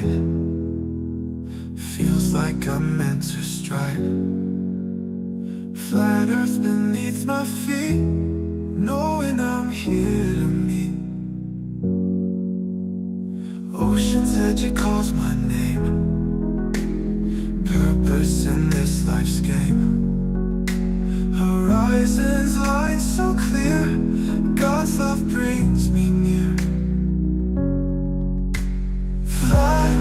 night. Feels like I'm meant to strike. Flat earth beneath my feet, knowing I'm here to meet. Ocean's edge, it calls my name. Purpose in this life's game. Horizons line so clear, God's love brings me near. Flat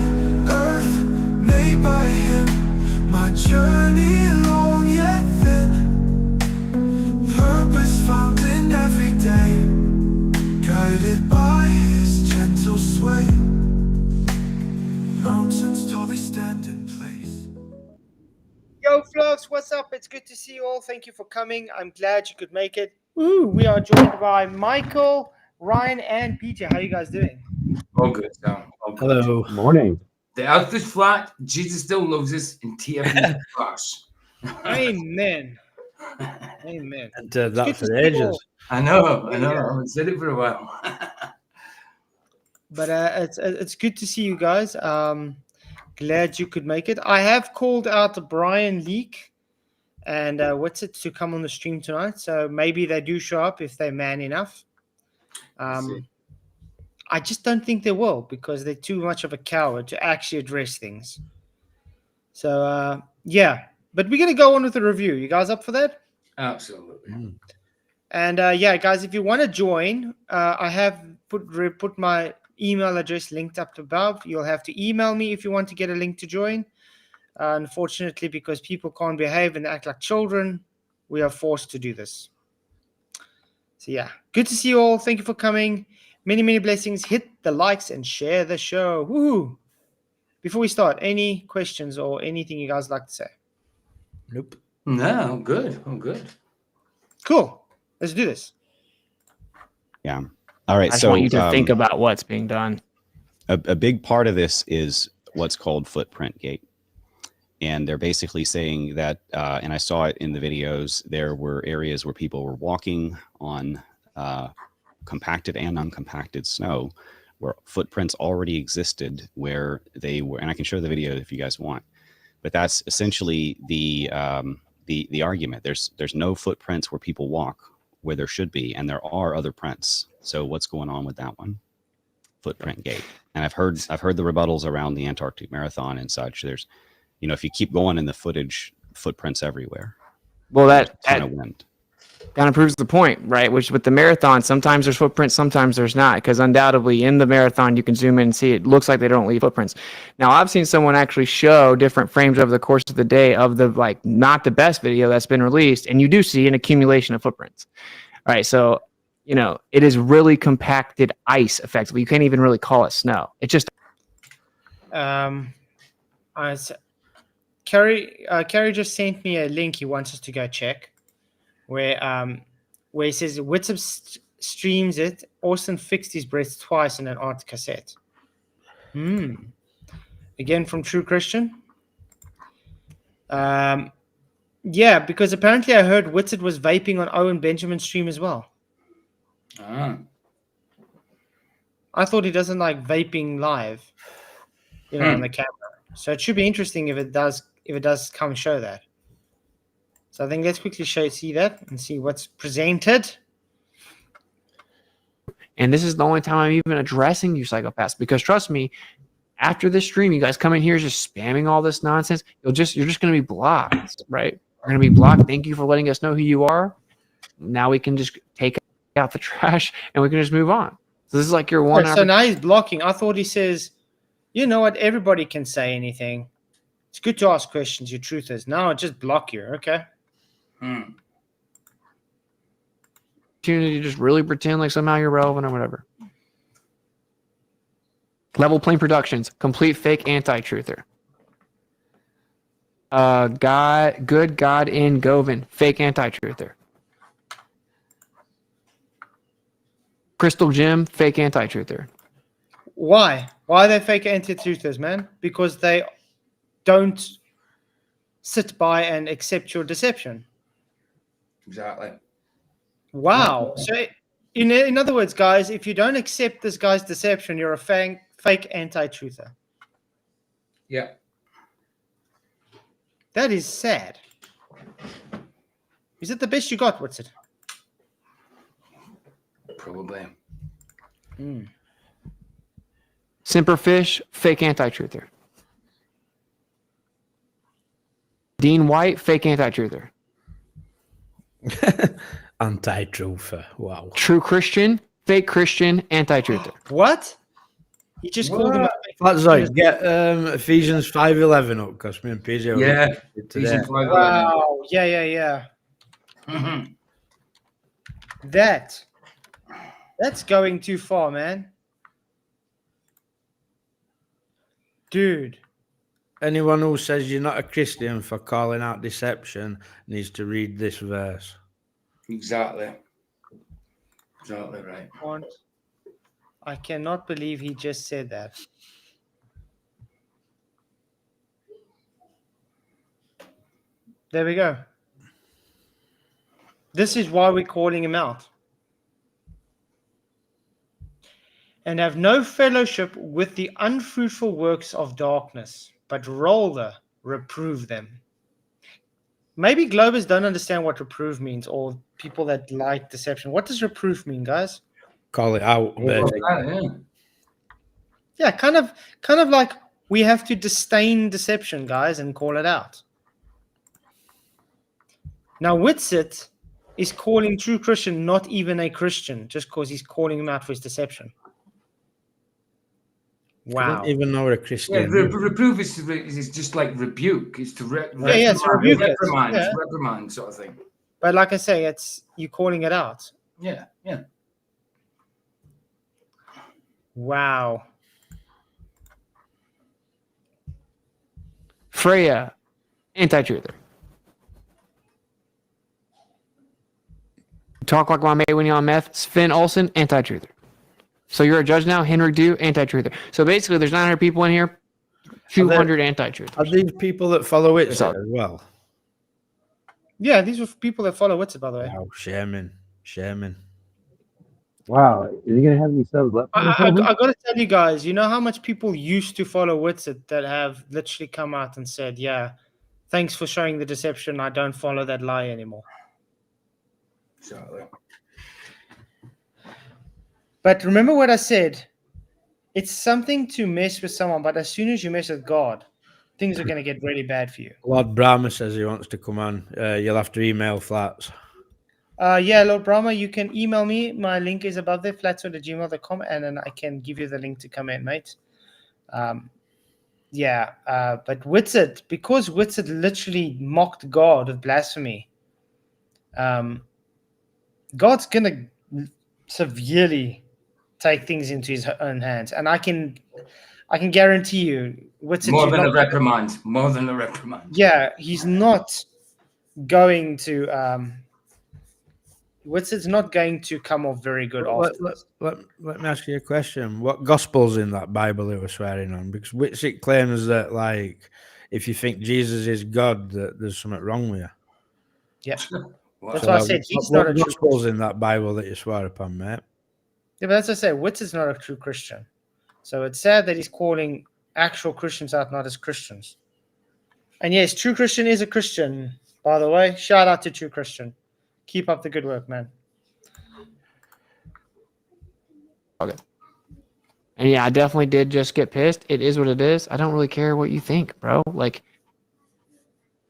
earth made by him, my journey long yet thin. Purpose found in every day, guided by his gentle sway. Mountains tall, they stand in place. Yo, Fluffs, what's up? It's good to see you all. Thank you for coming. I'm glad you could make it. Ooh, we are joined by Michael, Ryan, and PJ. How are you guys doing? All good, Sam. All good. Hello. Morning. The earth is flat, Jesus still loves us, and TFU is trash. Amen. Amen. And It's good that to for see you ages. all. I know. Yeah. I haven't said it for a while. But it's good to see you guys. Glad you could make it. I have called out Brian Leak and Witsit to come on the stream tonight, so maybe they do show up if they're man enough. I just don't think they will because they're too much of a coward to actually address things. So yeah, but we're gonna go on with the review. You guys up for that? Absolutely. And yeah, guys, if you want to join, I have put my email address linked up above. You'll have to email me if you want to get a link to join. Unfortunately, because people can't behave and act like children, we are forced to do this. So yeah, good to see you all. Thank you for coming. Many, many blessings. Hit the likes and share the show. Woohoo! Before we start, any questions or anything you guys like to say? Nope. No, I'm good. I'm good. Cool. Let's do this. Yeah. All right. I just So want you to think about what's being done. a big part of this is what's called footprint gate. And they're basically saying that, and I saw it in the videos, there were areas where people were walking on compacted and uncompacted snow where footprints already existed where they were, and I can show the video if you guys want, but that's essentially the argument. There's no footprints where people walk where there should be, and there are other prints. So what's going on with that one? Footprint gate. And I've heard the rebuttals around the Antarctic Marathon and such. There's, if you keep going in the footage, footprints everywhere. Well, that kind of wind. kind of proves the point, right? Which with the marathon, sometimes there's footprints, sometimes there's not, because undoubtedly in the marathon, you can zoom in and see it looks like they don't leave footprints. Now, I've seen someone actually show different frames over the course of the day of the, not the best video that's been released, and you do see an accumulation of footprints. All right, so, it is really compacted ice, effectively. You can't even really call it snow. It's just... Kerry just sent me a link he wants us to go check where he says Witsit streams it. Austin fixed his breath twice in an Antarctica set. Again from True Christian. Yeah, because apparently I heard Witsit was vaping on Owen Benjamin's stream as well. I thought he doesn't like vaping live, on the camera. So it should be interesting if it does come show that. So I think let's quickly see that and see what's presented. And this is the only time I'm even addressing you psychopaths, because trust me, after this stream, you guys come in here just spamming all this nonsense. You're just going to be blocked, right? You're going to be blocked. Thank you for letting us know who you are. Now we can just take out the trash and we can just move on. So this is like your one. So now he's blocking. I thought he says, you know what? Everybody can say anything. It's good to ask questions. Your truth is. Now I just block you. Okay. Opportunity to just really pretend like somehow you're relevant or whatever. Level Plane Productions, complete fake anti-truther. Good God in Govan, fake anti-truther. Crystal Gym, fake anti-truther. Why? Why are they fake anti-truthers, man? Because they don't sit by and accept your deception. Exactly. Wow. So, in other words, guys, if you don't accept this guy's deception, you're a fake anti-truther. Yeah. That is sad. Is it the best you got? What's it? Probably. Simperfish, fake anti-truther. Dean White, fake anti-truther. Anti-truther. Wow. True Christian, fake Christian, anti-truther. What? He just called him. Flatzoid, get Ephesians 5:11 up, because me and PJ were Yeah. looking at it today. Ephesians 5:11. Wow. Yeah. Mhm. That's going too far, man. Dude. Anyone who says you're not a Christian for calling out deception needs to read this verse. Exactly. Exactly right. I cannot believe he just said that. There we go. This is why we're calling him out. And have no fellowship with the unfruitful works of darkness, but rather reprove them. Maybe Globers don't understand what reprove means, or people that like deception. What does reproof mean, guys? Call it out, basically. Yeah. Yeah, kind of like we have to disdain deception, guys, and call it out. Now, Witsit is calling true Christian not even a Christian, just because he's calling him out for his deception. I Wow. don't even know what a Yeah, Christian is. reproof is just like rebuke. It's to it's a rebuke. reprimand, Yeah. reprimand sort of thing. But like I say, it's you calling it out. Yeah. Wow. Freya, anti-truther. Talk like my mate when you're on meth. Sven Olsen, anti-truther. So you're a judge now. Henrik Dew, anti-truther. So basically, there's 900 people in here. 200 Are anti-truthers. these people that follow it as well? Yeah, these are people that follow Witsit, by the way. Wow, shaming. Wow, is he gonna have any subs left? I got to tell you guys, you know how much people used to follow Witsit that have literally come out and said, yeah, thanks for showing the deception. I don't follow that lie anymore. Exactly. But remember what I said. It's something to mess with someone, but as soon as you mess with God, things are going to get really bad for you. Lord Brahma says he wants to come on. You'll have to email Flats. Yeah, Lord Brahma, you can email me. My link is above there, flatzoid@gmail.com, and then I can give you the link to come in, mate. But Witsit, because Witsit literally mocked God with blasphemy, God's going to severely take things into his own hands. And I can guarantee you, Witsit, More than a reprimand. Yeah, he's not going to... Witsit's not going to come off very good after this. Let me ask you a question. What gospel's in that Bible they were swearing on? Because Witsit claims that, like, if you think Jesus is God, that there's something wrong with you. Yeah. Wow. That's why I said he's not a true gospel's in that Bible that you swear upon, mate. Yeah, but that's what I say. Witsit's not a true Christian. So it's sad that he's calling actual Christians out not as Christians. And yes, true Christian is a Christian, by the way. Shout out to true Christian. Keep up the good work, man. Okay. And yeah, I definitely did just get pissed. It is what it is. I don't really care what you think, bro. Like,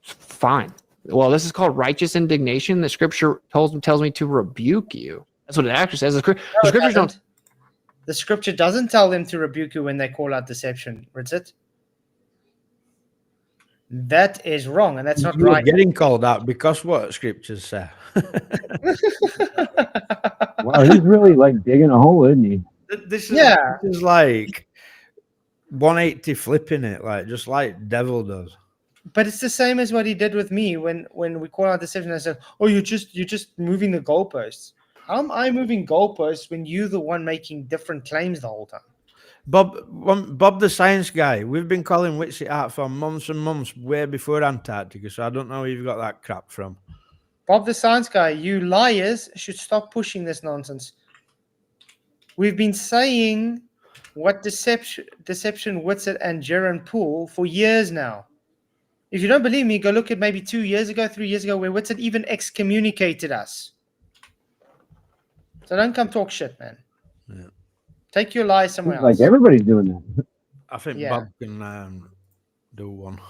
fine. Well, this is called righteous indignation. The scripture tells me to rebuke you. That's what it actually says. The scriptures don't. The scripture doesn't tell them to rebuke you when they call out deception. Witsit. That is wrong, and that's not You're right. getting called out because what scriptures say. Wow, he's really like digging a hole, isn't he? This This is like 180 flipping it, like just like devil does. But it's the same as what he did with me when we call out deception. I said, "Oh, you're just moving the goalposts." How am I moving goalposts when you're the one making different claims the whole time? Bob the science guy, we've been calling Witsit out for months and months, way before Antarctica, so I don't know where you've got that crap from. Bob the science guy, you liars should stop pushing this nonsense. We've been saying what deception Witsit and Jaron pull for years now. If you don't believe me, go look at maybe 2 years ago, 3 years ago, where Witsit even excommunicated us. So don't come talk shit, man. Yeah. Take your lies somewhere Seems like else. everybody's doing that. I think Yeah. Bob can do one.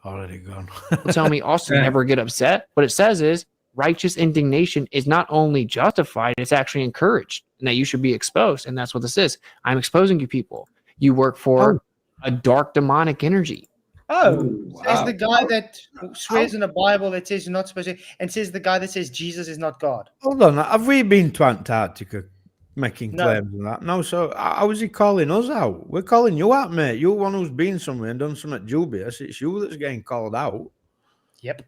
Already gone. People tell me Austin never get upset. What it says is righteous indignation is not only justified, it's actually encouraged, and that you should be exposed. And that's what this is. I'm exposing you people. You work for a dark demonic energy. Oh, Ooh, says wow. the guy that swears in the Bible that says you're not supposed to, and says the guy that says Jesus is not God. Hold on, have we been to Antarctica making No. claims and that? No, so how is he calling us out? We're calling you out, mate. You're one who's been somewhere and done something dubious. It's you that's getting called out. Yep.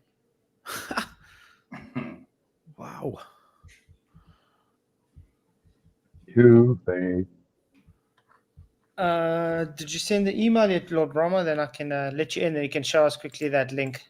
Wow. Two-Face. Did you send the email yet, Lord Brahma? Then I can let you in, and you can show us quickly that link.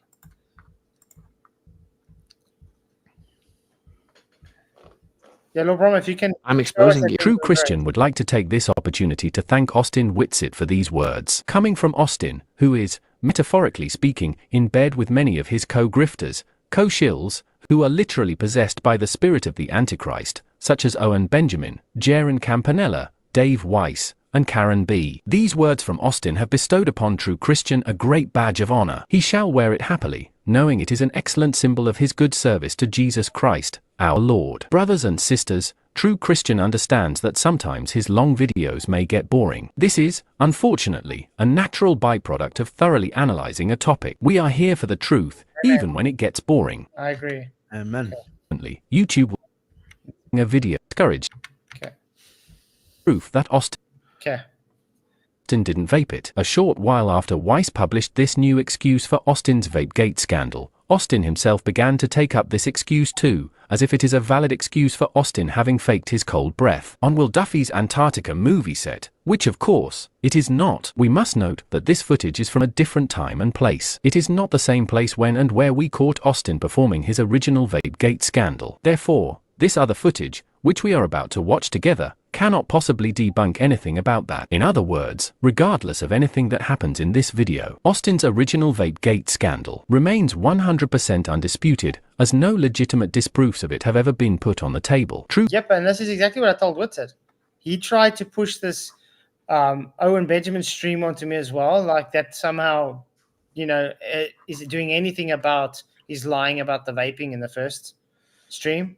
Yeah, Lord Brahma, if you can. I'm exposing you. True Christian would like to take this opportunity to thank Austin Witsit for these words. Coming from Austin, who is, metaphorically speaking, in bed with many of his co-grifters, co-shills, who are literally possessed by the spirit of the Antichrist, such as Owen Benjamin, Jaron Campanella, Dave Weiss, and Karen B. These words from Austin have bestowed upon True Christian a great badge of honor. He shall wear it happily, knowing it is an excellent symbol of his good service to Jesus Christ, our Lord. Brothers and sisters, True Christian understands that sometimes his long videos may get boring. This is, unfortunately, a natural byproduct of thoroughly analyzing a topic. We are here for the truth, even when it gets boring. I agree. Amen. YouTube will a video discouraged. Okay. Proof that Austin Okay. didn't vape it. A short while after Weiss published this new excuse for Austin's Vapegate scandal, Austin himself began to take up this excuse too, as if it is a valid excuse for Austin having faked his cold breath on Will Duffy's Antarctica movie set, which of course, it is not. We must note that this footage is from a different time and place. It is not the same place when and where we caught Austin performing his original Vapegate scandal. Therefore, this other footage, which we are about to watch together, cannot possibly debunk anything about that. In other words, regardless of anything that happens in this video, Austin's original Vapegate scandal remains 100% undisputed, as no legitimate disproofs of it have ever been put on the table. True Yep, and this is exactly what I told Witsit. He tried to push this Owen Benjamin stream onto me as well, like that somehow, is it doing anything about he's lying about the vaping in the first stream?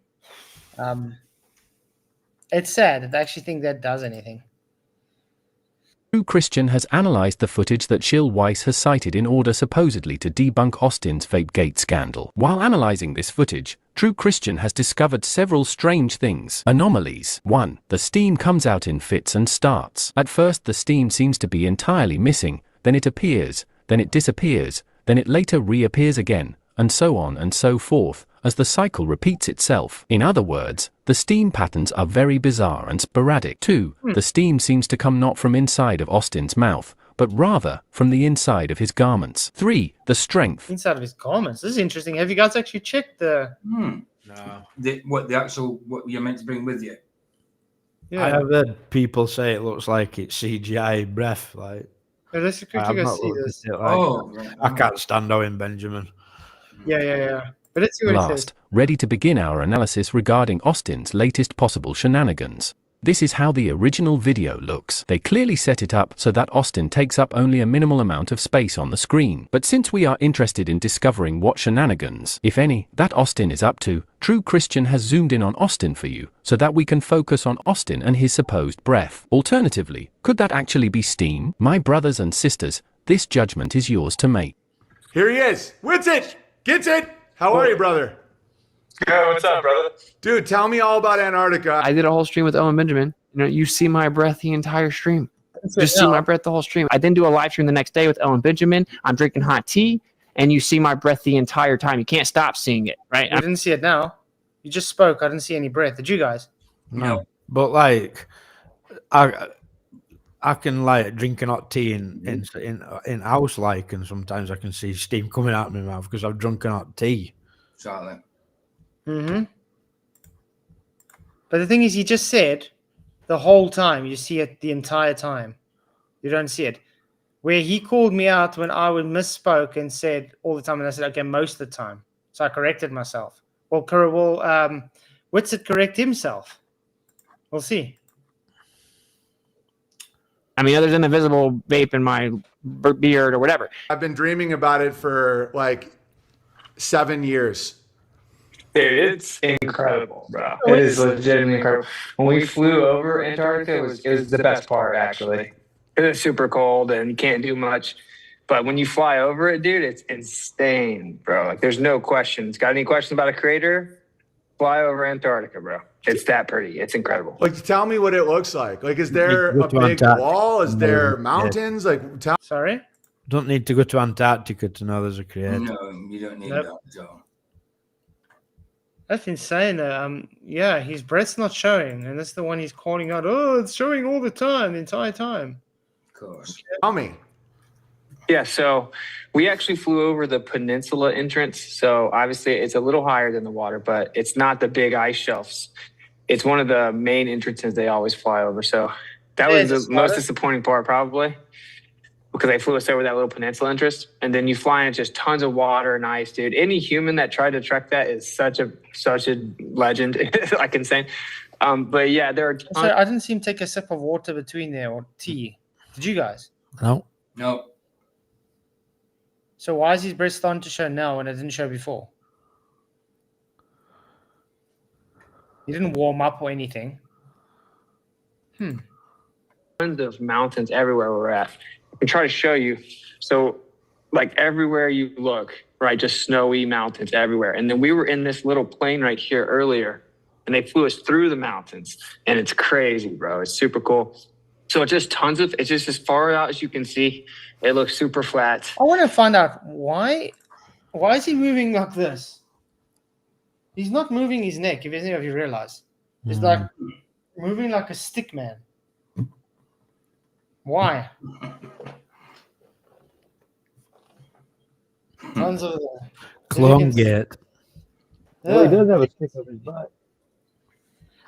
It's sad. I actually think that does anything. True Christian has analyzed the footage that Shill Weiss has cited in order supposedly to debunk Austin's Vapegate scandal. While analyzing this footage, True Christian has discovered several strange things. Anomalies. 1. The steam comes out in fits and starts. At first the steam seems to be entirely missing, then it appears, then it disappears, then it later reappears again, and so on and so forth, as the cycle repeats itself. In other words, the steam patterns are very bizarre and sporadic. 2. The steam seems to come not from inside of Austin's mouth, but rather from the inside of his garments. 3. The strength. Inside of his garments. This is interesting. Have you guys actually checked the... No. No. What you're meant to bring with you? Yeah. I have heard people say it looks like it's CGI breath. Like, Let's quickly I've go not see looked this. at it like Right. I can't stand Owen Benjamin. Yeah. But let's see what it says. Last, ready to begin our analysis regarding Austin's latest possible shenanigans. This is how the original video looks. They clearly set it up so that Austin takes up only a minimal amount of space on the screen. But since we are interested in discovering what shenanigans, if any, that Austin is up to, True Christian has zoomed in on Austin for you, so that we can focus on Austin and his supposed breath. Alternatively, could that actually be steam? My brothers and sisters, this judgment is yours to make. Here he is. Witsit! Gitsit! How are you, brother? Good, what's up, brother? Dude, tell me all about Antarctica. I did a whole stream with Owen Benjamin. You see my breath the entire stream. Just see my breath the whole stream. I then do a live stream the next day with Owen Benjamin. I'm drinking hot tea, and you see my breath the entire time. You can't stop seeing it, right? I didn't see it now. You just spoke. I didn't see any breath. Did you guys? No. But like, I can like drinking hot tea in house like, and sometimes I can see steam coming out of my mouth because I've drunken hot tea. Exactly. Mm-hmm. But the thing is, he just said the whole time. You see it the entire time. You don't see it. Where he called me out when I would misspoke and said all the time, and I said, okay, most of the time. So I corrected myself. Will Witsit correct himself? We'll see. I mean, other than the visible vape in my beard or whatever. I've been dreaming about it for like 7 years. Dude, it's incredible, bro. It is legitimately incredible. When we flew over Antarctica, it was the best part, actually. It was super cold and you can't do much. But when you fly over it, dude, it's insane, bro. Like, there's no questions. Got any questions about a crater? Fly over Antarctica, bro. It's that pretty. It's incredible. Like, tell me what it looks like. Like, is there a big wall? Is there mountains? Like, Sorry? Don't need to go to Antarctica to know there's a creator. No, you don't need that, Joe. That's insane. Yeah, his breath's not showing, and that's the one he's calling out. Oh, it's showing all the time, the entire time. Of course. Tell me. Yeah, so we actually flew over the peninsula entrance. So obviously it's a little higher than the water, but it's not the big ice shelves. It's one of the main entrances they always fly over. So that was the most disappointing part, probably, because they flew us over that little peninsula entrance. And then you fly in just tons of water and ice, dude. Any human that tried to trek that is such a legend. Like, insane. But yeah, there are Sorry, I didn't see him take a sip of water between there or tea. Did you guys? No. No. So why is his breast starting to show now when it didn't show before? He didn't warm up or anything. Tons of mountains everywhere we're at. I can try to show you. So, like, everywhere you look, right, just snowy mountains everywhere. And then we were in this little plane right here earlier, and they flew us through the mountains, and it's crazy, bro. It's super cool. So it's just it's just as far out as you can see. It looks super flat. I want to find out why is he moving like this? He's not moving his neck, if any of you realize. He's like moving like a stick man. Why? Tons of Clone gate. Well, he does have a stick up his butt.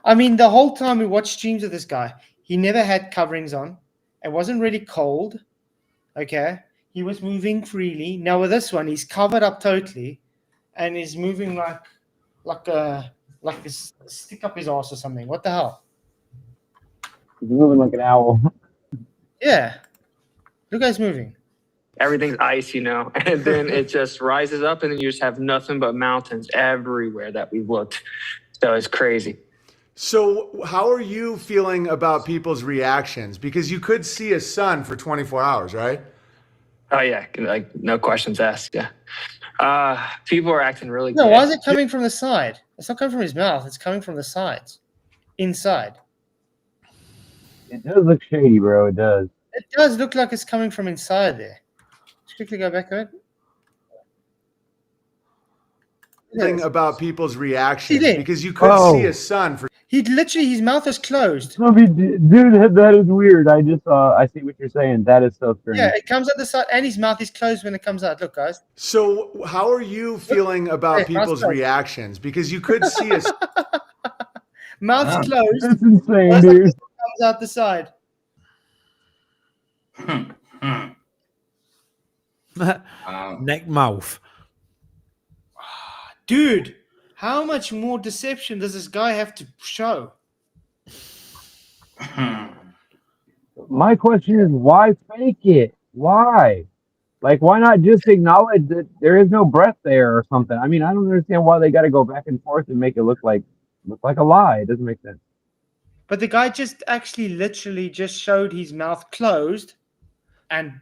I mean, the whole time we watched streams of this guy, he never had coverings on. It wasn't really cold. Okay. He was moving freely. Now with this one, he's covered up totally and he's moving like a stick up his ass or something. What the hell? He's moving like an owl. Yeah. Look how he's moving. Everything's ice, you know, and then it just rises up and then you just have nothing but mountains everywhere that we've looked. So it's crazy. So how are you feeling about people's reactions? Because you could see a sun for 24 hours, right? Oh, yeah. Like, no questions asked. Yeah. People are acting really No, good. why is it coming from the side? It's not coming from his mouth. It's coming from the sides. Inside. It does look shady, bro. It does. It does look like it's coming from inside there. Just quickly go back a bit. Thing about people's reactions, did. because you could see a sun for. He literally, his mouth is closed. Dude, that is weird. I see what you're saying. That is so strange. Yeah, it comes out the side, and his mouth is closed when it comes out. Look, guys. So how are you feeling about people's reactions? Because you could see a mouth's closed. That's insane, Like dude. it comes out the side. Neck mouth. Dude, how much more deception does this guy have to show? My question is, why fake it? Why? Like, why not just acknowledge that there is no breath there or something? I mean, I don't understand why they got to go back and forth and make it look like a lie. It doesn't make sense. But the guy just actually literally just showed his mouth closed and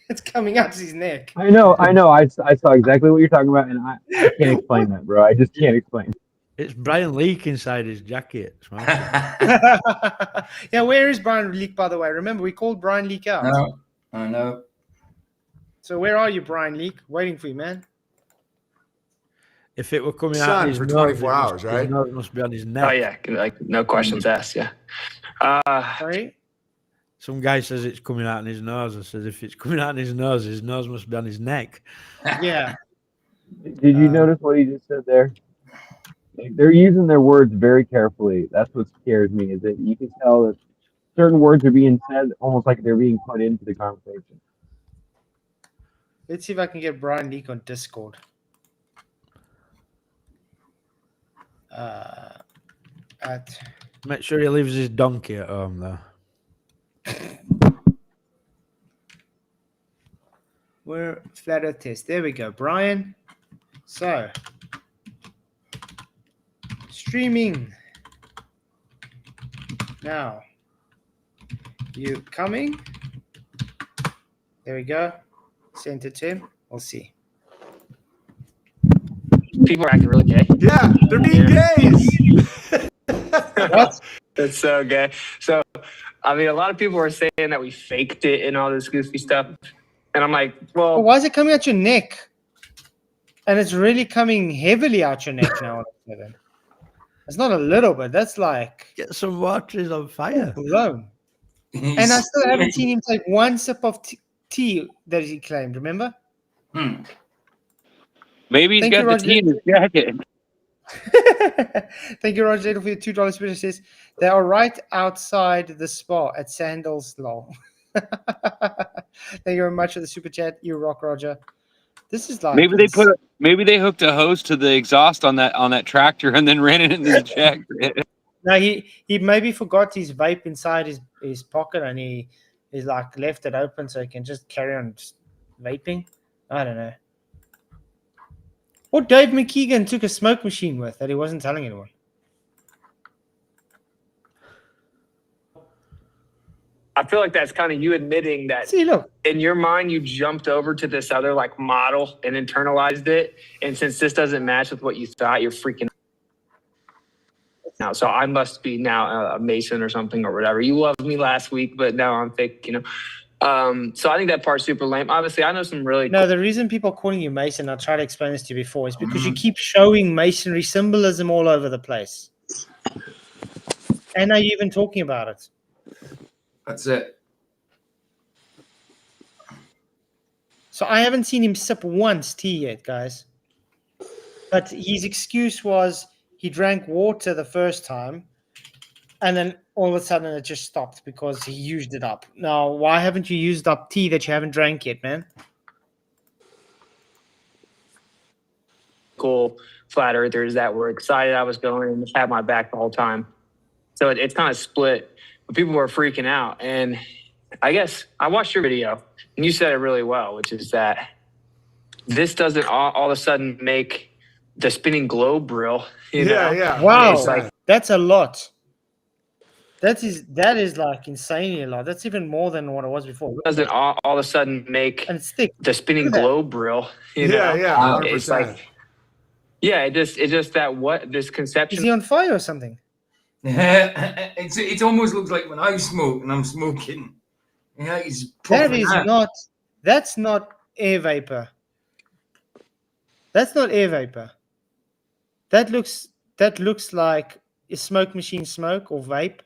it's coming out of his neck. I know. I saw exactly what you're talking about, and I can't explain that, bro. I just can't explain. It's Brian Leak inside his jacket. Yeah, where is Brian Leak, by the way? Remember, we called Brian Leak out. No, I know. So where are you, Brian Leak? Waiting for you, man. If it were coming sun out his for nose, 24 hours, right? His nose must be on his neck. Oh, yeah. Like, no questions asked. Yeah. Sorry? Some guy says it's coming out in his nose. I says if it's coming out in his nose must be on his neck. Yeah. Did you notice what he just said there? Like, they're using their words very carefully. That's what scares me. Is that you can tell that certain words are being said almost like they're being put into the conversation. Let's see if I can get Brian Leak on Discord. Make sure he leaves his donkey at home, though. Where flat earth test. There we go, Brian. So streaming now. You coming? There we go. Sent it to him. We'll see. People are acting really gay. Yeah, they're being gays. What? That's so gay. So, I mean, a lot of people are saying that we faked it and all this goofy stuff. And I'm like, Well, well, why is it coming out your neck? And it's really coming heavily out your neck now. It's not a little bit. That's like Get some water, he's on fire. blown. And I still haven't seen him take one sip of tea that he claimed. Remember? Maybe he's Thank got you, the Roger. tea in his jacket. Thank you, Roger, for your $2 special. Says they are right outside the spa at Sandals Law. Thank you very much for the super chat. You rock, Roger. This is like Maybe they hooked a hose to the exhaust on that tractor and then ran it in his jacket. No, he maybe forgot his vape inside his pocket and he's like left it open so he can just carry on just vaping. I don't know. Or Dave McKeegan took a smoke machine with that he wasn't telling anyone. I feel like that's kind of you admitting that See, look. in your mind, you jumped over to this other like model and internalized it. And since this doesn't match with what you thought, you're freaking out. So I must be now a Mason or something or whatever. You loved me last week, but now I'm fake, you know? So I think that part's super lame. Obviously, I know some really No, the reason people are calling you Mason, I tried to explain this to you before, is because you keep showing masonry symbolism all over the place. And are you even talking about it? That's it. So I haven't seen him sip once tea yet, guys. But his excuse was he drank water the first time, and then all of a sudden it just stopped because he used it up. Now, why haven't you used up tea that you haven't drank yet, man? cool flat earthers that were excited I was going and had my back the whole time. So it's kind of split, but people were freaking out. And I guess I watched your video and you said it really well, which is that this doesn't all of a sudden make the spinning globe real. You know? Yeah. Wow, It's like, that's a lot. That is like insanely a lot. That's even more than what it was before. doesn't all of a sudden make And it's thick. the spinning Look at that. globe real. You know? Yeah, 100%. It's like, yeah, it's just that what this Is conception. he on fire or something? It almost looks like when I smoke and I'm smoking. Yeah, it's That is not. That's not air vapor. That's not air vapor. That looks like a smoke machine smoke or vape.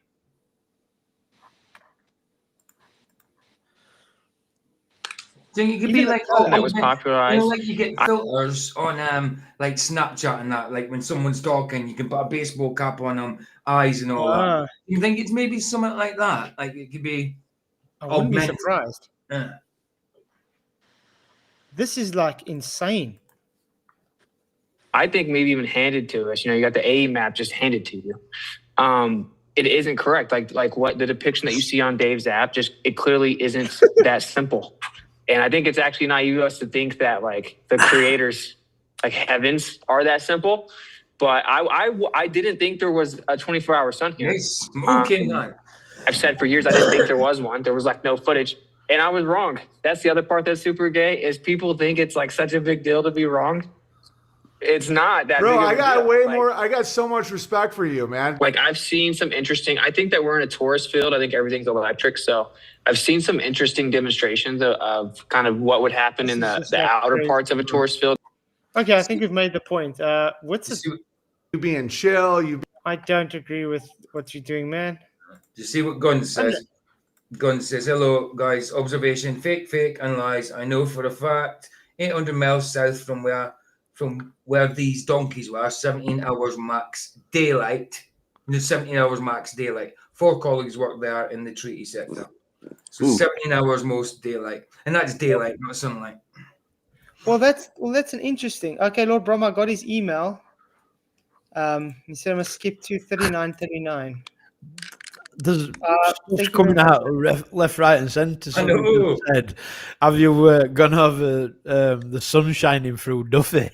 So it could Even be the like color that was popularized. You know, like you get filters on like Snapchat and that. Like when someone's talking, you can put a baseball cap on them, eyes and all that. You think it's maybe something like that? Like it could be. I wouldn't be augmented. surprised. Yeah. This is like insane. I think maybe even handed to us. You know, you got the A map just handed to you. It isn't correct. Like what the depiction that you see on Dave's app, just it clearly isn't that simple. And I think it's actually naive of us to think that like the creators, like heavens, are that simple. But I didn't think there was a 24-hour sun here. It's smoking on. I've said for years I didn't think there was one. There was like no footage. And I was wrong. That's the other part that's super gay is people think it's like such a big deal to be wrong. It's not that Bro, big of I a got deal. way Like, more. I got so much respect for you, man. Like I've seen some interesting, I think that we're in a tourist field. I think everything's electric. So I've seen some interesting demonstrations of kind of what would happen in the outer parts of a tourist field. Okay, I think we've made the point. What's this? You being chill. I don't agree with what you're doing, man. Do you see what Gunn says? Gunn says, hello, guys. Observation, fake, and lies. I know for a fact, 800 miles south from where from where these donkeys were, 17 hours max daylight. 17 hours max daylight. 4 colleagues work there in the treaty sector. So 17 hours most daylight. And that's daylight, not sunlight. Well, that's an interesting. Okay, Lord Brahma got his email. He said I must skip to 3939. There's Thank stuff you coming very much. out left, right, and centre. I know. Somebody just said, "Have you gone over the sun shining through Duffy?"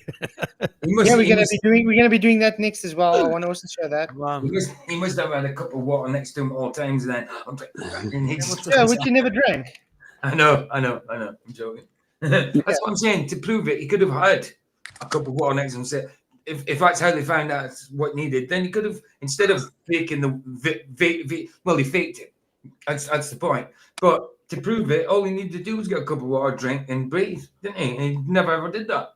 Yeah, we're gonna be doing that next as well. I want to also show that. He must have had a cup of water next to him at all times. Then I'm like, yeah, which you never drank. I know. I'm joking. That's what I'm saying. To prove it, he could have had a cup of water next to him. Said, if that's how they found out what needed, then he could have, instead of faking the vape, well, he faked it. That's the point. But to prove it, all he needed to do was get a cup of water, drink, and breathe, didn't he? And he never ever did that.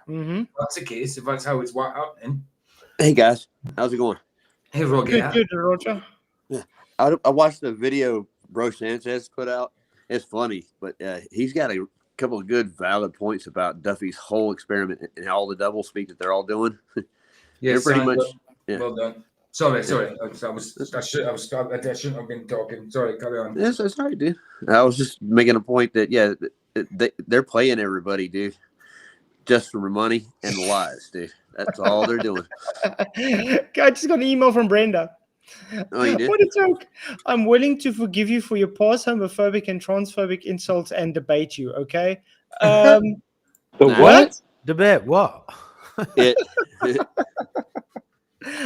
Mm-hmm. That's the case. If that's how it's happening. Hey guys, how's it going? Hey Roger. Good, Roger. Yeah, I watched the video Bro Sanchez put out. It's funny, but he's got a couple of good, valid points about Duffy's whole experiment and all the double speak that they're all doing. Yes, they're pretty much. Well done. Sorry. I shouldn't have been talking. Sorry, carry on. Yes, that's right, dude. I was just making a point that they're playing everybody, dude, just for money and lies, dude. That's all they're doing. I just got an email from Brenda. Oh, you did? What a joke. I'm willing to forgive you for your past homophobic and transphobic insults and debate you, okay? What? Debate what?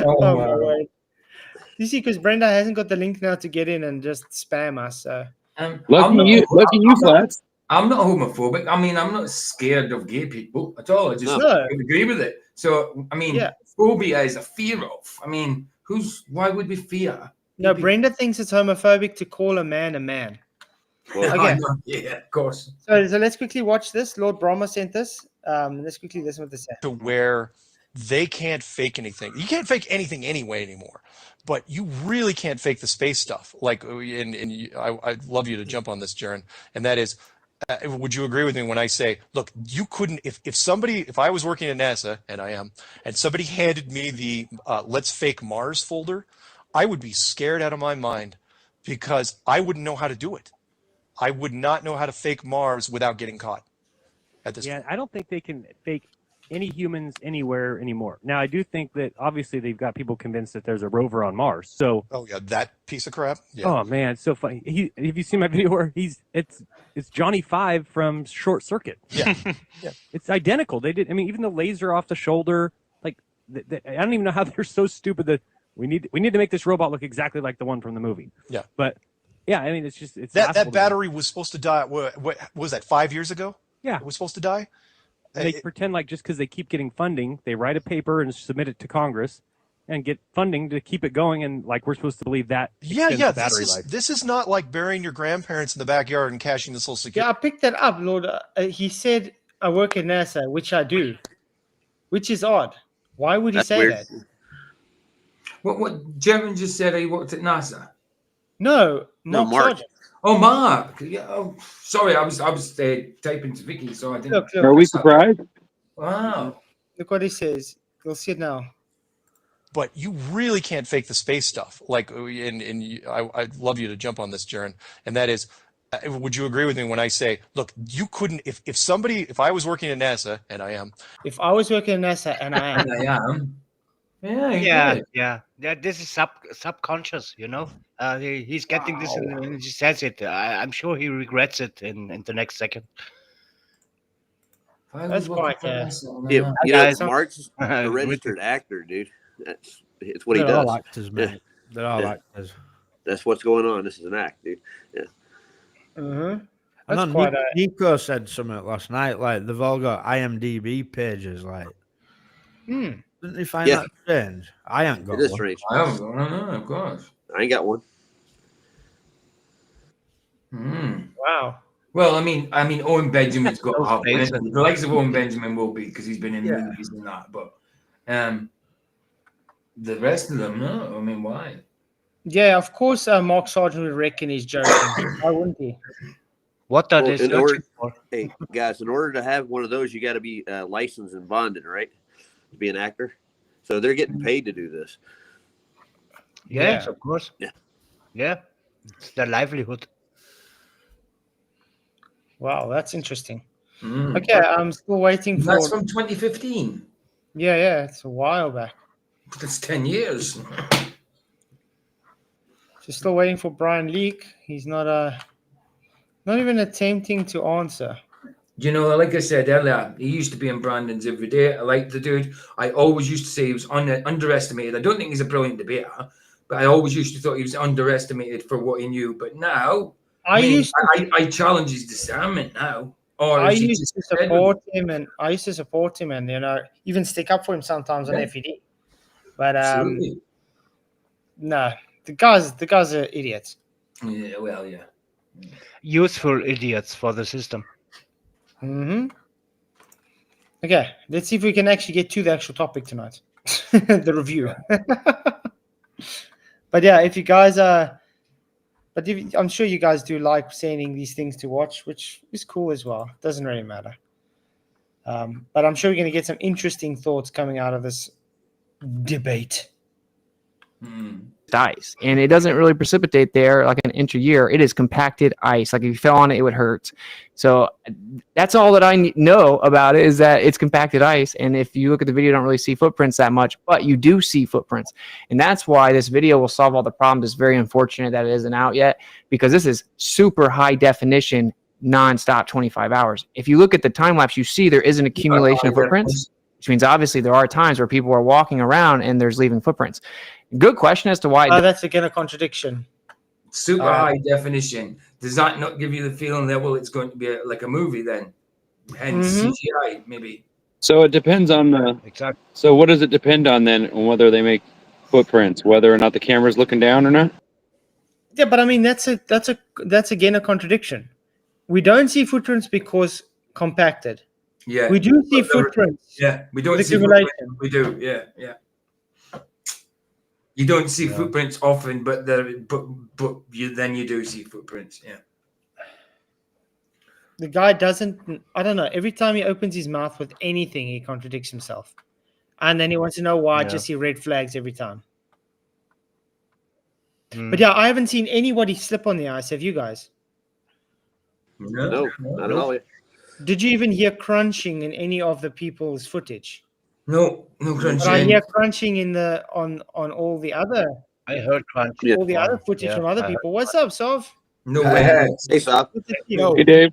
Oh my word. You see, because Brenda hasn't got the link now to get in and just spam us. So. Lucky you, Flats. I'm not homophobic. I mean, I'm not scared of gay people at all. I just don't agree with it. So, I mean, phobia is a fear of. I mean, why would we fear? No, Brenda thinks it's homophobic to call a man a man. Well, okay. Yeah, of course. So let's quickly watch this. Lord Brahma sent this. Let's quickly listen what they say. To where they can't fake anything. You can't fake anything anyway anymore. But you really can't fake the space stuff. Like, I'd love you to jump on this, Jaron. And that is, would you agree with me when I say, look, you couldn't, if I was working at NASA, and I am, and somebody handed me the Let's Fake Mars folder, I would be scared out of my mind because I wouldn't know how to do it. I would not know how to fake Mars without getting caught at this point. I don't think they can fake any humans anywhere anymore. Now, I do think that obviously they've got people convinced that there's a rover on Mars. So, oh yeah, that piece of crap. Yeah. Oh man, it's so funny. Have you seen my video where it's Johnny Five from Short Circuit? Yeah, yeah. It's identical. They did. I mean, even the laser off the shoulder. Like, I don't even know how they're so stupid that we need to make this robot look exactly like the one from the movie. Yeah, but yeah, I mean, it's that battery was supposed to die. What was that? 5 years ago? Yeah, it was supposed to die. They pretend like just because they keep getting funding, they write a paper and submit it to Congress and get funding to keep it going, and like we're supposed to believe that. Yeah. Battery life. This is not like burying your grandparents in the backyard and cashing the Social Security. Yeah, I picked that up, Lord. He said I work at NASA, which I do, which is odd. Why would he say weird. that? What Jaron just said he worked at NASA? No, Mark. Sargent. Oh, Mark. Yeah. Oh, sorry, I was typing to Vicky, so I didn't. Look, Are we surprised? Wow. Look what he says. You'll see it now. But you really can't fake the space stuff. Like, I'd love you to jump on this, Jaron. And that is, would you agree with me when I say, look, you couldn't, if I was working at NASA, and I am. If I was working at NASA, and I am. And I am. Yeah. This is subconscious, you know. He's getting this, and he says it. I'm sure he regrets it in the next second. That's quite. Guys, Mark's a registered actor, dude. It's what he does. They're all actors, man. They're all actors. That's what's going on. This is an act, dude. Yeah. That's I know Nico said something last night. Like they've all got IMDb pages. Like, didn't you find that strange? I ain't got it is one. strange. I haven't got one, of course. I ain't got one. Wow. Well, I mean, Owen Benjamin's got to have one. The likes of Owen Benjamin will be because he's been in movies and that. But the rest of them, no. I mean, why? Yeah, of course. Mark Sargent would reckon he's joking. Why wouldn't he? What are Well, they in order, searching for? hey guys, in order to have one of those, you got to be licensed and bonded, right? To be an actor. So they're getting paid to do this. Yes, Yeah. of course. Yeah. Yeah, it's their livelihood. Wow, that's interesting. Mm. Okay, I'm still waiting for. That's from 2015. Yeah, it's a while back. That's 10 years. Just still waiting for Brian Leak. He's not even attempting to answer. You know, like I said earlier, he used to be in Brandon's every day. I like the dude. I always used to say he was underestimated. I don't think he's a brilliant debater, but I always used to thought he was underestimated for what he knew. But now, I challenge his discernment now. Or I is he used just to support him, and even stick up for him sometimes on Yeah. FED. But Absolutely. no, the guys are idiots. Yeah, well, yeah. Useful idiots for the system. Mm-hmm. Okay, let's see if we can actually get to the actual topic tonight, the review. But yeah, if you guys I'm sure you guys do like sending these things to watch, which is cool as well. Doesn't really matter. But I'm sure we're going to get some interesting thoughts coming out of this debate. Ice, and it doesn't really precipitate there like an inch a year. It is compacted ice. Like if you fell on it, it would hurt. So that's all that I know about it, is that it's compacted ice. And if you look at the video, you don't really see footprints that much, but you do see footprints. And that's why this video will solve all the problems. It's very unfortunate that it isn't out yet, because this is super high definition, nonstop 25 hours. If you look at the time lapse, you see there is an accumulation of footprints, which means obviously there are times where people are walking around and there's leaving footprints. Good question as to why. That's again a contradiction. Super high definition. Does that not give you the feeling that, well, it's going to be like a movie then? Hence CGI, maybe. So it depends on the. Exactly. So what does it depend on then, on whether they make footprints, whether or not the camera's looking down or not? Yeah, but I mean that's again a contradiction. We don't see footprints because compacted. Yeah. We do see footprints. Yeah, we don't with see accumulation. footprints. We do, yeah. You don't see footprints often, but then you do see footprints. Yeah. The guy doesn't. I don't know. Every time he opens his mouth with anything, he contradicts himself, and then he wants to know why I just see red flags every time. But yeah, I haven't seen anybody slip on the ice. Have you guys? No, not at all. Did you even hear crunching in any of the people's footage? No crunching. But I hear crunching in the on all the other. I heard crunching. All the other footage from other people. What's up, Sov? No way. Hey, Sop. Hey, Dave.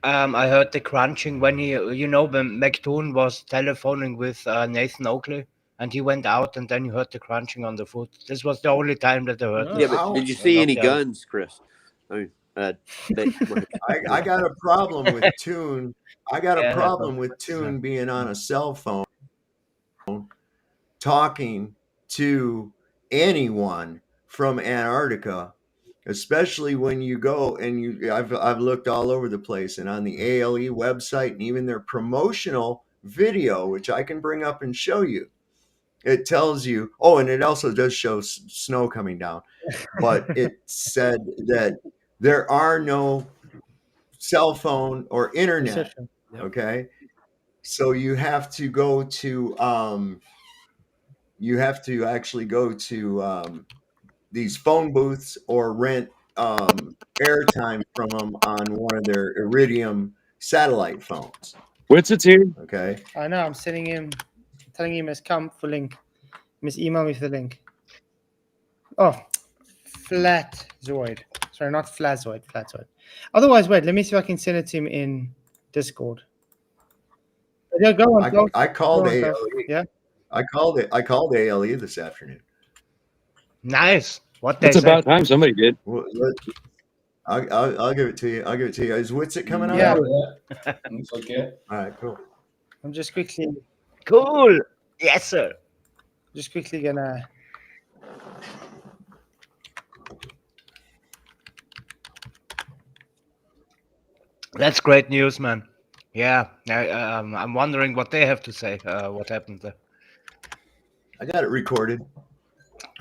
I heard the crunching when when McDoon was telephoning with Nathan Oakley, and he went out, and then you heard the crunching on the foot. This was the only time that I heard. Yeah, but did you see any guns, Chris? I mean, I got a problem with Tune. I got a problem with Tune being on a cell phone, talking to anyone from Antarctica, especially when you go and I've looked all over the place, and on the ALE website and even their promotional video, which I can bring up and show you, it tells you. Oh, and it also does show snow coming down, but it said that there are no cell phone or internet. Okay. So you have to go to, you have to actually go to these phone booths or rent airtime from them on one of their Iridium satellite phones. Witsit's here. Okay. I know. I'm telling him he's come for link. Miss email me for the link. Oh, Flatzoid. Sorry, not Flatzoid. Flatzoid. Otherwise, wait. Let me see if I can send it to him in Discord. Yeah, go on. I called ALE. Yeah. I called ALE this afternoon. Nice. What It's about time somebody did. Well, I'll give it to you. I'll give it to you. Is Witsit coming on? Yeah. It's okay. All right, cool. I'm just quickly. Cool. Yes, sir. Just quickly gonna. That's great news, man. Yeah, I'm wondering what they have to say. What happened there? I got it recorded.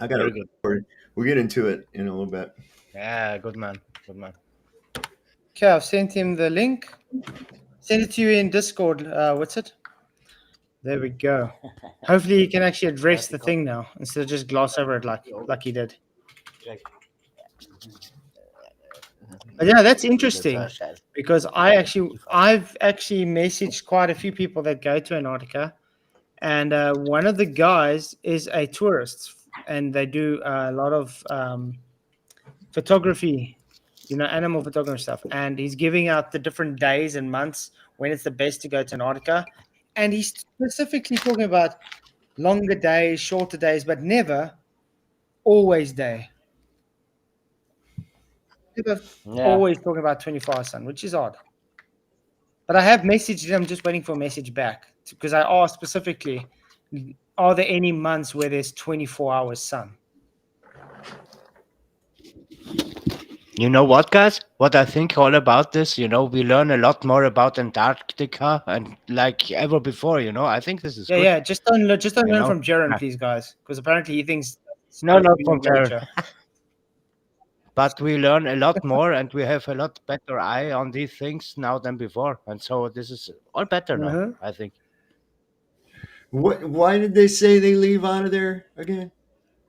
Very good. Recorded. We'll get into it in a little bit. Yeah, good man. Good man. Okay, I've sent him the link. Send it to you in Discord, Witsit. There we go. Hopefully he can actually address the thing now instead of just gloss over it like he did. But yeah, that's interesting because I've actually messaged quite a few people that go to Antarctica, and one of the guys is a tourist, and they do a lot of photography, animal photography stuff, and he's giving out the different days and months when it's the best to go to Antarctica, and he's specifically talking about longer days, shorter days, but never always day. Always talking about 24-hour sun, which is odd. But I have messaged him, just waiting for a message back because I asked specifically, are there any months where there's 24 hours sun? You know what, guys? What I think all about this, we learn a lot more about Antarctica and like ever before. I think this is good. Yeah. Just don't learn know? from Jaron, please, guys, because apparently he thinks No, not we from know nature. Jaron. But we learn a lot more, and we have a lot better eye on these things now than before, and so this is all better now. I think. Why did they say they leave out of there again?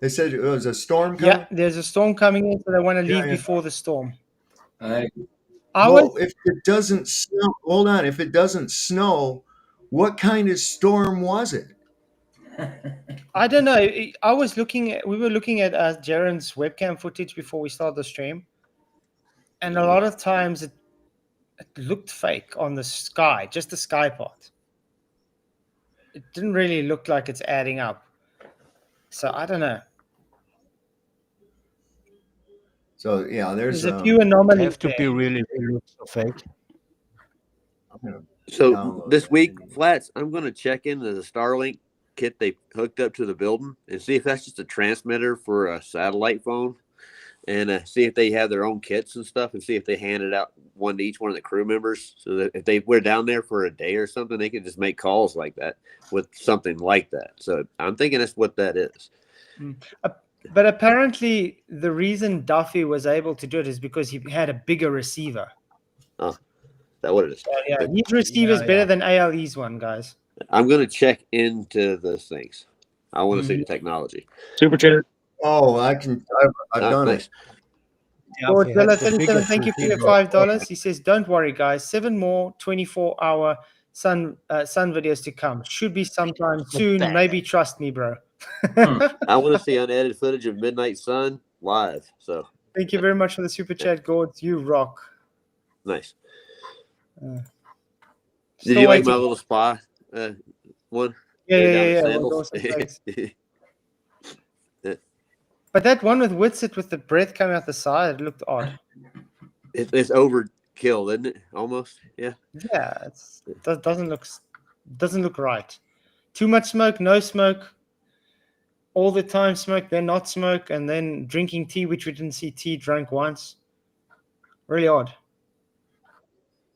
They said it was a storm coming. Yeah, there's a storm coming in, so they want to leave before the storm. If it doesn't snow, hold on. If it doesn't snow, what kind of storm was it? I don't know. We were looking at Jaron's webcam footage before we started the stream, and a lot of times it looked fake on the sky, just the sky part. It didn't really look like it's adding up. So I don't know. So yeah, there's a few anomalies. Have to be really so fake. So this week, Flats, I'm going to check into the Starlink kit they hooked up to the building and see if that's just a transmitter for a satellite phone, and see if they have their own kits and stuff, and see if they hand it out one to each one of the crew members, so that if we're down there for a day or something, they can just make calls like that with something like that. So I'm thinking that's what that is. But apparently the reason Duffy was able to do it is because he had a bigger receiver. Oh, is that what it is? So, yeah, his receiver is better than ALE's one, guys. I'm going to check into those things. I want to see the technology. Super chat. Oh, I've done it. Lord Villa 37, thank you for your $5. He says, "Don't worry, guys. 7 more 24-hour sun videos to come. Should be sometime soon. Maybe trust me, bro." I want to see unedited footage of Midnight Sun live. So thank you very much for the super chat, Gord. You rock. Nice. Did you like my little spa one? Yeah. But that one with Witsit with the breath coming out the side, it looked odd. It's overkill, isn't it? Almost, yeah. Yeah, it doesn't look right. Too much smoke, no smoke. All the time smoke, then not smoke, and then drinking tea, which we didn't see tea drunk once. Really odd.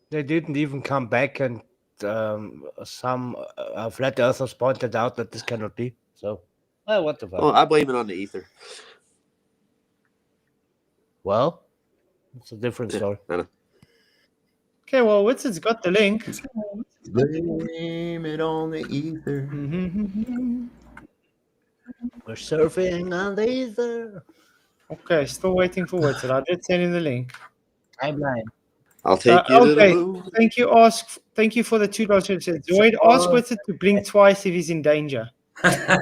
They didn't even come back, and some flat earthers pointed out that this cannot be. So, what the fuck? Well, I blame it on the ether. Well, it's a different story. Okay, well, Witsit's got the link. Blame it on the ether. We're surfing on the ether. Okay, still waiting for Witsit. I did send him the link. Timeline. I'll take you to the moon. Thank you. Thank you for the $2. Zoid, ask Witsit to blink twice if he's in danger. I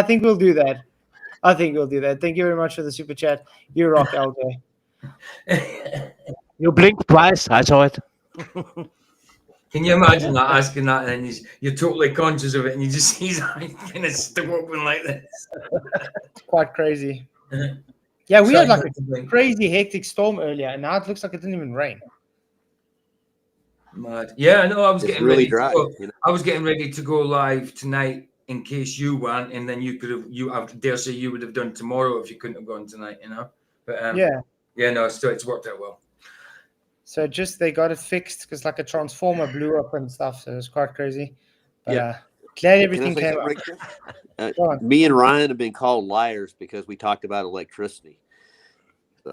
think we'll do that. Thank you very much for the super chat. You rock, LJ. You blinked twice. I saw it. Can you imagine that, asking that, and then you're totally conscious of it, and you just see his eyes kind of stick open like this? It's quite crazy. Yeah, we had like a crazy hectic storm earlier, and now it looks like it didn't even rain. Mad. Yeah, no, I was getting really ready. dry. I was getting ready to go live tonight in case you weren't, and then I dare say you would have done tomorrow if you couldn't have gone tonight, But yeah, no, it's worked out well. So they got it fixed because like a transformer blew up and stuff, so it was quite crazy. But, glad everything came out. Me and Ryan have been called liars because we talked about electricity.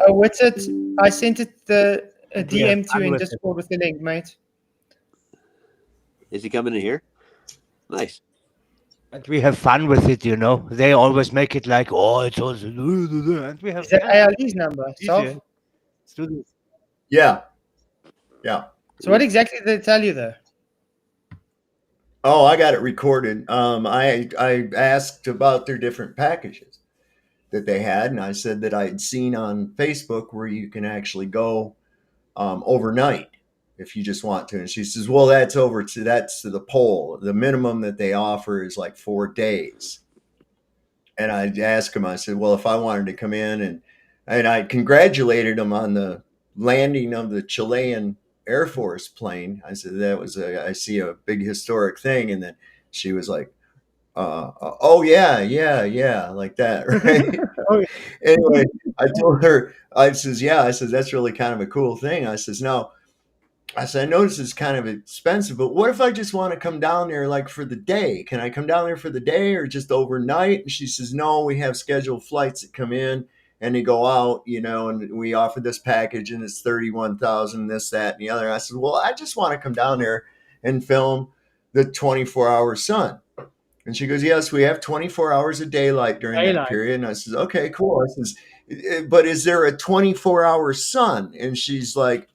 Oh, what's it? I sent it the a And we have DM to fun you in with it. Discord with the link, mate. Is he coming in here? Nice. And we have fun with it, you know. They always make it like, oh, it's also, and we have Is that fun. ALD's number? Easy. Self? Let's do this. Yeah. Yeah. So what exactly did they tell you though? Oh, I got it recorded. I asked about their different packages that they had, and I said that I'd seen on Facebook where you can actually go overnight if you just want to. And she says, "Well, that's to the pole. The minimum that they offer is like 4 days." And I asked him, I said, "Well, if I wanted to come in," and I congratulated him on the landing of the Chilean Air Force plane. I said I see a big historic thing, and then she was like, "Oh yeah," like that, right? Oh, yeah. Anyway, I told her, I says, "Yeah," I says, "That's really kind of a cool thing." I says, "No." I said, "I notice it's kind of expensive, but what if I just want to come down there like for the day? Can I come down there for the day or just overnight?" And she says, "No, we have scheduled flights that come in and they go out, and we offer this package and it's 31,000, this, that, and the other." I said, "Well, I just want to come down there and film the 24-hour sun." And she goes, "Yes, we have 24 hours of daylight during that Daylight. period." And I says, "Okay, cool." I says, "But is there a 24-hour sun?" And she's like,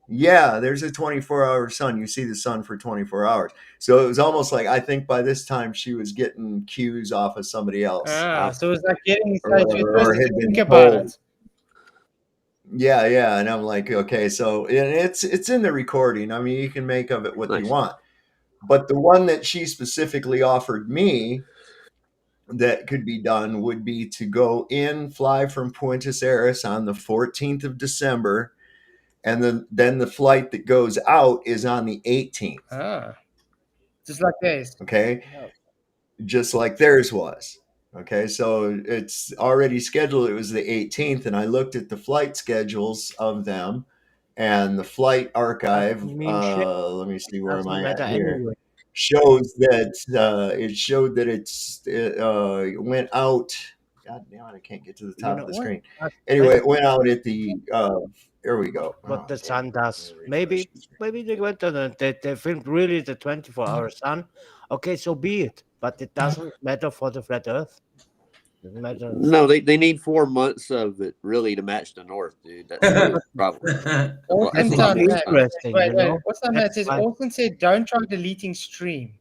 "Yeah, there's a 24-hour sun. You see the sun for 24 hours." So it was almost like, I think by this time she was getting cues off of somebody else. So it was like getting or so you're whatever, or supposed had to been think about told. it. Yeah. And I'm like, okay, so and it's in the recording. I mean, you can make of it what you Nice. want. But the one that she specifically offered me that could be done would be to fly from Buenos Aires on the 14th of December. And then the flight that goes out is on the 18th. Just like this. Okay. Just like theirs was. Okay. So it's already scheduled. It was the 18th. And I looked at the flight schedules of them and the flight archive. You mean shit? Let me see, where am Doesn't I matter at here? anyway. Shows that it showed that it went out. God damn it, I can't get to the top of the screen. Anyway, it went out at the there we go. What the sun does. Maybe they went on they filmed really the 24-hour sun. Okay, so be it. But it doesn't matter for the flat Earth. Doesn't matter. No, they need 4 months of it really to match the north, dude. That's really the problem. Orson That's a lot said, more time. wait, what's that man says? Orson said, "Don't try deleting stream.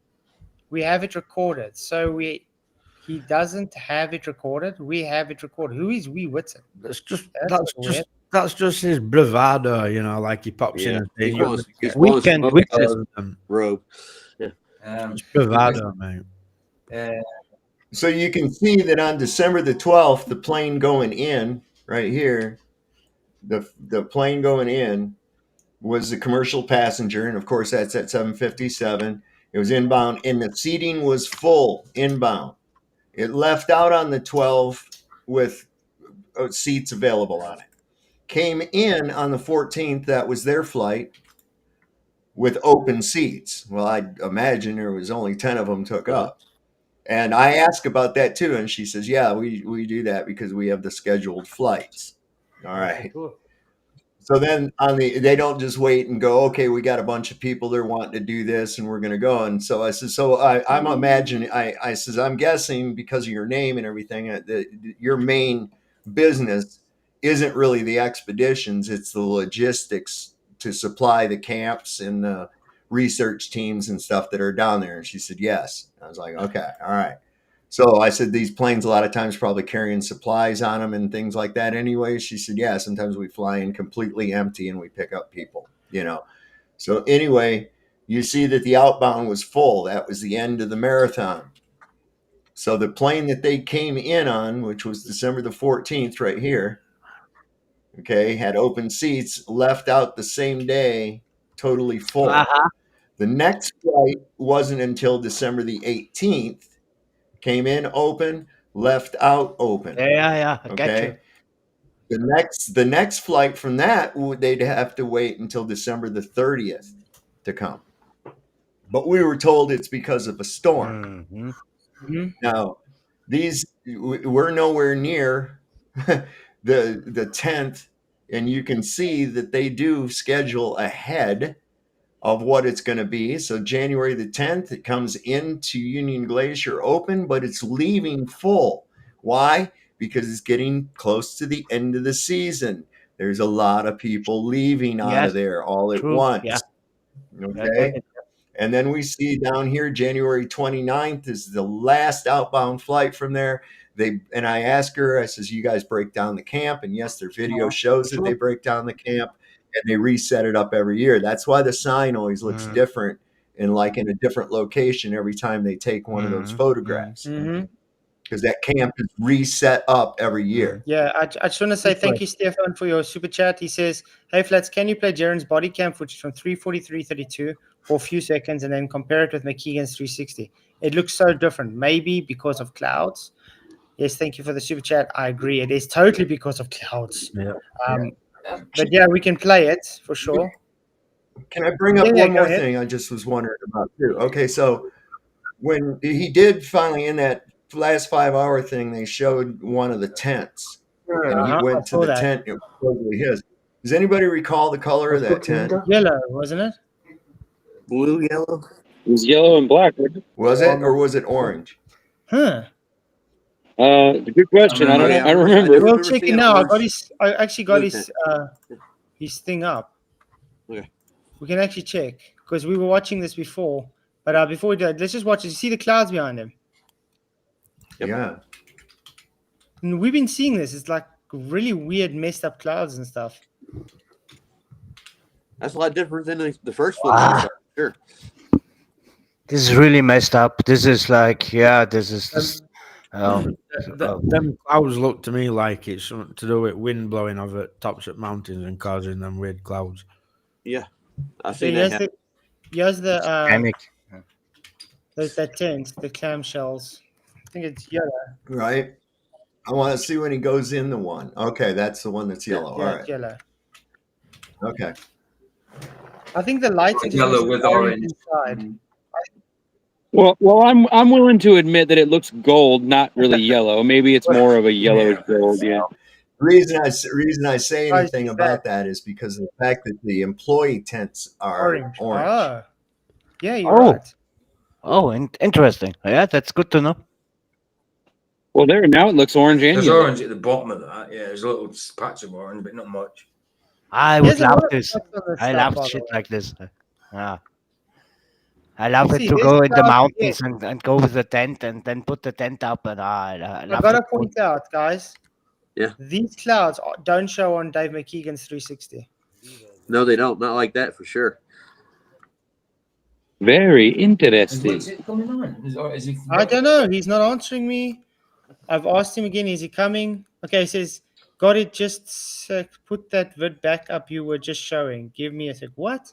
We have it recorded." So he doesn't have it recorded. We have it recorded. Who is we? Witsit? That's just his bravado, like he pops in and says, robe. Yeah. It's bravado, mate. So you can see that on December the 12th, the plane going in right here, the plane going in was the commercial passenger. And of course, that's at 7:57. It was inbound and the seating was full inbound. It left out on the 12 with seats available on it. Came in on the 14th. That was their flight with open seats. Well, I imagine there was only 10 of them took up. And I asked about that too, and she says, "Yeah, we do that because we have the scheduled flights." All right. Cool. So then they don't just wait and go, "Okay, we got a bunch of people they're wanting to do this, and we're going to go." And so I said, "So I'm imagining." I says, "I'm guessing because of your name and everything, that your main business isn't really the expeditions; it's the logistics to supply the camps and the research teams and stuff that are down there." And she said, "Yes." I was like, "Okay, all right." So I said, "These planes a lot of times probably carrying supplies on them and things like that anyway." She said, "Yeah, sometimes we fly in completely empty and we pick up people, So anyway, you see that the outbound was full. That was the end of the marathon. So the plane that they came in on, which was December the 14th right here, okay, had open seats, left out the same day, totally full. The next flight wasn't until December the 18th. Came in open, left out open. Yeah. I get Okay. you. The next flight from that, they'd have to wait until December the 30th to come. But we were told it's because of a storm. Now, we're nowhere near the 10th, and you can see that they do schedule ahead of what it's going to be. So January the 10th, it comes into Union Glacier open, but it's leaving full. Why? Because it's getting close to the end of the season. There's a lot of people leaving out of there all at once. Yeah. Okay. And then we see down here, January 29th is the last outbound flight from there. And I asked her, I says, you guys break down the camp? And yes, their video shows that they break down the camp and they reset it up every year. That's why the sign always looks different and like in a different location every time they take one of those photographs. Because that camp is reset up every year. Yeah, I just want to say thank you, Stefan, for your super chat. He says, hey, Flats, can you play Jaren's body cam footage from 3:43:32 for a few seconds and then compare it with McKeegan's 360? It looks so different. Maybe because of clouds. Yes, thank you for the super chat. I agree. It is totally because of clouds. But yeah, we can play it for sure. Can I bring up one more thing I just was wondering about too? Okay, so when he did finally in that last 5-hour thing, they showed one of the tents, and he went to the tent. It was totally his. Does anybody recall the color of that tent? Yellow, wasn't it? Blue, yellow. It was yellow and black. Was it, or was it orange? Huh. Good question. I don't know. I don't remember. We'll check it now. I actually got his thing up. Okay. We can actually check because we were watching this before. But before we do that, let's just watch it. You see the clouds behind him? Yeah. And we've been seeing this. It's like really weird, messed up clouds and stuff. That's a lot different than the first one. Sure. This is really messed up. This is like, this is. Them clouds look to me like it's something to do with wind blowing over tops of mountains and causing them weird clouds. Yeah, I've So seen that. here's the there's that tent, the clamshells. I think it's yellow. Right. I want to see when he goes in the one. Okay, that's the one that's yellow. Yeah, All it's right. yellow. Okay. I think the lights are Yellow with orange. inside. Well, I'm willing to admit that it looks gold, not really yellow. Maybe it's more of a yellowish gold. Yeah. The reason I say anything about that is because of the fact that the employee tents are orange. Oh. Yeah, you're right. Oh, interesting. Yeah, that's good to know. Well, there now it looks orange and There's yellow. orange at the bottom of that. Yeah, there's a little patch of orange, but not much. I would love this. I love shit like this. I love it to go in the mountains and go with the tent and then put the tent up. And I love gotta point out, guys. Yeah. These clouds don't show on Dave McKeegan's 360. No, they don't. Not like that for sure. Very interesting. What's it coming on? Is he... I don't know. He's not answering me. I've asked him again. Is he coming? Okay, he says, got it. Just put that vid back up you were just showing. Give me a sec. What?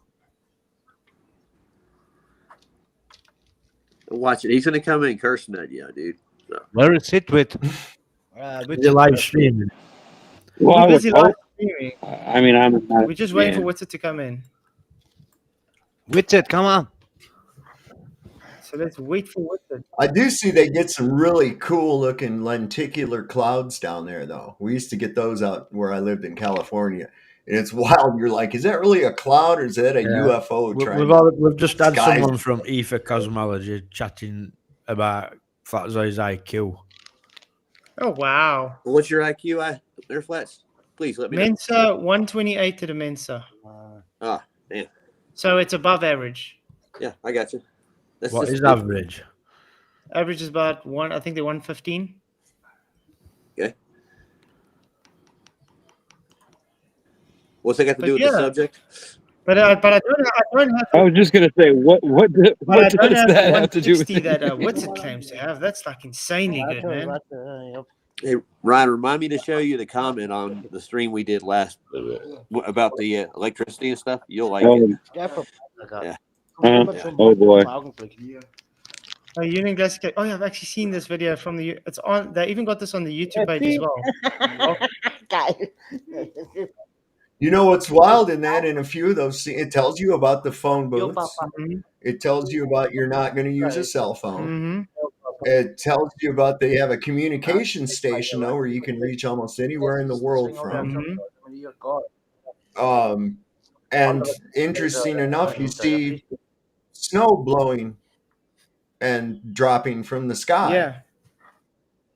Watch it. He's going to come in cursing at you, dude. So. Where is it with? The live streaming. Well, We're I would busy live hope. streaming. I mean, I'm not, We're just waiting for Witsit to come in. Witsit, come on. So let's wait for Witsit. I do see they get some really cool looking lenticular clouds down there, though. We used to get those out where I lived in California. And it's wild. You're like, is that really a cloud or is that a UFO? We've just had someone from Ether Cosmology chatting about Flatzoid's IQ. Oh, wow. What's your IQ there, Flats? Please let me know. Mensa, 128 to the Mensa. Man. So it's above average. Yeah, I got you. What is average? Average is about I think they're 115. Okay. What's that got to do with the subject? But I don't have. I was just gonna say what does that have to do with that Witsit claims to have? That's like insanely good, man. Hey, Ryan, remind me to show you the comment on the stream we did last about the electricity and stuff. You'll like it. Yeah. Oh boy. Oh, Union Glacier. Oh, yeah, I've actually seen this video from the. It's on. They even got this on the YouTube page as well. You know what's wild in that? In a few of those, it tells you about the phone booths. It tells you about you're not going to use a cell phone. It tells you about they have a communication station though, where you can reach almost anywhere in the world from. And interesting enough, you see snow blowing and dropping from the sky. Yeah.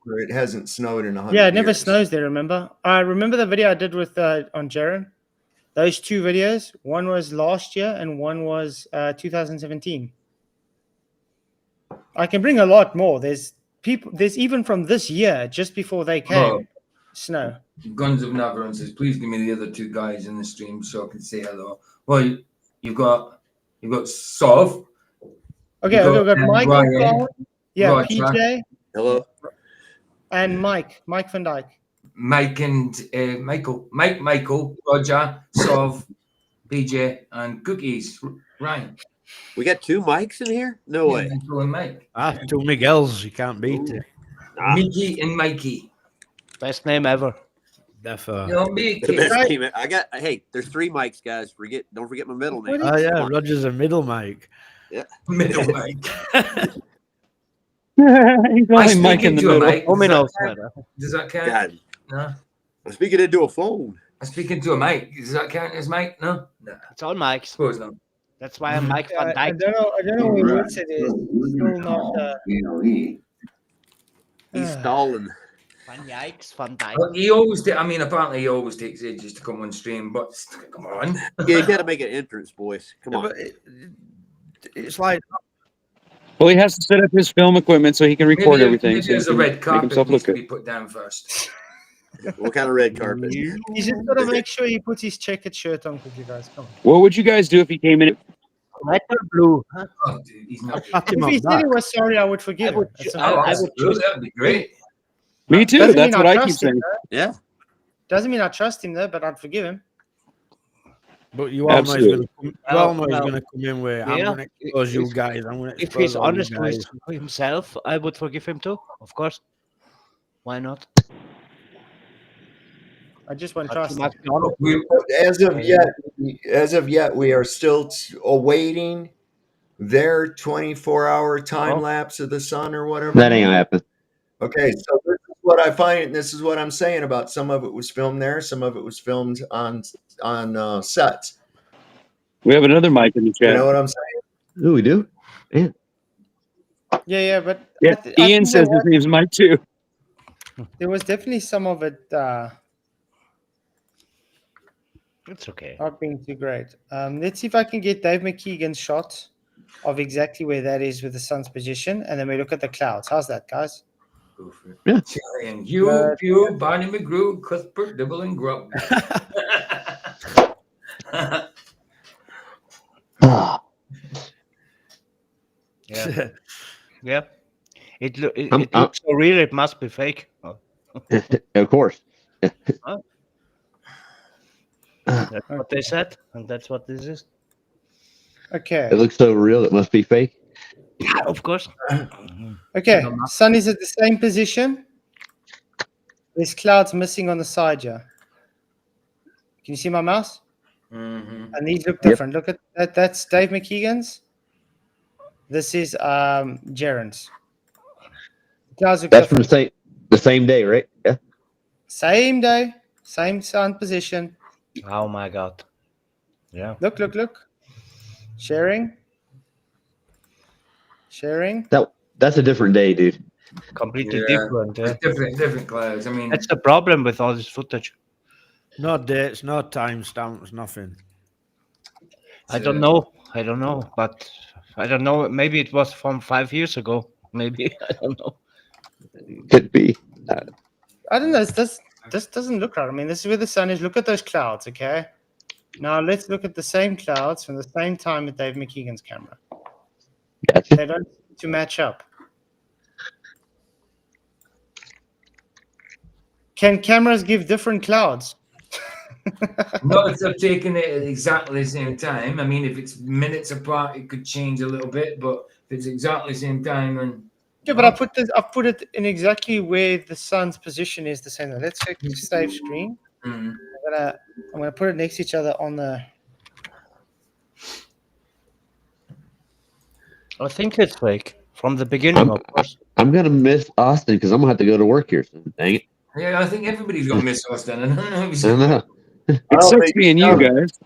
Where it hasn't snowed in 100 Yeah, it never years. snows there, remember? I remember the video I did with on Jaren. Those two videos, one was last year and one was 2017. I can bring a lot more. There's even from this year, just before they came, Oh. snow. Guns of Navarone says, please give me the other two guys in the stream so I can say hello. Well, you've got Sov. Okay, we've got Michael, Ryan, yeah, Roger, PJ. Hello. And Mike Van Dyke. Mike and Michael, Roger, Sov, PJ, and Cookies. Ryan. We got two mics in here? No way. Mike. Two Miguels. You can't beat it. Mickey and Mikey. Best name ever. Defo. The best name. Hey, there's three mics, guys. Don't forget my middle name. Oh yeah, Roger's a middle mic. Yeah. Middle mic. He's only Mike in the middle. Does that count? God. No. I'm speaking into a phone. I'm speaking to a mic. Does that count as mic? No. It's all mics. Suppose not. That's why I'm Mike Van I Dyke. don't know where Witsit is. Still not. He's stalling. Van Dyke. Well, he always did. I mean, apparently he always takes ages to come on stream, but come on. Yeah, you got to make an entrance, boys. Come on. It's like. Well, he has to set up his film equipment so he can record everything. Maybe So there's he a can red make carpet himself needs look to be good. put down first. What kind of red carpet? He's just got to make sure he puts his checkered shirt on, because you guys come on. What would you guys do if he came in? Red or blue? Huh? Oh, dude, he's not. If he said he was sorry, I would forgive him. That'd be great. Me too. Doesn't That's mean what I keep trust him, saying. though. Yeah. Doesn't mean I trust him though, but I'd forgive him. But you all know he's Absolutely. going to come in with, I'm going to expose you guys. I'm going to If expose he's all you honest guys. with himself, I would forgive him too. Of course. Why not? I just won't trust him. As of yet, we are still awaiting their 24-hour time lapse of the sun or whatever. That ain't gonna happen. Okay, so this is what I find, and this is what I'm saying about some of it was filmed there, some of it was filmed on sets. We have another mic in the chat. You know what I'm saying? Ooh, we do? Yeah. Yeah, but Yeah, Ian says his name's Mike too. there was definitely some of it It's okay. not being too great. Let's see if I can get Dave McKeegan's shot of exactly where that is with the sun's position, and then we look at the clouds. How's that, guys? Yeah. And you, Barney McGrew, Cuthbert, Dibble, and Grub. Yeah. Yeah. It looks so real. It must be fake. Oh. Of course. Huh? That's what they said, and that's what this is. Okay. It looks so real. It must be fake. Yeah, of course. Okay. Sun is at the same position. There's clouds missing on the side here. Can you see my mouse? Mm-hmm. And these look different. Look at that. That's Dave McKeegan's. This is Jaren's. Clouds look That's different. from the same day, right? Yeah. Same day, same sun position. Oh my god. Yeah. Look. Sharing. That's a different day, dude. Completely different. Yeah. Different clouds. I mean, That's the problem with all this footage. No dates, no timestamps, nothing. I don't know, but I don't know. Maybe it was from 5 years ago. Maybe I don't know. Could be. I don't know. This doesn't look right. I mean, this is where the sun is. Look at those clouds, okay? Now let's look at the same clouds from the same time with Dave McKeegan's camera. Gotcha. They don't seem to match up. Can cameras give different clouds? not if they're taking it at exactly the same time. I mean, if it's minutes apart, it could change a little bit, but if it's exactly the same time, and Yeah, but I put it in exactly where the sun's position is the same. Let's check the save screen. Mm-hmm. I'm gonna put it next to each other on the. I think it's fake. From the beginning, of course. I'm gonna miss Austin because I'm gonna have to go to work here soon. Dang it! Yeah, I think everybody's gonna miss Austin. I don't know if he's I gonna- know. It sucks being you guys.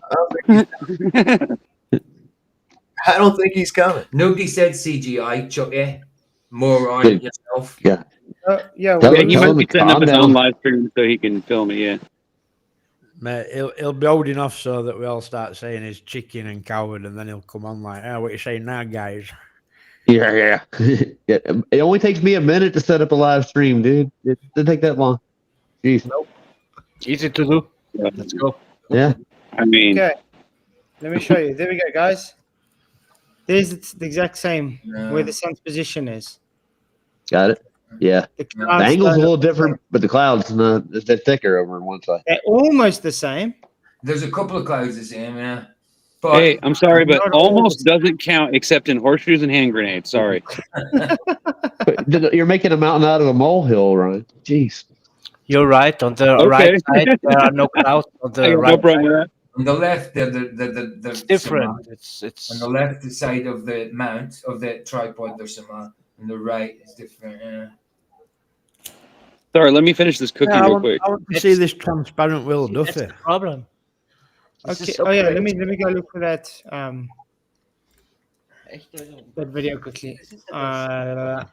I don't think he's coming. Nobody said CGI, Chucky. Moron Good. yourself. Yeah. Yeah, Tell Yeah, him- he tell might him be to setting up calm his down. own live stream so he can film it. Yeah. Mate, he'll be old enough so that we all start saying he's chicken and coward, and then he'll come on like, "Oh, what you saying now, guys?" Yeah. Yeah. It only takes me a minute to set up a live stream, dude. It doesn't take that long. Jeez. Easy to do. Let's go. Yeah. I mean, Okay, let me show you. There we go, guys. There's the exact same where the sun's position is. Got it. Yeah. The The clouds angle's a don't- little different, but the clouds they're thicker over on one side. They're almost the same. There's a couple of clouds the same, yeah. But hey, I'm sorry, but Not all almost doesn't count except in horseshoes and hand grenades. Sorry. But you're making a mountain out of a molehill, Ryan. Jeez. You're right. On the Okay. right side, there are no clouds. On I the got no right problem with that. on the left, it's different. It's On the left side of the mount of the tripod, there's some. On the right, it's different. Yeah. Sorry, let me finish this cookie Yeah, real quick. I want to see this transparent Will that's Duffy. the problem. This Okay. is so Oh yeah, crazy. let me go look for that that video quickly.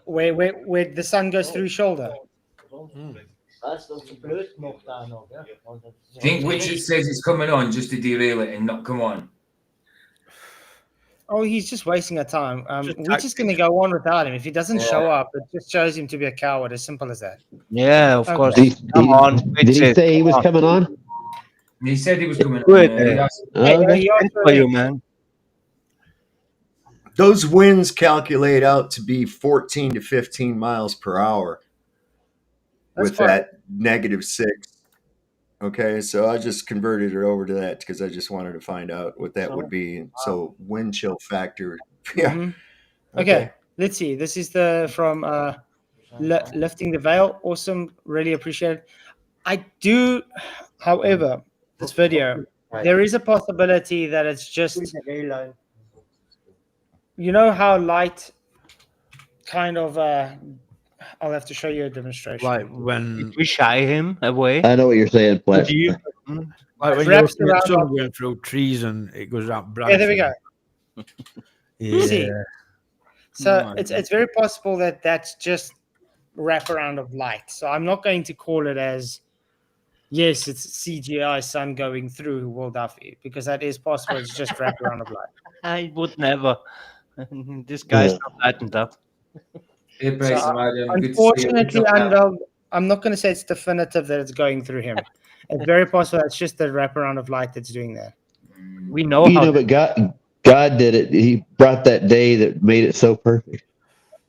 Where the sun goes through his shoulder. I think Witsit says it's coming on just to derail it and not come on. Oh, he's just wasting our time. We're just going to go on without him. If he doesn't show up, it just shows him to be a coward. As simple as that. Yeah, of Okay. course. Come on. Did he say he was coming on? He said he was coming Do on. it, He eh? asked- Hey, Okay. he Good also- for you, man. Those winds calculate out to be 14 to 15 miles per hour That's with fine. that -6. Okay, so I just converted it over to that because I just wanted to find out what that would be. So wind chill factor. Yeah. Mhm. Okay, let's see. This is the from lifting the veil. Awesome, really appreciate it. I do, however, this video, there is a possibility that it's just, you know how light kind of I'll have to show you a demonstration. Like when, We shy him away. I know what you're saying, Flash. Do you? like when Wraps you're around sun up- going through trees and it goes out bright. Yeah, there we go. Yeah. See? So it's very possible that that's just wraparound of light. So I'm not going to call it as, yes, it's CGI sun going through Will Duffy, because that is possible. It's just wraparound of light. I would never. This guy's not lightened up. Hey, praise So, the Lord, good to see you. unfortunately, I'm not going to say it's definitive that it's going through him. It's very possible it's just the wraparound of light that's doing that. We know You how. know, but God did it. He brought that day that made it so perfect.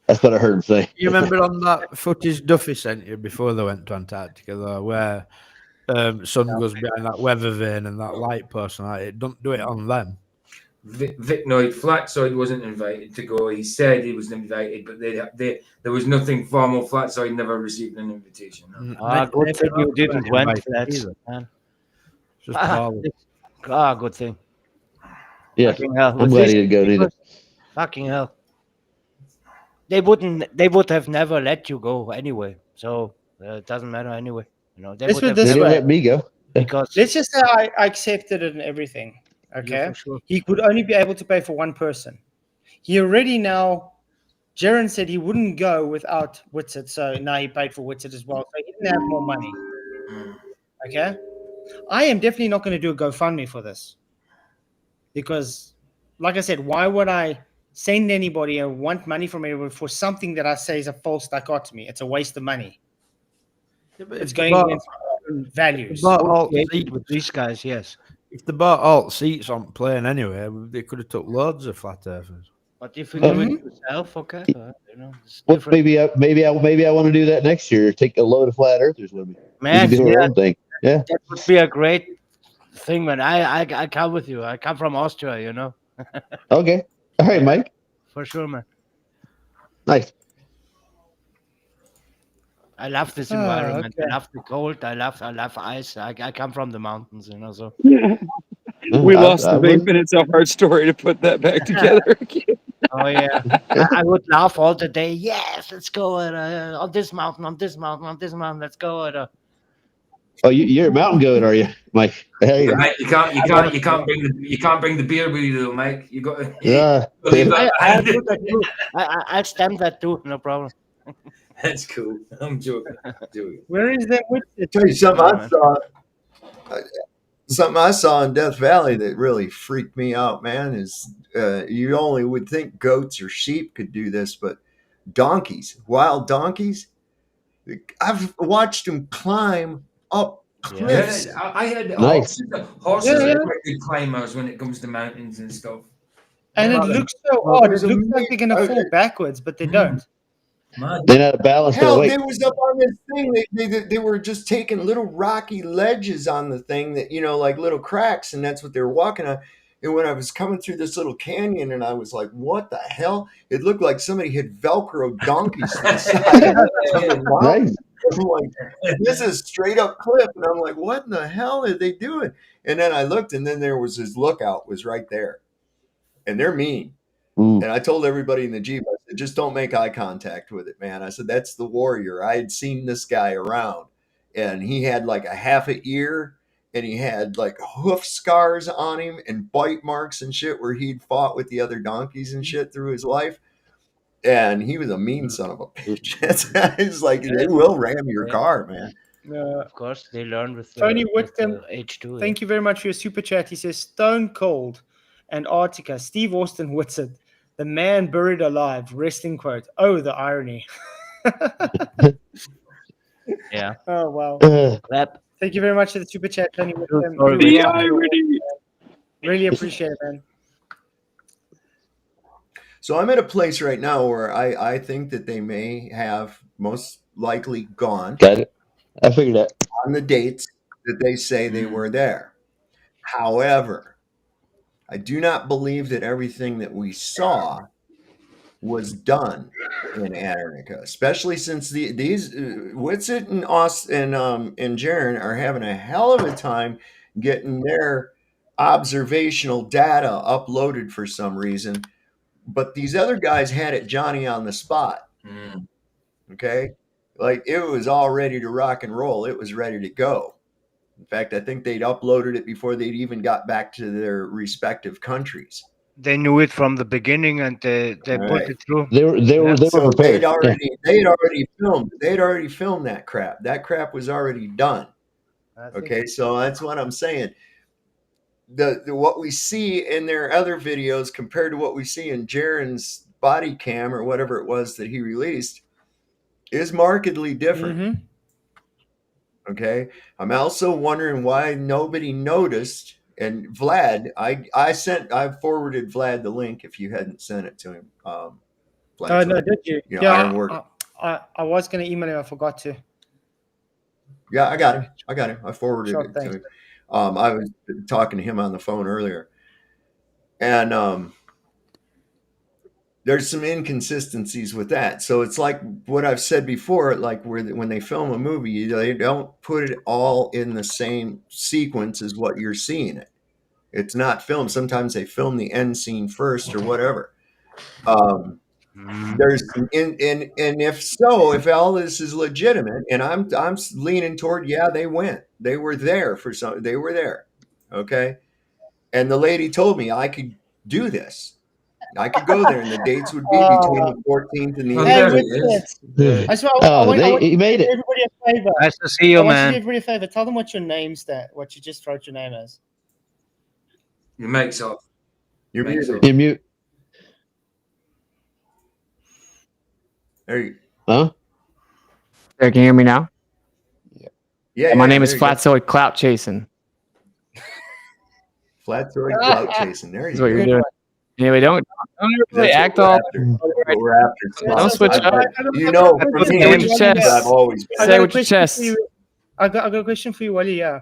That's what I heard him say. You remember on that footage Duffy sent you before they went to Antarctica, though, where sun goes behind that weather vane and that light person, like, it don't do it on them. Flatzoid wasn't invited to go. He said he was invited, but there was nothing formal. Flatzoid never received an invitation. No. Good thing you didn't went to that. either. Man. Just balls. Good thing. Yeah, Fucking hell. I'm With glad this- he didn't go neither. Fucking hell. They would have never let you go anyway. So it doesn't matter anyway. You know, they Let's would put have it this They never, didn't way. let me go. because Let's just say I accepted it and everything. Okay. for sure. He could only be able to pay for one person. He already now, Jaron said he wouldn't go without Witsit, so now he paid for Witsit as well. So he didn't have more money. Okay. I am definitely not going to do a GoFundMe for this. Because, like I said, why would I send anybody and want money from anybody for something that I say is a false dichotomy? It's a waste of money. It's going against my own values. But alt Yeah, seats, with these guys, yes. if they bought alt seats on plane anyway, they could have took loads of flat earthers. But if you do it yourself, okay, you know, it's Well, different. maybe I want to do that next year. Take a load of flat earthers with me. We Man, can do our yeah, own thing. Yeah. that would be a great thing, man. I come with you. I come from Austria, you know, Okay. All right, Mike. for sure, man. Nice. I love this environment. okay. I love the cold. I love ice. I come from the mountains, you know. So We lost the vape, and it's a hard story to put that back together again. Oh yeah, I would laugh all the day. Yes, let's go on this mountain, on this mountain, on this mountain. Let's go Oh, you're a mountain goat, are you, Mike? Hey, Yeah, mate, you can't bring the beer with you, though, Mike. You got to yeah. leave that I'll behind. do that too. I'll stand that too. No problem. That's cool. I'm joking. Where is that Witsit? Tell you something something I saw in Death Valley that really freaked me out, man, is you only would think goats or sheep could do this, but donkeys, wild donkeys, I've watched them climb up cliffs. Yeah, I had Nice. horses are quite good climbers when it comes to mountains and stuff. And it looks so odd. It looks like they're gonna fall backwards, but they don't. They know how to balance their Hell, weight. they was up on this thing. They were just taking little rocky ledges on the thing that, like little cracks, and that's what they were walking on. And when I was coming through this little canyon, and I was like, what the hell? It looked like somebody had Velcro donkeys to the side of the mountain. I'm like, this is straight up cliff. And I'm like, what in the hell are they doing? And then I looked, and then there was his lookout was right there. And they're mean. And I told everybody in the Jeep, I said, just don't make eye contact with it, man. I said, that's the warrior. I had seen this guy around, and he had like a half an ear, and he had like hoof scars on him and bite marks and shit where he'd fought with the other donkeys and shit through his life. And he was a mean son of a bitch. It's like, they will ram your car, man. Of course, they learn with Tony with Whitcomb, age too. thank you very much for your super chat. He says, Stone Cold, Antarctica, Steve Austin Witsit, the man buried alive, resting quote. Oh, the irony. Yeah. Oh, wow. Clap. Thank you very much for the super chat, Tony Whitcomb. The irony. Really appreciate it, man. So I'm at a place right now where I think that they may have most likely gone. Got it. I figured that. On the dates that they say they were there. However, I do not believe that everything that we saw was done in Antarctica, especially since these Witsit and Austin and Jaron are having a hell of a time getting their observational data uploaded for some reason. But these other guys had it Johnny on the spot. Okay? Like it was all ready to rock and roll. It was ready to go. In fact, I think they'd uploaded it before they'd even got back to their respective countries. They knew it from the beginning, and they put it through. They were So prepared. they'd already filmed that crap. That crap was already done. Okay, so that's what I'm saying. The what we see in their other videos compared to what we see in Jaron's body cam or whatever it was that he released is markedly different. Okay, I'm also wondering why nobody noticed. And Vlad, I forwarded Vlad the link if you hadn't sent it to him. Vlad, No, did you? Ironwork. I was going to email him. I forgot to. Yeah, I got him. I forwarded Sure, it to thanks. him. I was talking to him on the phone earlier, and there's some inconsistencies with that. So it's like what I've said before, like when they film a movie, they don't put it all in the same sequence as what you're seeing it. It's not filmed. Sometimes they film the end scene first or whatever. There's and if so, if all this is legitimate, and I'm leaning toward, yeah, they went. They were there for some. They were there. Okay. And the lady told me I could do this. I could go there, and the dates would be between the 14th and the 18th. I swear, I want he made it. everybody a favor. Nice to see you, I want man. to do everybody a favor. Tell them what your name's that. What you just wrote your name as. Your mate's off. You're muted. You mute. There you Huh? There, can you hear me now? Yeah. My name is there you go. Flatzoid Clout Chasing. Flatzoid clout chasing. There you That's what go. you're doing. Anyway, don't really That's act what we're all. after. That's what we're after. Don't switch up. You know, for me, Say with your chest. I've always been. Say with your chest. I got a question for you, Wally. Yeah.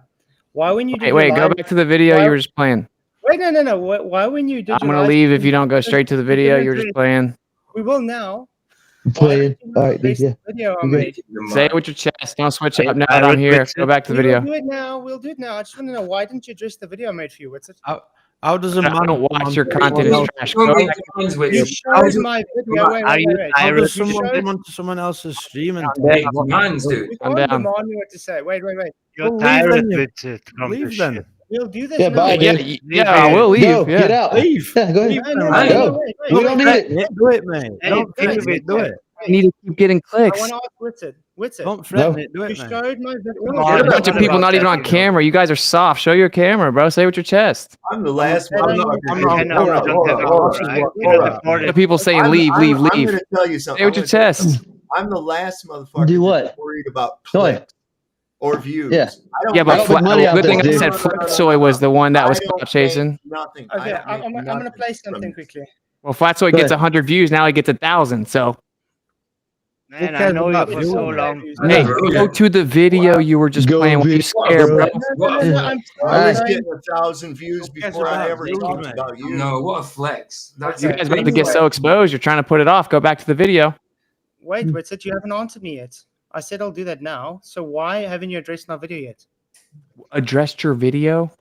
Why when you did Wait, your go live- back to the video you were just playing. Wait, no. Why when you did I'm your gonna live leave if stream- you don't go straight to the video you were just playing. We will now. Playing. All right, Based yeah. on the video I You made. Say it with your chest. Don't switch up now I that I'm would here. mix Go it. back to the We'll video. do it now. We'll do it now. I just want to know, why didn't you address the video I made for you? What's it? How does a I man don't watch come your onto content someone is else- trash. Well, Go it back. depends which- You showed my video. Wait, Are wait, you wait, wait. How tired? does You someone showed- come onto someone else's stream and Yeah, take what Man's they do? dude. You I'm can't down. demand me what to say. Wait, wait, wait. You're Well, leave tired then, you- with it from leave this then. shit. We'll do this Yeah, now. bye, Yeah, dude. yeah, I will leave. Go, Yeah. get out. Leave. Yeah, go ahead. Leave No, then, no, mate. no, Go. no, wait, We wait, don't wait, need wait, it. wait. Do it, mate. Hey, Don't hey, threaten it. Do it. I need to keep getting I clicks. want to ask Witsit. Witsit. Don't threaten No. it. Do You it, mate. showed my video. Come There's on, a bunch of what people about not even that, on you know? camera. You guys are soft. Show your camera, bro. Say it with your chest. I'm the last I'm not- motherfucker. I'm who- not- Hold Hold up, on, hold up, hold up, right? hold up. A lot of people saying I'm- leave, I'm- leave, I'm leave. going to tell you something. Say it with your chest. I'm the last motherfucker Do that's what? worried about Go ahead. clicks or views. Yeah. I don't Yeah, but don't make money good off thing this, I said dude. Flatzoid was the one that I was don't clout chasing. make nothing. I Okay, don't I'm make going to nothing play from something this. quickly. Well, Flatzoid Go gets ahead. 100 views. Now he gets 1,000. So, Man, I cares know you about for views? so long. hey, go to the video you were just Go playing when you video, scared, bro. bro. No, no, no, I'm I was sorry. getting 1,000 views before I about ever views, talked mate? about you. No, what a flex. That's You Okay. guys about to get so exposed. You're trying to put it off. Go back to the video. Wait, Witsit, you haven't answered me yet. I said I'll do that now. So why haven't you addressed my video yet? Addressed your video.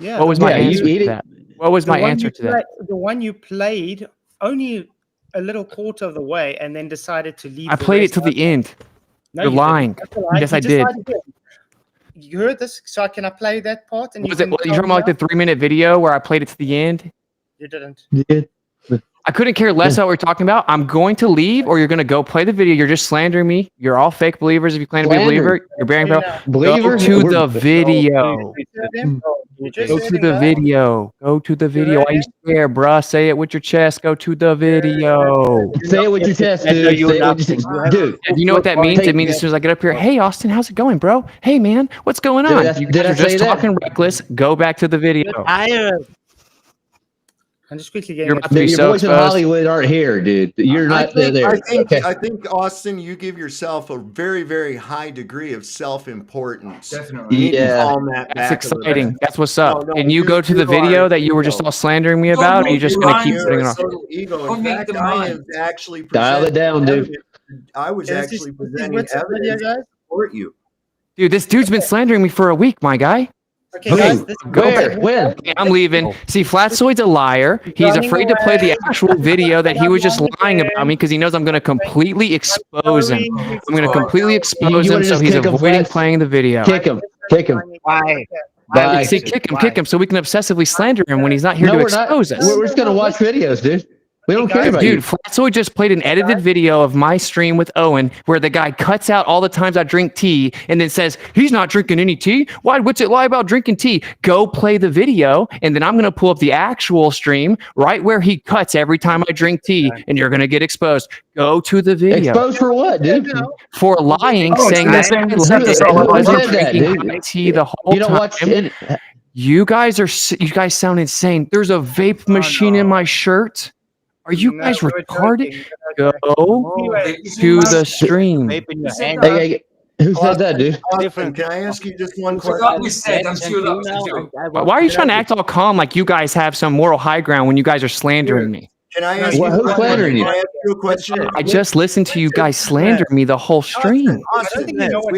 Yeah. What was the my one answer you- to that? What was the my one answer you to that? The one you played only a little quarter of the way and then decided to leave. I played it to the end. No, You're you didn't. lying. That's a lie. Yes, You I did. decided to. You heard this, so can I play that part? And Was you it? can You tell talking me about like the now? 3-minute video where I played it to the end? You didn't. Yeah. I couldn't care less about what we're talking about. I'm going to leave, or you're going to go play the video. You're just slandering me. You're all fake believers. If you claim to be a Slander. believer, you're bearing Hey, power. now, Believer? Go to We're- the video. you heard him? You just Go heard to him the now? video. Go to the video. Why you scared, bruh? Say it with your chest. Go to the video. Say it with your chest, dude. Say it with your chest. Dude. Do you know what that means? Take- It means as soon as I get up here, hey, Austin, how's it going, bro? Hey, man, what's going Did on? I- You did I guys are say just that? talking reckless. Go back to the video. Tired. I'm just quickly getting You're it. about to be Your so boys in exposed. Hollywood aren't here, dude. You're not there. Okay. I think, Austin, you give yourself a very, very high degree of self-importance. Definitely. You need to Yeah. calm that That's back a little exciting. bit. That's what's up. No, Can you go to the you video are that you were just ego. all slandering me about, or are you just going to keep You're putting it a off? subtle ego. Don't In make fact, the I mind. am actually Dial it down, dude. evidence- I was Is this- actually is this presenting Witsit video, evidence guys? to support you. Dude, this dude's been slandering me for a week, my guy. Okay, Okay, guys, this where? When? Okay, I'm leaving. See, Flatzoid's a liar. He's afraid to play the actual video that he was just lying about me because he knows I'm going to completely expose him. I'm going to completely expose You him, wanna so just he's kick him, avoiding Flats? playing the video. Kick him. Kick him. Why? Bye. See, kick him, so we can obsessively slander him when he's not here No, to we're not. expose us. We're just gonna watch videos, dude. We don't care about Dude, you. Flatzoid just played an edited video of my stream with Owen where the guy cuts out all the times I drink tea and then says, he's not drinking any tea. Why would it lie about drinking tea? Go play the video, and then I'm going to pull up the actual stream right where he cuts every time I drink tea, and you're going to get exposed. Go to the video. Exposed for what, dude? For lying, Oh, saying that I who said that, drinking dude? tea the whole You don't time. watch any. You guys sound insane. There's a vape machine in my shirt. Are you No, guys we're retarded? joking. Go to the stream. Vape in your hand. Hey, who said that, dude? Austin, can I ask you just one So that question? was said. I'm sure that was a joke. Why are you trying to act all calm like you guys have some moral high ground when you guys are slandering me? Can I ask Well, you? who's slandering you? Can I ask you a question? I just listened to you guys slander me the whole stream. I don't think you know what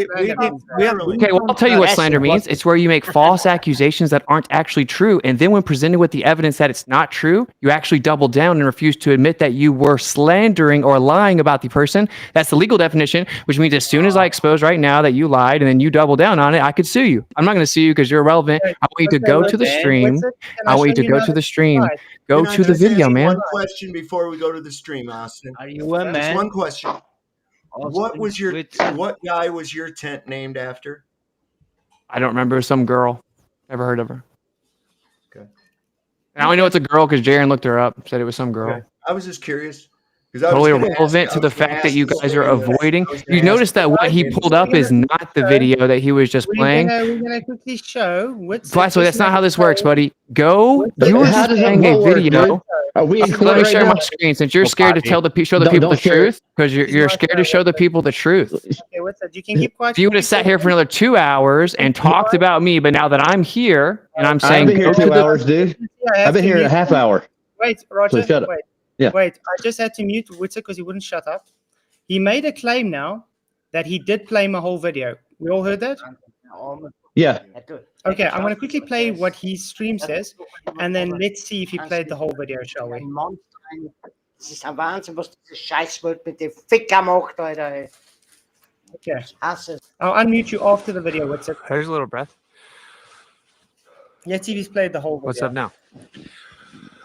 slander means. Okay, well, I'll tell you what slander means. It's where you make false accusations that aren't actually true. And then when presented with the evidence that it's not true, you actually double down and refuse to admit that you were slandering or lying about the person. That's the legal definition, which means as soon as I expose right now that you lied and then you double down on it, I could sue you. I'm not going to sue you because you're irrelevant. I want you to go to the stream. I want you to go to the stream. Go Can I to the just video, ask man. One question before we go to the stream, Austin. Are you a Just man? one question. What was your Witsit. what guy was your tent named after? I don't remember. Some girl. Never heard of her. Okay. I only know it's a girl because Jaren looked her up. Said it was some girl. Okay. I was just curious. 'Cause I was Totally gonna ask- irrelevant I to the was gonna fact that ask you the guys are same thing. avoiding. I was gonna You notice ask that the what he same pulled up is not the video that he was just playing. We're gonna quickly show. Flatzoid, that's not how this works, buddy. Go. But You were how just does that playing a work, video. dude? Are we in Let court me right share now? my screen since you're scared to show the people Don't the share it. truth because you're scared to show the people the truth. Okay, what's that? You can keep quiet. If you would have sat here for another 2 hours and talked about me, but now that I'm here and I'm I've saying been here go to 2 the- hours, dude. I've been here a half hour. Wait, Roger. So shut up. Wait. Yeah. Wait. I just had to mute Witsit because he wouldn't shut up. He made a claim now that he did play my whole video. We all heard that? Yeah. Okay, I'm going to quickly play what his stream says, and then let's see if he played the whole video, shall we? Das ist ein Wahnsinn, was dieses Scheißwort mit dem Ficker macht, Alter. Ey. Okay. Ich hasse es. I'll unmute you after the video. What's it? There's a little breath. Let's see if he's played the whole video. What's up now?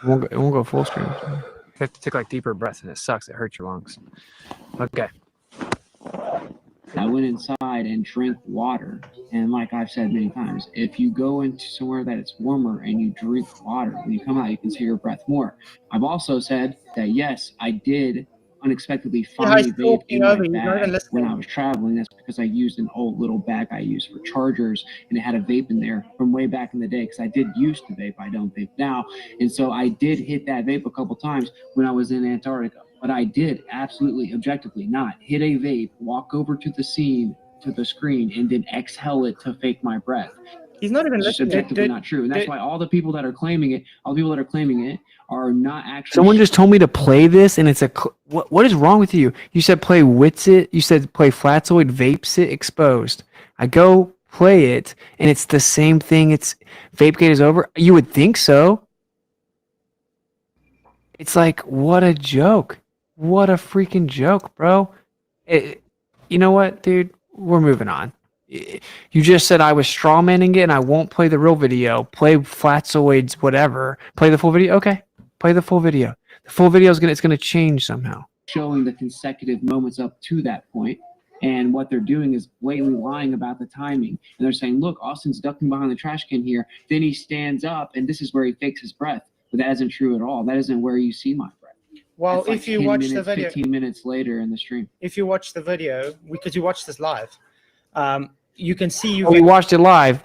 It won't go full screen. You have to take like deeper breaths, and it sucks. It hurts your lungs. Okay. I went inside and drank water. And like I've said many times, if you go into somewhere that it's warmer and you drink water, when you come out, you can see your breath more. I've also said that, yes, I did unexpectedly find a vape in my bag when I was traveling. That's because I used an old little bag I used for chargers, and it had a vape in there from way back in the day, because I did used to vape. I don't vape now. And so I did hit that vape a couple times when I was in Antarctica. But I did absolutely, objectively not hit a vape, walk over to the scene, to the screen, and then exhale it to fake my breath. He's not even It's listening. objectively not true. And that's why all the people that are claiming it, are not actually. Someone just told me to play this, and it's a. What is wrong with you? You said play Witsit. You said play Flatzoid, Vapesit, Exposed. I go play it, and it's the same thing. It's VapeGate is over. You would think so. It's like, what a joke. What a freaking joke, bro. You know what, dude? We're moving on. You just said I was strawmanning it and I won't play the real video. Play Flatzoids, whatever. Play the full video? Okay. Play the full video. The full video is gonna change somehow. Showing the consecutive moments up to that point. And what they're doing is blatantly lying about the timing. And they're saying, look, Austin's ducking behind the trash can here. Then he stands up and this is where he fakes his breath. But that isn't true at all. That isn't where you see my breath. Well, That's like if you 10 watch minutes, the video, 15 minutes later in the stream. if you watch the video, because you watched this live, you can see you. Oh, we watched it live.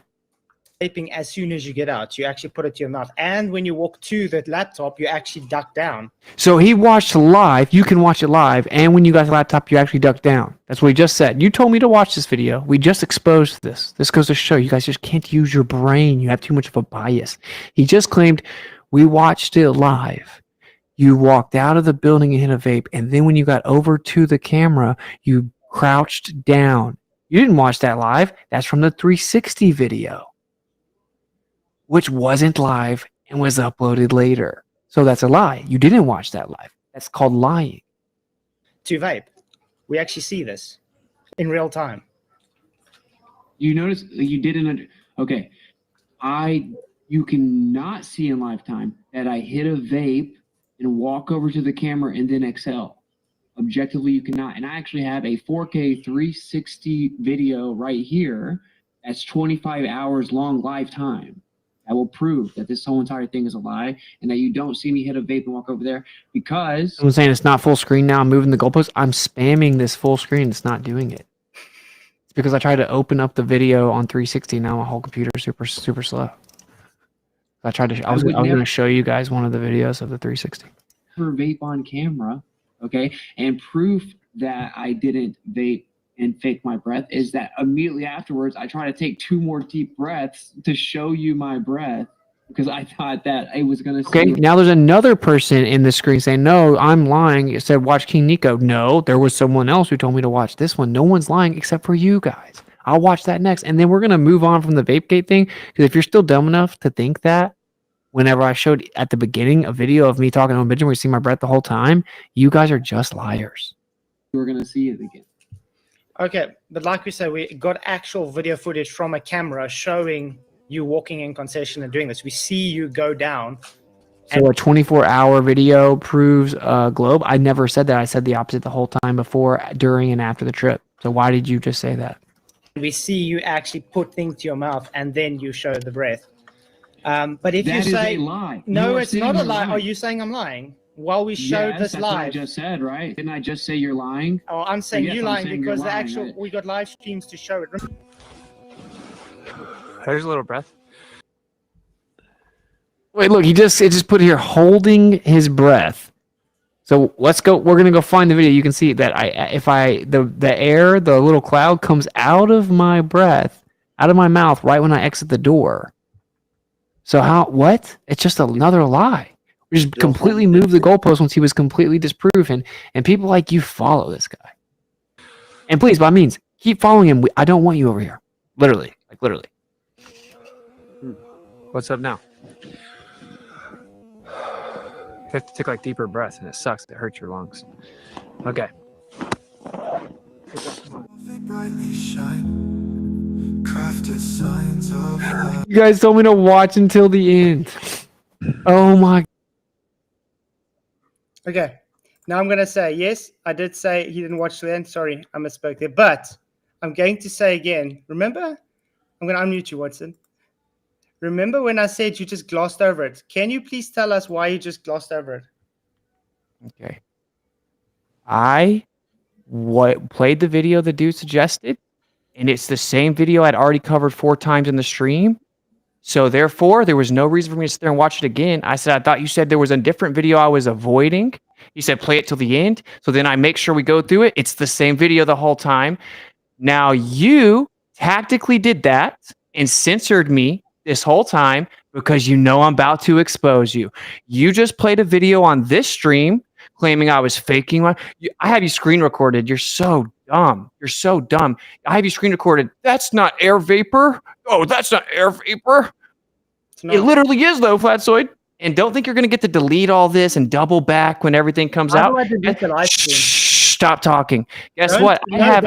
Vaping as soon as you get out. You actually put it to your mouth, and when you walk to the laptop, you actually duck down. So he watched live. You can watch it live, and when you got the laptop, you actually duck down. That's what he just said. You told me to watch this video. We just exposed this. This goes to show you guys just can't use your brain. You have too much of a bias. He just claimed we watched it live. You walked out of the building and hit a vape, and then when you got over to the camera, you crouched down. You didn't watch that live. That's from the 360 video, which wasn't live and was uploaded later. So that's a lie. You didn't watch that live. That's called lying. To vape, we actually see this in real time. You notice you didn't. Okay, you cannot see in lifetime that I hit a vape and walk over to the camera and then exhale. Objectively, you cannot. And I actually have a 4K 360 video right here that's 25 hours long lifetime. I will prove that this whole entire thing is a lie and that you don't see me hit a vape and walk over there because... I'm saying it's not full screen now. I'm moving the goalpost. I'm spamming this full screen. It's not doing it. It's because I tried to open up the video on 360. Now my whole computer is super slow. I was going to show you guys one of the videos of the 360. Vape on camera, okay, and proof that I didn't vape and fake my breath is that immediately afterwards I try to take 2 more deep breaths to show you my breath because I thought that I was going to. Okay, now there's another person in the screen saying, no, I'm lying. It said watch King Nico. No, there was someone else who told me to watch this one. No one's lying except for you guys. I'll watch that next. And then we're going to move on from the VapeGate thing. Because if you're still dumb enough to think that, whenever I showed at the beginning a video of me talking to a midget where you see my breath the whole time, you guys are just liars. We're going to see it again. Okay, but like we said, we got actual video footage from a camera showing you walking in concession and doing this. We see you go down. So a 24-hour video proves a globe? I never said that. I said the opposite the whole time before, during, and after the trip. So why did you just say that? We see you actually put things to your mouth and then you show the breath. But if That you is say a lie. no, You are it's sitting not a here lie. lying. Are you saying I'm lying? While we showed this that's what I live. just said, right? Didn't I just say you're lying? Oh, I'm saying Yes, you I'm lying saying because you're the lying, actual right? we got live streams to show it. There's a little breath. Wait, look, it just put here holding his breath. So let's go. We're gonna go find the video. You can see that the air, the little cloud comes out of my breath, out of my mouth right when I exit the door. So what? It's just another lie. We just completely moved the goalpost once he was completely disproven, and people like you follow this guy. And please, by all means, keep following him. I don't want you over here. Literally. What's up now? You have to take like deeper breaths, and it sucks. It hurts your lungs. Okay. They brightly shine, crafted signs of light. You guys told me to watch until the end. Oh my. Okay. Now I'm going to say, yes, I did say he didn't watch the end. Sorry, I misspoke there. But I'm going to say again, remember? I'm going to unmute you, Watson. Remember when I said you just glossed over it? Can you please tell us why you just glossed over it? Okay. I played the video the dude suggested, and it's the same video I'd already covered 4 times in the stream. So therefore, there was no reason for me to sit there and watch it again. I said, I thought you said there was a different video I was avoiding. He said, play it till the end. So then I make sure we go through it. It's the same video the whole time. Now you tactically did that and censored me this whole time because you know I'm about to expose you. You just played a video on this stream claiming I was faking I have you screen recorded. You're so dumb. You're so dumb. I have you screen recorded. That's not air vapor. Oh, that's not air vapor. It literally is though, Flatzoid. And don't think you're going to get to delete all this and double back when everything comes out. Stop talking. Guess what? I have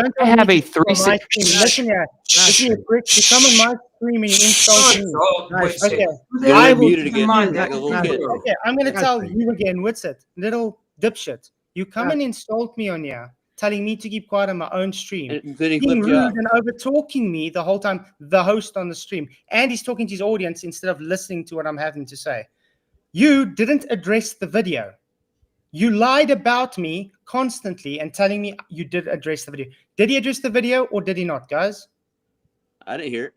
a 360. Listen here. Listen here, Chris. You come on my stream and you insult me. Okay. You're muted again. Okay, I'm going to tell you again, Witsit, little dipshit. You come and insult me on here, telling me to keep quiet on my own stream, being rude and over talking me the whole time, the host on the stream, and he's talking to his audience instead of listening to what I'm having to say. You didn't address the video. You lied about me constantly and telling me you did address the video. Did he address the video or did he not, guys? I didn't hear it.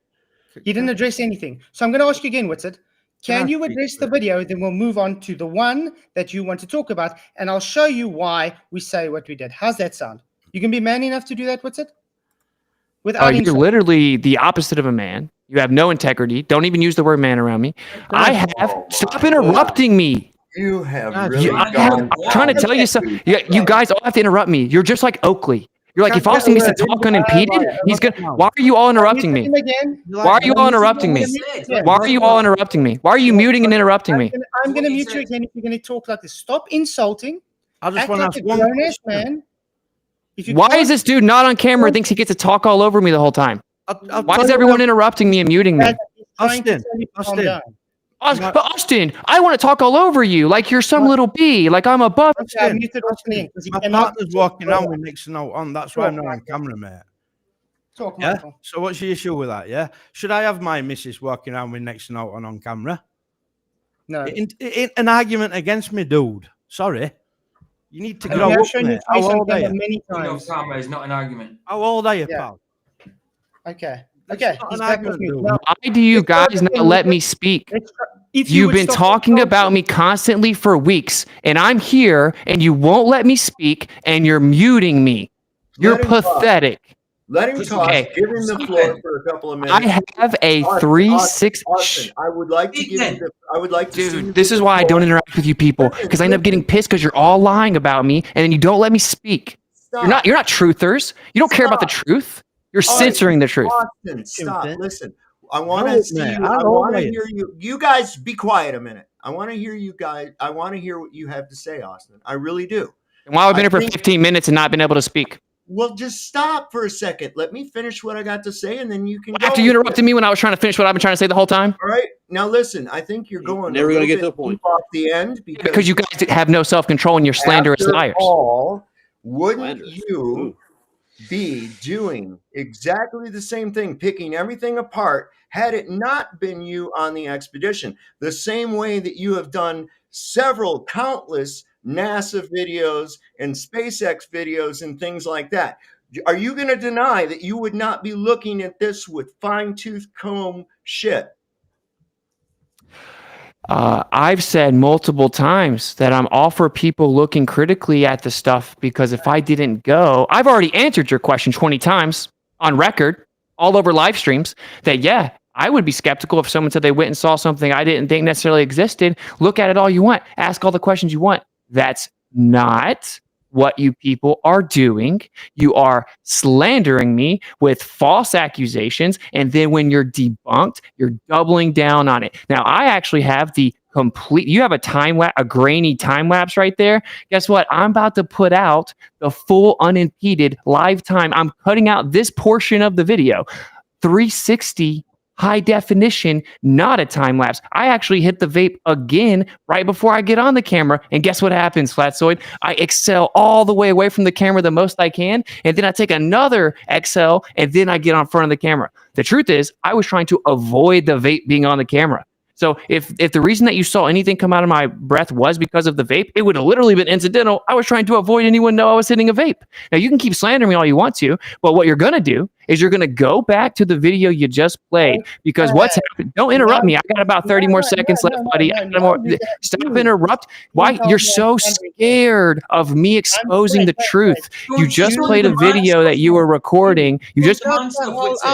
He didn't address anything. So I'm going to ask you again, Witsit. Can you address the video? Then we'll move on to the one that you want to talk about, and I'll show you why we say what we did. How's that sound? You can be man enough to do that, Witsit? Without You're literally the opposite of a man. You have no integrity. Don't even use the word man around me. Stop interrupting me. You have really I'm trying to tell you something. You guys all have to interrupt me. You're just like Oakley. You're like, if Austin gets to talk unimpeded, he's gonna. Why are you all interrupting me? Why are you all interrupting me? Why are you all interrupting me? Why are you muting and interrupting me? I'm going to mute you again if you're going to talk like this. Stop insulting. I just Act want to like ask a one grown-ass question. man. If you Why can't- is this dude not on camera and thinks he gets to talk all over me the whole time? Why is everyone interrupting me and muting me? Austin, Austin, I want to talk all over you like you're some little bee, like I'm above. My partner's walking around with Nixon out on. That's why I'm not on camera, mate. Talk, Yeah. Michael. So what's your issue with that? Yeah. Should I have my missus walking around with Nixon out on camera? No. An argument against me, dude. Sorry. You need to I mean, grow I've up, shown you mate. How face on old are camera you? many No, times. camera is not an argument. How old are you, Yeah. pal? Okay. Okay. not He's an back with argument, me. dude. Now, Why do you guys not let me speak? if you You've would been stop talking insulting- about me constantly for weeks, and I'm here, and you won't let me speak, and you're muting me. You're Let him talk. pathetic. Let him talk. Okay. Give him the floor for a couple of minutes. I have a Austin, 3-6. Austin, I would like to give you the. I would like to see you Dude, this is why I don't interact with you people, because I end up getting pissed because you're all lying about me, and then you don't let me speak. You're not truthers. You don't care about the truth. You're All right, censoring the truth. Austin, stop. Listen, I want No, to see man, you. I I don't want to like it. hear you. You guys, be quiet a minute. I want to hear you guys. I want to hear what you have to say, Austin. I really do. And why have I been I here for think- 15 minutes and not been able to speak? Well, just stop for a second. Let me finish what I got to say, and then you can go. After you with it. interrupted me when I was trying to finish what I've been trying to say the whole time? All right. Now listen. I think you're going Never a gonna little get to bit the point. deep off the end Because you guys have no self-control and you're slanderous after liars. all, wouldn't Slanderous. you be doing exactly the same thing, picking everything apart, had it not been you on the expedition? The same way that you have done several countless NASA videos and SpaceX videos and things like that. Are you going to deny that you would not be looking at this with fine-tooth comb shit? I've said multiple times that I'm all for people looking critically at the stuff because if I didn't go, I've already answered your question 20 times on record, all over live streams, that yeah, I would be skeptical if someone said they went and saw something I didn't think necessarily existed. Look at it all you want. Ask all the questions you want. That's not what you people are doing. You are slandering me with false accusations, and then when you're debunked, you're doubling down on it. Now, I actually have the complete, you have a grainy time lapse right there. Guess what? I'm about to put out the full unimpeded live time. I'm cutting out this portion of the video, 360 high definition, not a time lapse. I actually hit the vape again right before I get on the camera, and guess what happens, Flatzoid? I excel all the way away from the camera the most I can, and then I take another excel, and then I get on front of the camera. The truth is, I was trying to avoid the vape being on the camera. So if the reason that you saw anything come out of my breath was because of the vape, it would have literally been incidental. I was trying to avoid anyone know I was hitting a vape. Now, you can keep slandering me all you want to, but what you're going to do is you're going to go back to the video you just played, because what's happened? Don't interrupt me. I got about 30 more seconds left, buddy. Stop interrupt. Why? You're so scared of me exposing the truth. You just played a video that you were recording. You just,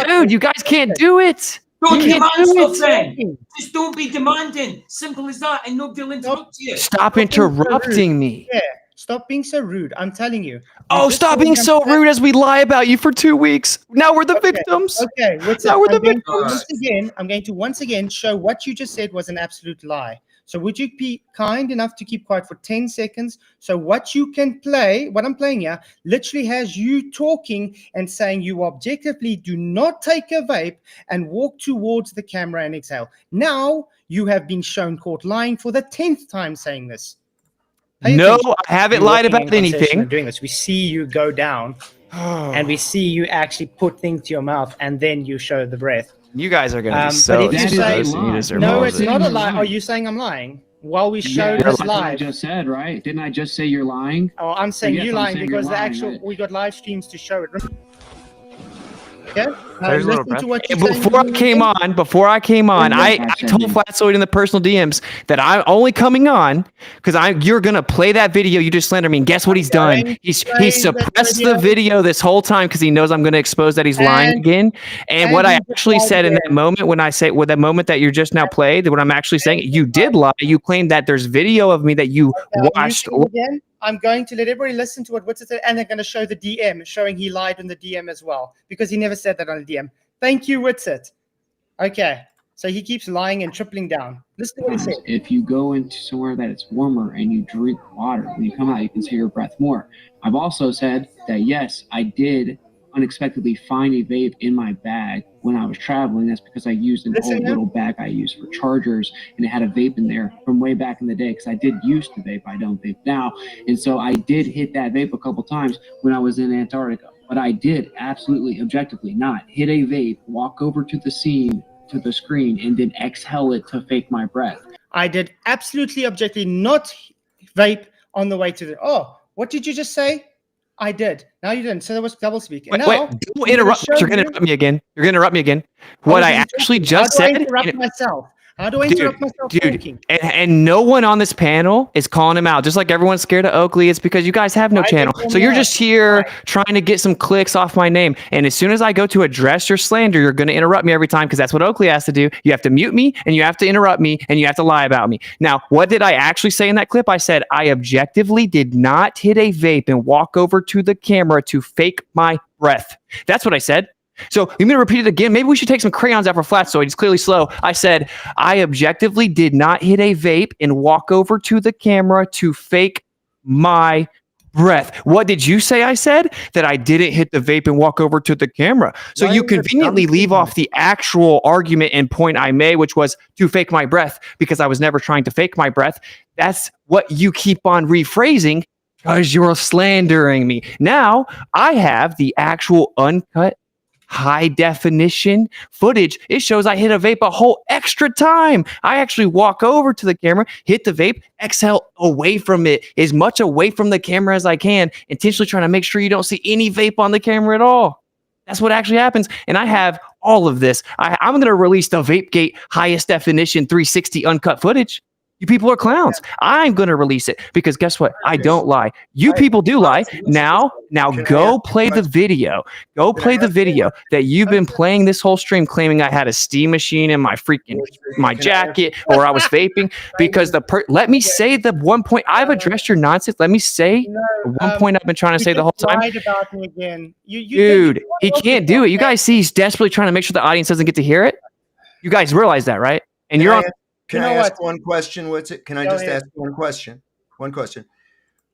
dude, you guys can't do it. Don't You can't demand do stuff it. then. Just don't be demanding. Simple as that. And nobody will interrupt you. Stop interrupting me. Yeah, stop being so rude. I'm telling you. Oh, stop being so rude as we lie about you for 2 weeks. Now we're the victims. Okay, now we're the victims. I'm going to once again show what you just said was an absolute lie. So would you be kind enough to keep quiet for 10 seconds? So what you can play, what I'm playing here, literally has you talking and saying you objectively do not take a vape and walk towards the camera and exhale. Now you have been shown caught lying for the 10th time saying this. No, I haven't lied about anything. Doing this, we see you go down and we see you actually put things to your mouth and then you show the breath. You guys are going to be so but if you say, exposed. no, it's not a lie. Are you saying I'm lying? While we showed this that's what I live. just said, right? Didn't I just say you're lying? Oh, I'm saying Yes, you I'm lying saying because you're the lying, actual right? we got live streams to show it. Okay. There's a little Listen breath. to what you're Before I saying. came on, I told Flatzoid in the personal DMs that I'm only coming on because you're gonna play that video you just slandered me. And guess what he's done? He suppressed the video this whole time because he knows I'm gonna expose that he's lying again. And what I actually said in that moment, when I say with that moment that you're just now played, what I'm actually saying, you did lie. You claimed that there's video of me that you watched. Again, I'm going to let everybody listen to what Witsit said, and they're going to show the DM, showing he lied in the DM as well, because he never said that on the DM. Thank you, Witsit. Okay, so he keeps lying and tripling down. Listen to what he said. If you go into somewhere that it's warmer and you drink water, when you come out, you can see your breath more. I've also said that, yes, I did unexpectedly find a vape in my bag when I was traveling. That's because I used an old little bag I used for chargers, and it had a vape in there from way back in the day, because I did used to vape. I don't vape now. And so I did hit that vape a couple times when I was in Antarctica. But I did absolutely objectively not hit a vape, walk over to the scene, to the screen, and then exhale it to fake my breath. I did absolutely objectively not vape on the way to the... Oh, what did you just say? I did. Now you didn't. So there was double speak. Wait, don't interrupt. You're going to interrupt me again. You're going to interrupt me again. What I actually just said. How do I interrupt myself? How do I interrupt myself talking? And no one on this panel is calling him out. Just like everyone's scared of Oakley, it's because you guys have no channel. So you're just here trying to get some clicks off my name. And as soon as I go to address your slander, you're going to interrupt me every time, because that's what Oakley has to do. You have to mute me, and you have to interrupt me, and you have to lie about me. Now, what did I actually say in that clip? I said I objectively did not hit a vape and walk over to the camera to fake my breath. That's what I said. So you mean to repeat it again? Maybe we should take some crayons out for Flatzoid. He's clearly slow. I said, I objectively did not hit a vape and walk over to the camera to fake my breath. What did you say I said? That I didn't hit the vape and walk over to the camera. So you conveniently leave off the actual argument and point I made, which was to fake my breath, because I was never trying to fake my breath. That's what you keep on rephrasing, because you're slandering me. Now I have the actual uncut high definition footage. It shows I hit a vape a whole extra time. I actually walk over to the camera, hit the vape, exhale away from it, as much away from the camera as I can, intentionally trying to make sure you don't see any vape on the camera at all. That's what actually happens. And I have all of this. I'm going to release the VapeGate highest definition 360 uncut footage. You people are clowns. I'm going to release it because guess what? I don't lie. You people do lie. Now go play the video. Go play the video that you've been playing this whole stream claiming I had a steam machine in my freaking my jacket or I was vaping because let me say the one point I've addressed your nonsense. Let me say the one point I've been trying to say the whole time. Lied about me again. Dude, he can't do it. You guys see he's desperately trying to make sure the audience doesn't get to hear it. You guys realize that, right? And you're on. Can I ask one question? Witsit? Can I just ask one question? One question.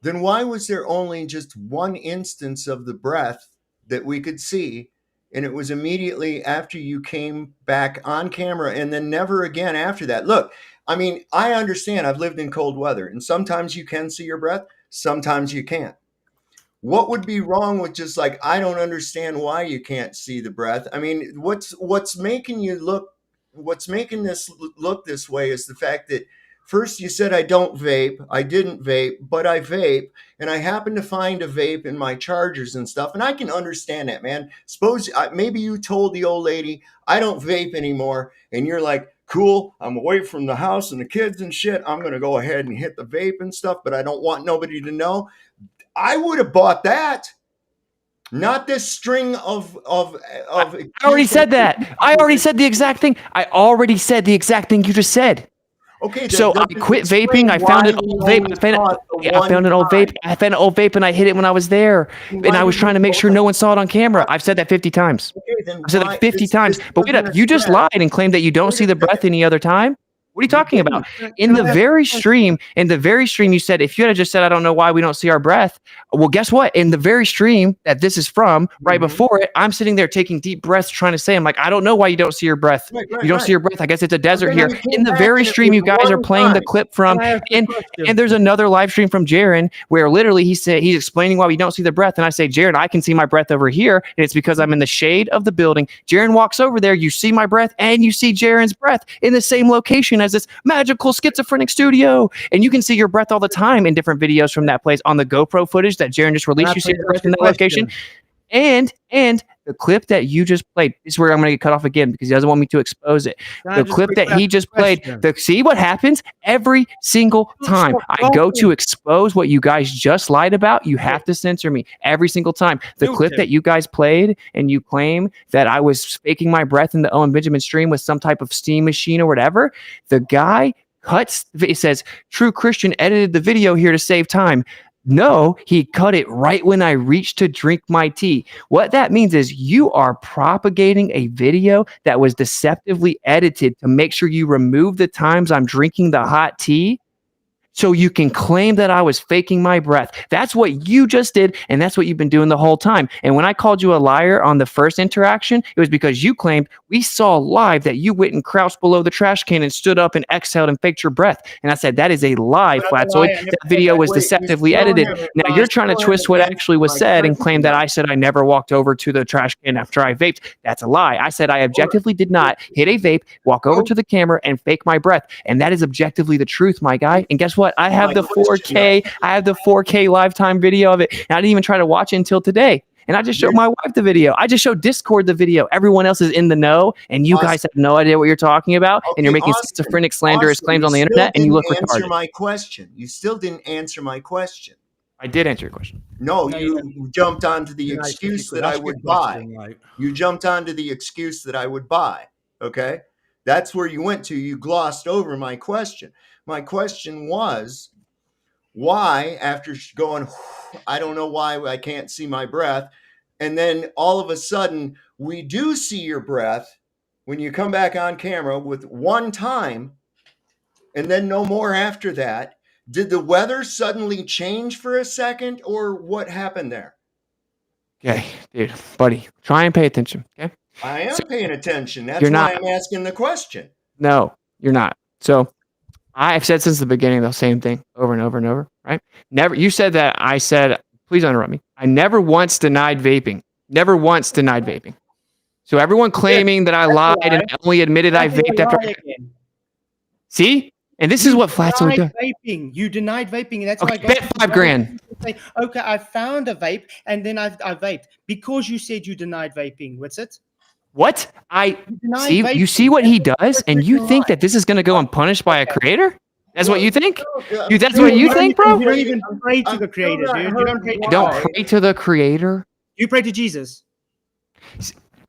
Then why was there only just one instance of the breath that we could see, and it was immediately after you came back on camera, and then never again after that? Look, I mean, I understand. I've lived in cold weather, and sometimes you can see your breath, sometimes you can't. What would be wrong with just like, I don't understand why you can't see the breath? I mean, what's making this look this way is the fact that first you said I don't vape, I didn't vape, but I vape, and I happen to find a vape in my chargers and stuff, and I can understand that, man. Suppose maybe you told the old lady I don't vape anymore, and you're like, cool, I'm away from the house and the kids and shit, I'm gonna go ahead and hit the vape and stuff, but I don't want nobody to know. I would have bought that. Not this string of I already said that. I already said the exact thing. I already said the exact thing you just said. Okay. So I quit vaping. I found an old vape. I found an old vape. I found an old vape and I hit it when I was there. And I was trying to make sure no one saw it on camera. I've said that 50 times. I've said that 50 times. But wait up, you just lied and claimed that you don't see the breath any other time. What are you talking about? In the very stream, you said, if you had just said, I don't know why we don't see our breath. Well, guess what? In the very stream that this is from, right before it, I'm sitting there taking deep breaths trying to say, I'm like, I don't know why you don't see your breath. You don't see your breath. I guess it's a desert here. In the very stream, you guys are playing the clip from, and there's another live stream from Jaron where literally he's explaining why we don't see the breath. And I say, Jaron, I can see my breath over here. And it's because I'm in the shade of the building. Jaron walks over there. You see my breath and you see Jaron's breath in the same location as this magical schizophrenic studio, and you can see your breath all the time in different videos from that place on the GoPro footage that Jaron just released. You see your breath in that location, and the clip that you just played. This is where I'm going to get cut off again because he doesn't want me to expose it. The clip that he just played. See what happens every single time I go to expose what you guys just lied about. You have to censor me every single time. The clip that you guys played and you claim that I was faking my breath in the Owen Benjamin stream with some type of steam machine or whatever. The guy cuts. It says True Christian edited the video here to save time. No, he cut it right when I reached to drink my tea. What that means is you are propagating a video that was deceptively edited to make sure you remove the times I'm drinking the hot tea so you can claim that I was faking my breath. That's what you just did, and that's what you've been doing the whole time. And when I called you a liar on the first interaction, it was because you claimed we saw live that you went and crouched below the trash can and stood up and exhaled and faked your breath. And I said, that is a lie, Flatzoid. That video was deceptively edited. Now you're trying to twist what actually was said and claim that I said I never walked over to the trash can after I vaped. That's a lie. I said I objectively did not hit a vape, walk over to the camera, and fake my breath. And that is objectively the truth, my guy. And guess what? I have the 4K. I have the 4K lifetime video of it. And I didn't even try to watch it until today. And I just showed my wife the video. I just showed Discord the video. Everyone else is in the know, and you guys have no idea what you're talking about, and you're making schizophrenic, slanderous claims on the internet, and you look retarded. Answer my question. You still didn't answer my question. I did answer your question. No, you jumped onto the excuse that I would buy. You jumped onto the excuse that I would buy. Okay? That's where you went to. You glossed over my question. My question was, why, after going, I don't know why I can't see my breath, and then all of a sudden we do see your breath when you come back on camera with one time, and then no more after that. Did the weather suddenly change for a second, or what happened there? Okay, dude, buddy, try and pay attention, okay? I am paying attention. That's why I'm asking the question. No, you're not. So I've said since the beginning the same thing over and over and over, right? Never. You said that I said, please don't interrupt me. I never once denied vaping. Never once denied vaping. So everyone claiming that I lied and I only admitted I vaped after. See? And this is what Flatzoid does. You denied vaping. And that's why I bet $5,000. Okay, I found a vape and then I vaped because you said you denied vaping. What's it? What? You see what he does, and you think that this is going to go unpunished by a creator? That's what you think? Yeah. That's what you think, bro? You don't even pray to the I've Creator, still not dude. You don't heard pray to I don't God. pray to the Creator. You pray to Jesus.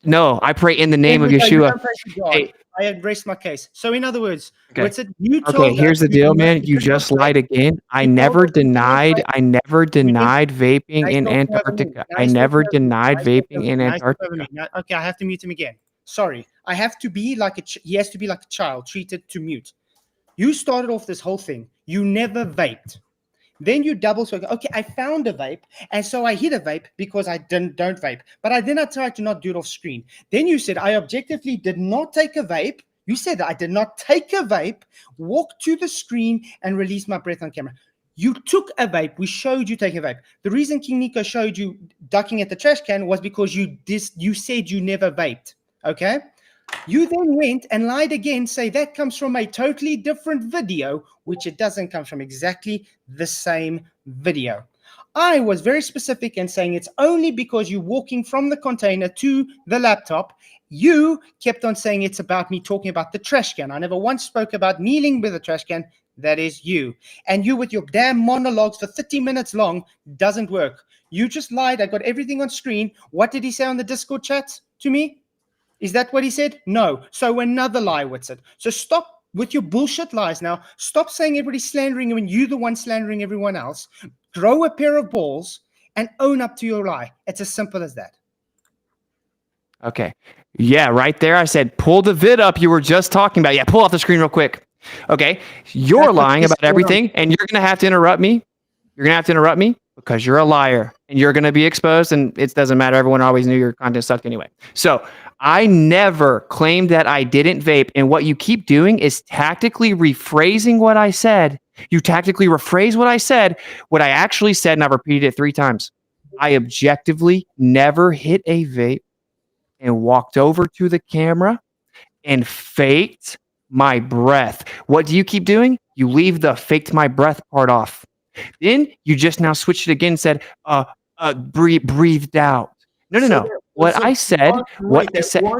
No, I pray in the name of You Yeshua. don't pray to God. Hey. I embrace my case. So, in other words, Okay. what's it? You Okay, told here's us the deal, man. You did just not lied vape. again. I You told never us you did not denied. vape. I never denied vaping Nice in talking over me. Antarctica. I Nice never talking over me. denied Nice talking vaping over in me. Nice talking over Antarctica. me. Okay, I have to mute him again. Sorry, I have to be like he has to be like a child, treated to mute. You started off this whole thing. You never vaped. Then you double spoke. Okay, I found a vape, and so I hit a vape because I don't vape. But I tried to not do it off screen. Then you said I objectively did not take a vape. You said I did not take a vape, walk to the screen, and release my breath on camera. You took a vape. We showed you take a vape. The reason King Nico showed you ducking at the trash can was because you said you never vaped. Okay. You then went and lied again, say that comes from a totally different video, which it doesn't come from exactly the same video. I was very specific in saying it's only because you're walking from the container to the laptop. You kept on saying it's about me talking about the trash can. I never once spoke about kneeling with the trash can. That is you. And you with your damn monologues for 30 minutes long doesn't work. You just lied. I got everything on screen. What did he say on the Discord chat to me? Is that what he said? No. So another lie, Witsit. So stop with your bullshit lies now. Stop saying everybody's slandering you when you're the one slandering everyone else. Grow a pair of balls and own up to your lie. It's as simple as that. Okay. Yeah, right there. I said, pull the vid up you were just talking about. Yeah, pull off the screen real quick. Okay. You're lying about everything, and you're going to have to interrupt me. You're going to have to interrupt me because you're a liar, and you're going to be exposed, and it doesn't matter. Everyone always knew your content sucked anyway. So I never claimed that I didn't vape, and what you keep doing is tactically rephrasing what I said. You tactically rephrase what I said, what I actually said, and I've repeated it 3 times. I objectively never hit a vape and walked over to the camera and faked my breath. What do you keep doing? You leave the faked my breath part off. Then you just now switched it again and said, breathed out. No. What I said,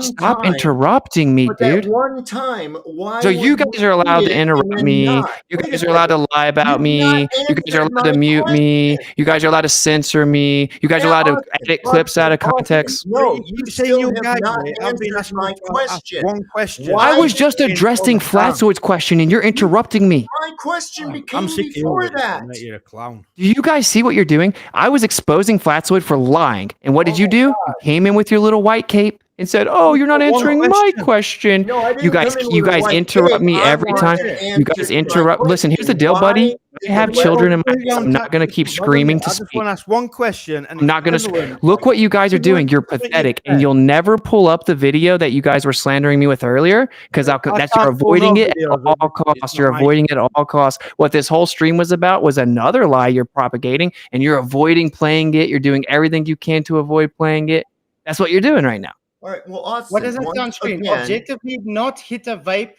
stop interrupting me, dude. That one time, why? So you guys are allowed to interrupt me. You guys are allowed to lie about me. You guys are allowed to mute me. You guys are allowed to censor me. You guys are allowed to edit clips out of context. No, you say still you have guys, not I've been answered asking my question. one question. I was just addressing Flatzoid's question, and you're interrupting me. My question became I'm sick of before you, that. mate. You're a clown. Do you guys see what you're doing? I was exposing Flatzoid for lying. And what did you do? You came in with your little white cape and said, "Oh, you're not answering my question." No, I didn't You guys come in with a white interrupt cape. me I every want time. to You guys answer interrupt. my Listen, here's the question. deal, buddy. I have Why- children in my house. I'm not going to keep screaming to I just speak. want to ask one question. And I'm not going to look what you guys are doing. You're pathetic, and you'll never pull up the video that you guys were slandering me with earlier because that's you're avoiding it at all costs. You're avoiding it at all costs. What this whole stream was about was another lie you're propagating, and you're avoiding playing it. You're doing everything you can to avoid playing it. That's what you're doing right now. All right. Well, Austin, What does it say on screen? Objectively, not hit a vape,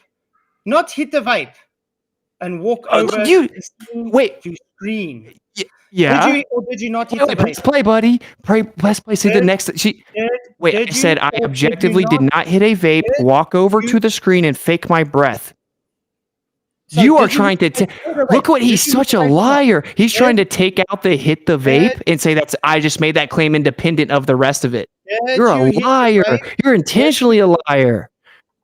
and walk over. Wait. To screen. Yeah. Did you or did you not hit a vape? Press play, buddy. Press play. See the next. I said I objectively did not hit a vape. Walk over to the screen and fake my breath. So you are trying to look what he's such a liar. He's trying to take out the hit the vape and say that's I just made that claim independent of the rest of it. You're a liar. You're intentionally a liar.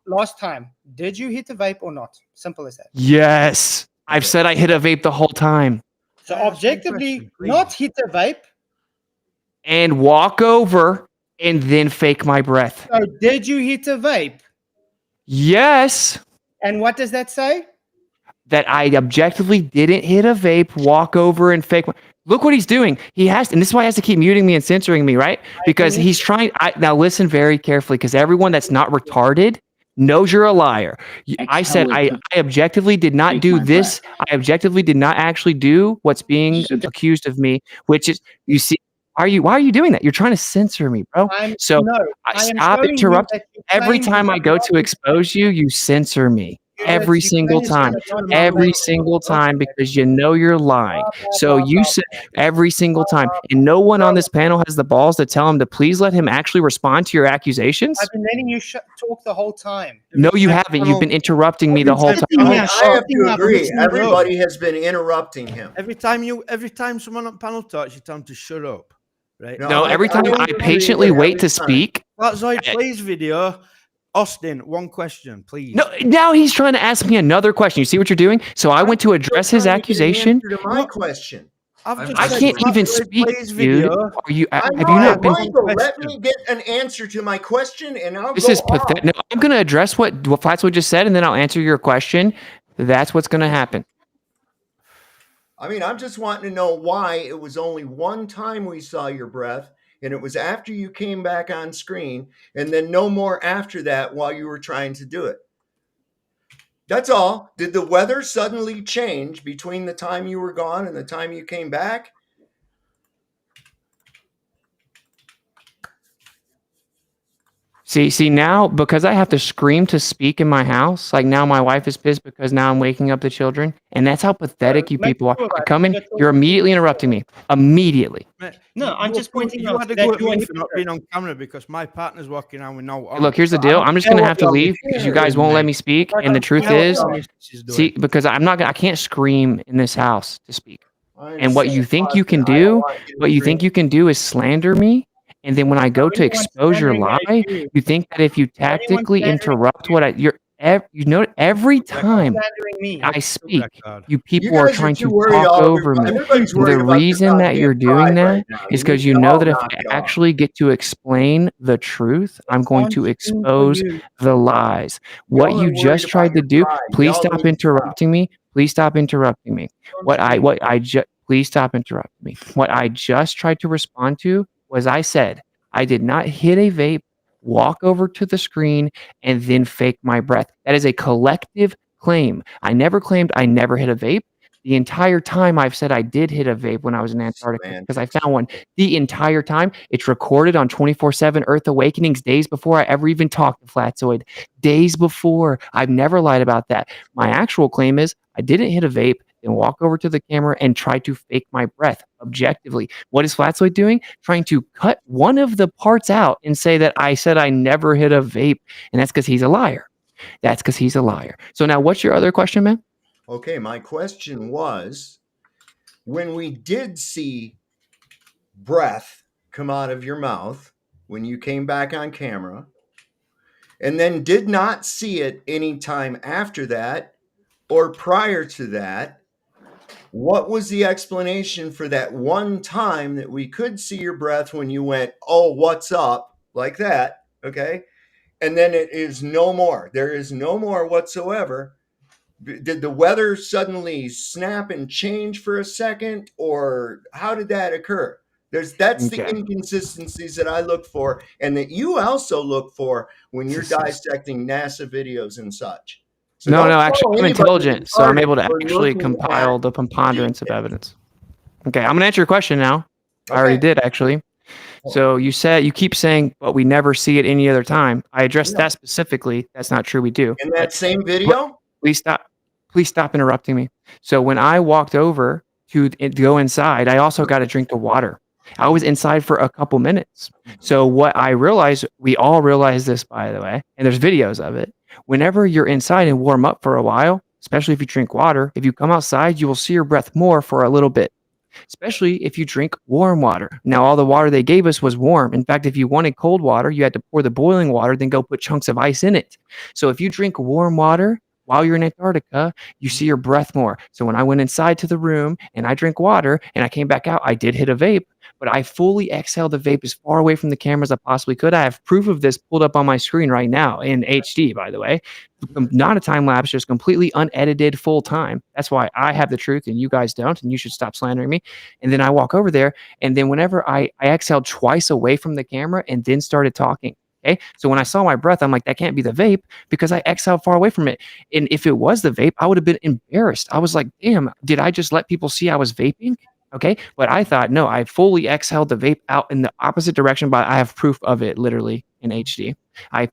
Last time, did you hit the vape or not? Simple as that. Yes. I've said I hit a vape the whole time. So objectively, not hit the vape. And walk over and then fake my breath. So did you hit a vape? Yes. And what does that say? That I objectively didn't hit a vape, walk over and fake. Look what he's doing. He has, and this is why he has to keep muting me and censoring me, right? Because he's trying. Now listen very carefully, because everyone that's not retarded knows you're a liar. I said I objectively did not do this. I objectively did not actually do what's being accused of me, which is, you see, why are you doing that? You're trying to censor me, bro. Stop interrupting. Every time I go to expose you, you censor me. every single time, every single time, because you know you're lying. So you said every single time, and no one on this panel has the balls to tell him to please let him actually respond to your accusations. I've been letting you talk the whole time. No, you haven't. You've been interrupting me the whole time. I have to agree. Everybody has been interrupting him. Every time someone on panel talks, you tell them to shut up, right? No, every time I patiently wait to speak. Flatzoid plays video. Austin, one question, please. No, now he's trying to ask me another question. You see what you're doing? So I went to address his accusation. To my question. I can't even speak, dude. Are you? Have you not been? Michael, let me get an answer to my question, and I'll This go is pathetic. No, I'm going to address what Flatzoid just said, and then I'll answer your question. That's what's going to happen. I mean, I'm just wanting to know why it was only one time we saw your breath, and it was after you came back on screen, and then no more after that while you were trying to do it. That's all. Did the weather suddenly change between the time you were gone and the time you came back? See now, because I have to scream to speak in my house, like now my wife is pissed because now I'm waking up the children. And that's how pathetic you people are. I come in, you're immediately interrupting me. Immediately. No, I'm just pointing you out had to that go at you me are for not being on camera because my partner's walking around with no arm. Look, here's the deal. I'm just going to have to leave because you guys won't let me speak. And the truth is, see, because I can't scream in this house to speak. And what you think you can do, is slander me. And then when I go to expose your lie, you think that if you tactically interrupt every time I speak, you people are trying to talk over me. The reason that you're doing that is because you know that if I actually get to explain the truth, I'm going to expose the lies. What you just tried to do, please stop interrupting me. Please stop interrupting me. Please stop interrupting me. What I just tried to respond to was I said, I did not hit a vape, walk over to the screen, and then fake my breath. That is a collective claim. I never claimed I never hit a vape. The entire time I've said I did hit a vape when I was in Antarctica because I found one. The entire time. It's recorded on 24/7 Earth Awakenings days before I ever even talked to Flatzoid. Days before. I've never lied about that. My actual claim is I didn't hit a vape and walk over to the camera and try to fake my breath objectively. What is Flatzoid doing? Trying to cut one of the parts out and say that I said I never hit a vape. And that's because he's a liar. So now what's your other question, man? Okay, my question was, when we did see breath come out of your mouth when you came back on camera, and then did not see it any time after that or prior to that, what was the explanation for that one time that we could see your breath when you went, oh, what's up, like that, okay? And then it is no more. There is no more whatsoever. Did the weather suddenly snap and change for a second, or how did that occur? That's the inconsistencies that I look for, and that you also look for when you're dissecting NASA videos and such. So no, actually, I'm intelligent, so I'm able to actually compile the preponderance of evidence. Okay, I'm gonna answer your question now. I already did, actually. So you keep saying, but we never see it any other time. I addressed that specifically. That's not true. We do. In that same video? Please stop interrupting me. So when I walked over to go inside, I also got a drink of water. I was inside for a couple minutes. So what I realized, we all realize this, by the way, and there's videos of it. Whenever you're inside and warm up for a while, especially if you drink water, if you come outside, you will see your breath more for a little bit, especially if you drink warm water. Now, all the water they gave us was warm. In fact, if you wanted cold water, you had to pour the boiling water, then go put chunks of ice in it. So if you drink warm water while you're in Antarctica, you see your breath more. So when I went inside to the room and I drank water and I came back out, I did hit a vape, but I fully exhaled the vape as far away from the camera as I possibly could. I have proof of this pulled up on my screen right now in HD, by the way. Not a time lapse, just completely unedited full time. That's why I have the truth and you guys don't, and you should stop slandering me. And then I walk over there, and then whenever I exhaled twice away from the camera and then started talking. Okay. So when I saw my breath, I'm like, that can't be the vape because I exhaled far away from it. And if it was the vape, I would have been embarrassed. I was like, damn, did I just let people see I was vaping? Okay. But I thought, no, I fully exhaled the vape out in the opposite direction, but I have proof of it literally in HD. I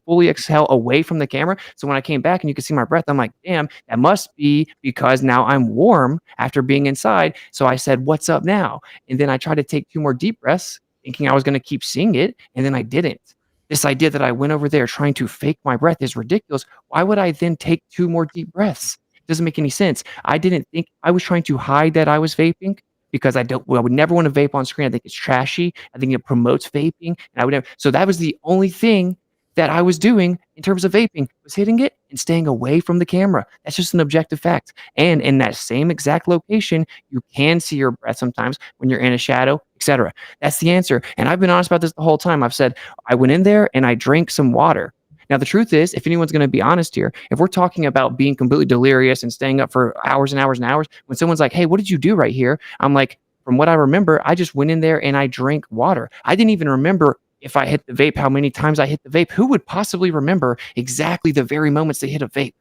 fully exhale away from the camera. So when I came back and you could see my breath, I'm like, damn, that must be because now I'm warm after being inside. So I said, what's up now? And then I tried to take 2 more deep breaths, thinking I was going to keep seeing it. And then I didn't. This idea that I went over there trying to fake my breath is ridiculous. Why would I then take 2 more deep breaths? It doesn't make any sense. I didn't think I was trying to hide that I was vaping because I would never want to vape on screen. I think it's trashy. I think it promotes vaping. And I would never. So that was the only thing that I was doing in terms of vaping, was hitting it and staying away from the camera. That's just an objective fact. And in that same exact location, you can see your breath sometimes when you're in a shadow, etc. That's the answer. And I've been honest about this the whole time. I've said, I went in there and I drank some water. Now, the truth is, if anyone's going to be honest here, if we're talking about being completely delirious and staying up for hours and hours and hours, when someone's like, hey, what did you do right here? I'm like, from what I remember, I just went in there and I drank water. I didn't even remember if I hit the vape, how many times I hit the vape. Who would possibly remember exactly the very moments they hit a vape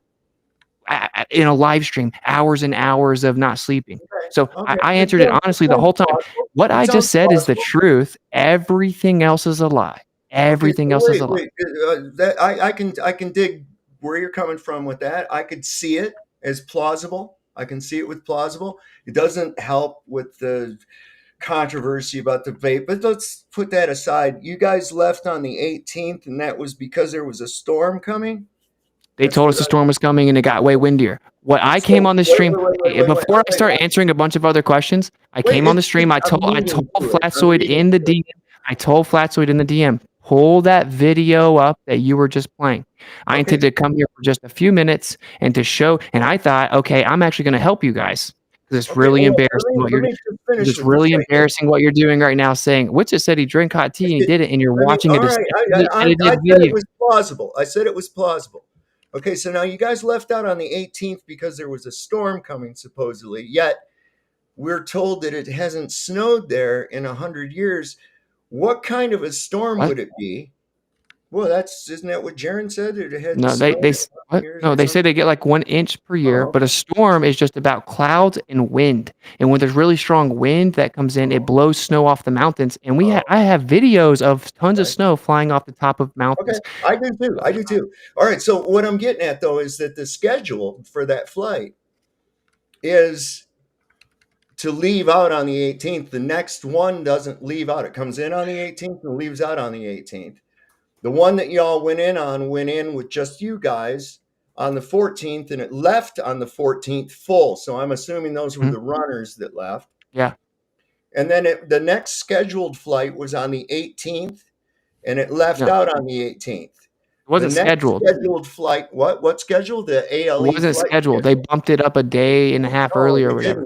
in a live stream, hours and hours of not sleeping? So I answered it honestly the whole time. What I just said is the truth. Everything else is a lie. Everything else is a lie. That I can dig where you're coming from with that. I could see it as plausible. I can see it with plausible. It doesn't help with the controversy about the vape, but let's put that aside. You guys left on the 18th, and that was because there was a storm coming. They told us the storm was coming and it got way windier. What I came on the stream before I start answering a bunch of other questions, I came on the stream. I told Flatzoid in the DM. I told Flatzoid in the DM, pull that video up that you were just playing. I intended to come here for just a few minutes and to show. And I thought, okay, I'm actually going to help you guys. It's really embarrassing what you're. It's really embarrassing what you're doing right now. Saying Witsit said he drank hot tea and he did it, and you're watching it. I said it was plausible. I said it was plausible. Okay, so now you guys left out on the 18th because there was a storm coming, supposedly. Yet we're told that it hasn't snowed there in 100 years. What kind of a storm would it be? Well, isn't that what Jaron said? It had no, they say they get like 1 inch per year, but a storm is just about clouds and wind. And when there's really strong wind that comes in, it blows snow off the mountains. And I have videos of tons of snow flying off the top of mountains. Okay, I do too. All right, so what I'm getting at though is that the schedule for that flight is to leave out on the 18th. The next one doesn't leave out. It comes in on the 18th and leaves out on the 18th. The one that y'all went in with just you guys on the 14th, and it left on the 14th full. So I'm assuming those were the runners that left. Yeah. And then the next scheduled flight was on the 18th, and it left out on the 18th. It wasn't scheduled. Scheduled flight. What scheduled? The ALE. It wasn't scheduled. They bumped it up a day and a half earlier. Or whatever.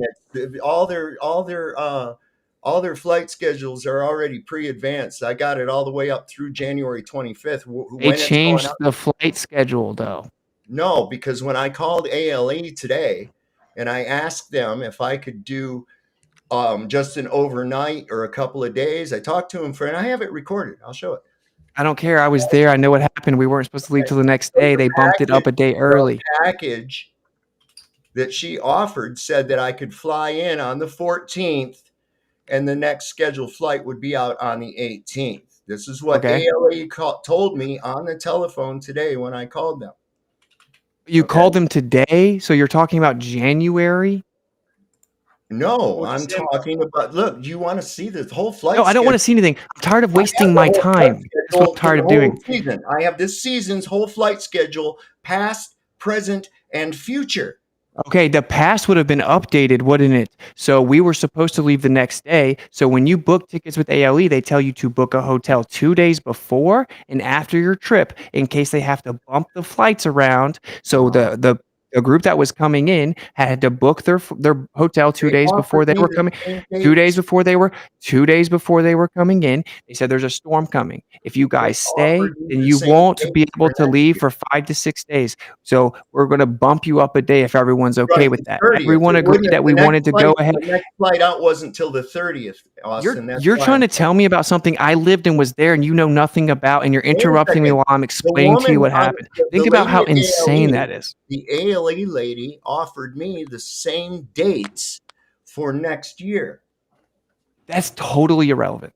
All their flight schedules are already pre-advanced. I got it all the way up through January 25th. They changed the flight schedule, though. No, because when I called ALE today and I asked them if I could do just an overnight or a couple of days, I talked to them and I have it recorded. I'll show it. I don't care. I was there. I know what happened. We weren't supposed to leave till the next day. They bumped it up a day early. The package that she offered said that I could fly in on the 14th and the next scheduled flight would be out on the 18th. This is what ALE told me on the telephone today when I called them. You called them today? So you're talking about January? No, I'm talking about, look, you want to see the whole flight? No, I don't want to see anything. I'm tired of wasting my time. That's what I'm tired of doing. I have this season's whole flight schedule, past, present, and future. Okay, the past would have been updated, wouldn't it? So we were supposed to leave the next day. So when you book tickets with ALE, they tell you to book a hotel 2 days before and after your trip in case they have to bump the flights around. So the group that was coming in had to book their hotel 2 days before they were coming. 2 days before they were coming in. They said there's a storm coming. If you guys stay, then you won't be able to leave for 5 to 6 days. So we're going to bump you up a day if everyone's okay with that. Everyone agreed that we wanted to go ahead. The next flight out wasn't until the 30th, Austin. You're trying to tell me about something I lived and was there and you know nothing about, and you're interrupting me while I'm explaining to you what happened. Think about how insane that is. The ALE lady offered me the same dates for next year. That's totally irrelevant.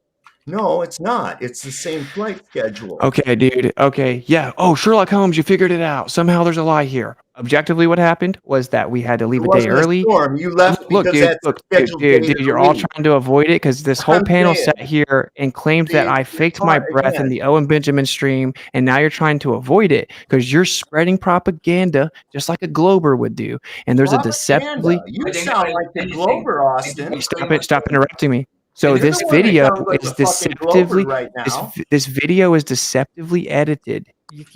No, it's not. It's the same flight schedule. Okay, dude. Okay. Yeah. Oh, Sherlock Holmes, you figured it out. Somehow there's a lie here. Objectively, what happened was that we had to leave It a day wasn't a early. storm. You left Look, because dude, that's look, a scheduled day dude, to you're all leave. trying to avoid it because this whole I'm panel saying. sat here and claimed that See, I you're faked my caught breath in again. the Owen Benjamin stream, and now you're trying to avoid it because you're spreading propaganda just like a Glober would do. And there's a deceptively. You sound like the Glober, Austin. Stop interrupting me. So You're this the one that video sounds like is the fucking Glober deceptively right now. this video is deceptively edited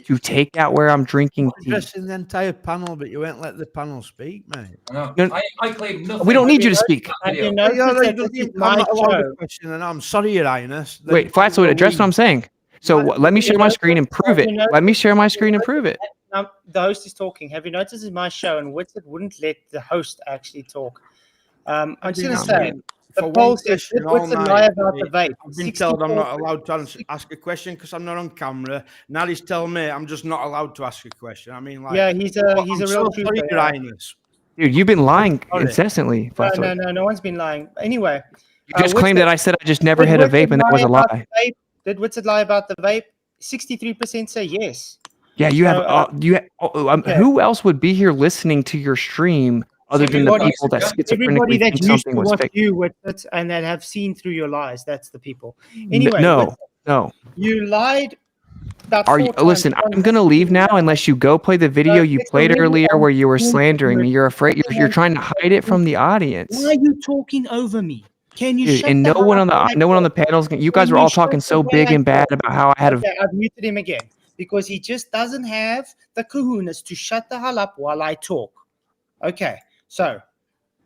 to take out where I'm drinking tea. Addressing the entire panel, but you won't let the panel speak, mate. No, No, I claim nothing. we don't need you to speak. Have you Yeah, noticed yeah, that you- this is I'm my not allowed show? to question, and I'm sorry, Your Highness. Then Wait, Flatzoid, address what I'm saying. So let me share my screen and prove it. Let me share my screen and prove it. Now, the host is talking. Have you noticed it's my show, and Witsit wouldn't let the host actually talk? I'm just going to say, for the one poll says, question did all Witsit night, lie about the vape? I've been told I'm not 64 allowed to ask a question because I'm not on camera. Now he's telling me I'm just not allowed to ask a question. I mean, like, Yeah, he's a I'm real so truther, sorry, Your yeah. Highness. Dude, you've been lying Sorry. incessantly, Flatzoid. No one's been lying. Anyway. You just claimed that I said I just never hit a vape and that was a lie. Did Witsit lie about the vape? 63% say yes. Yeah, you have. okay. Who else would be here listening to your stream other than the people that Everybody schizophrenically that think used something to was watch fake? you with it and that have seen through your lies. That's the people. Anyway, No. you lied. About Are 4 you? times. Listen, I'm gonna leave now unless you go play the video you it's played already earlier on where you were screen. slandering me. You're afraid. You're trying to hide it from the audience. Why are you talking over me? Can you Dude, shut and the no hell one up on when I the talk? panels. You Can guys were all shut talking the so way big I and bad talk? about how I had a. Okay, I've muted him again because he just doesn't have the kahunas to shut the hell up while I talk. Okay, so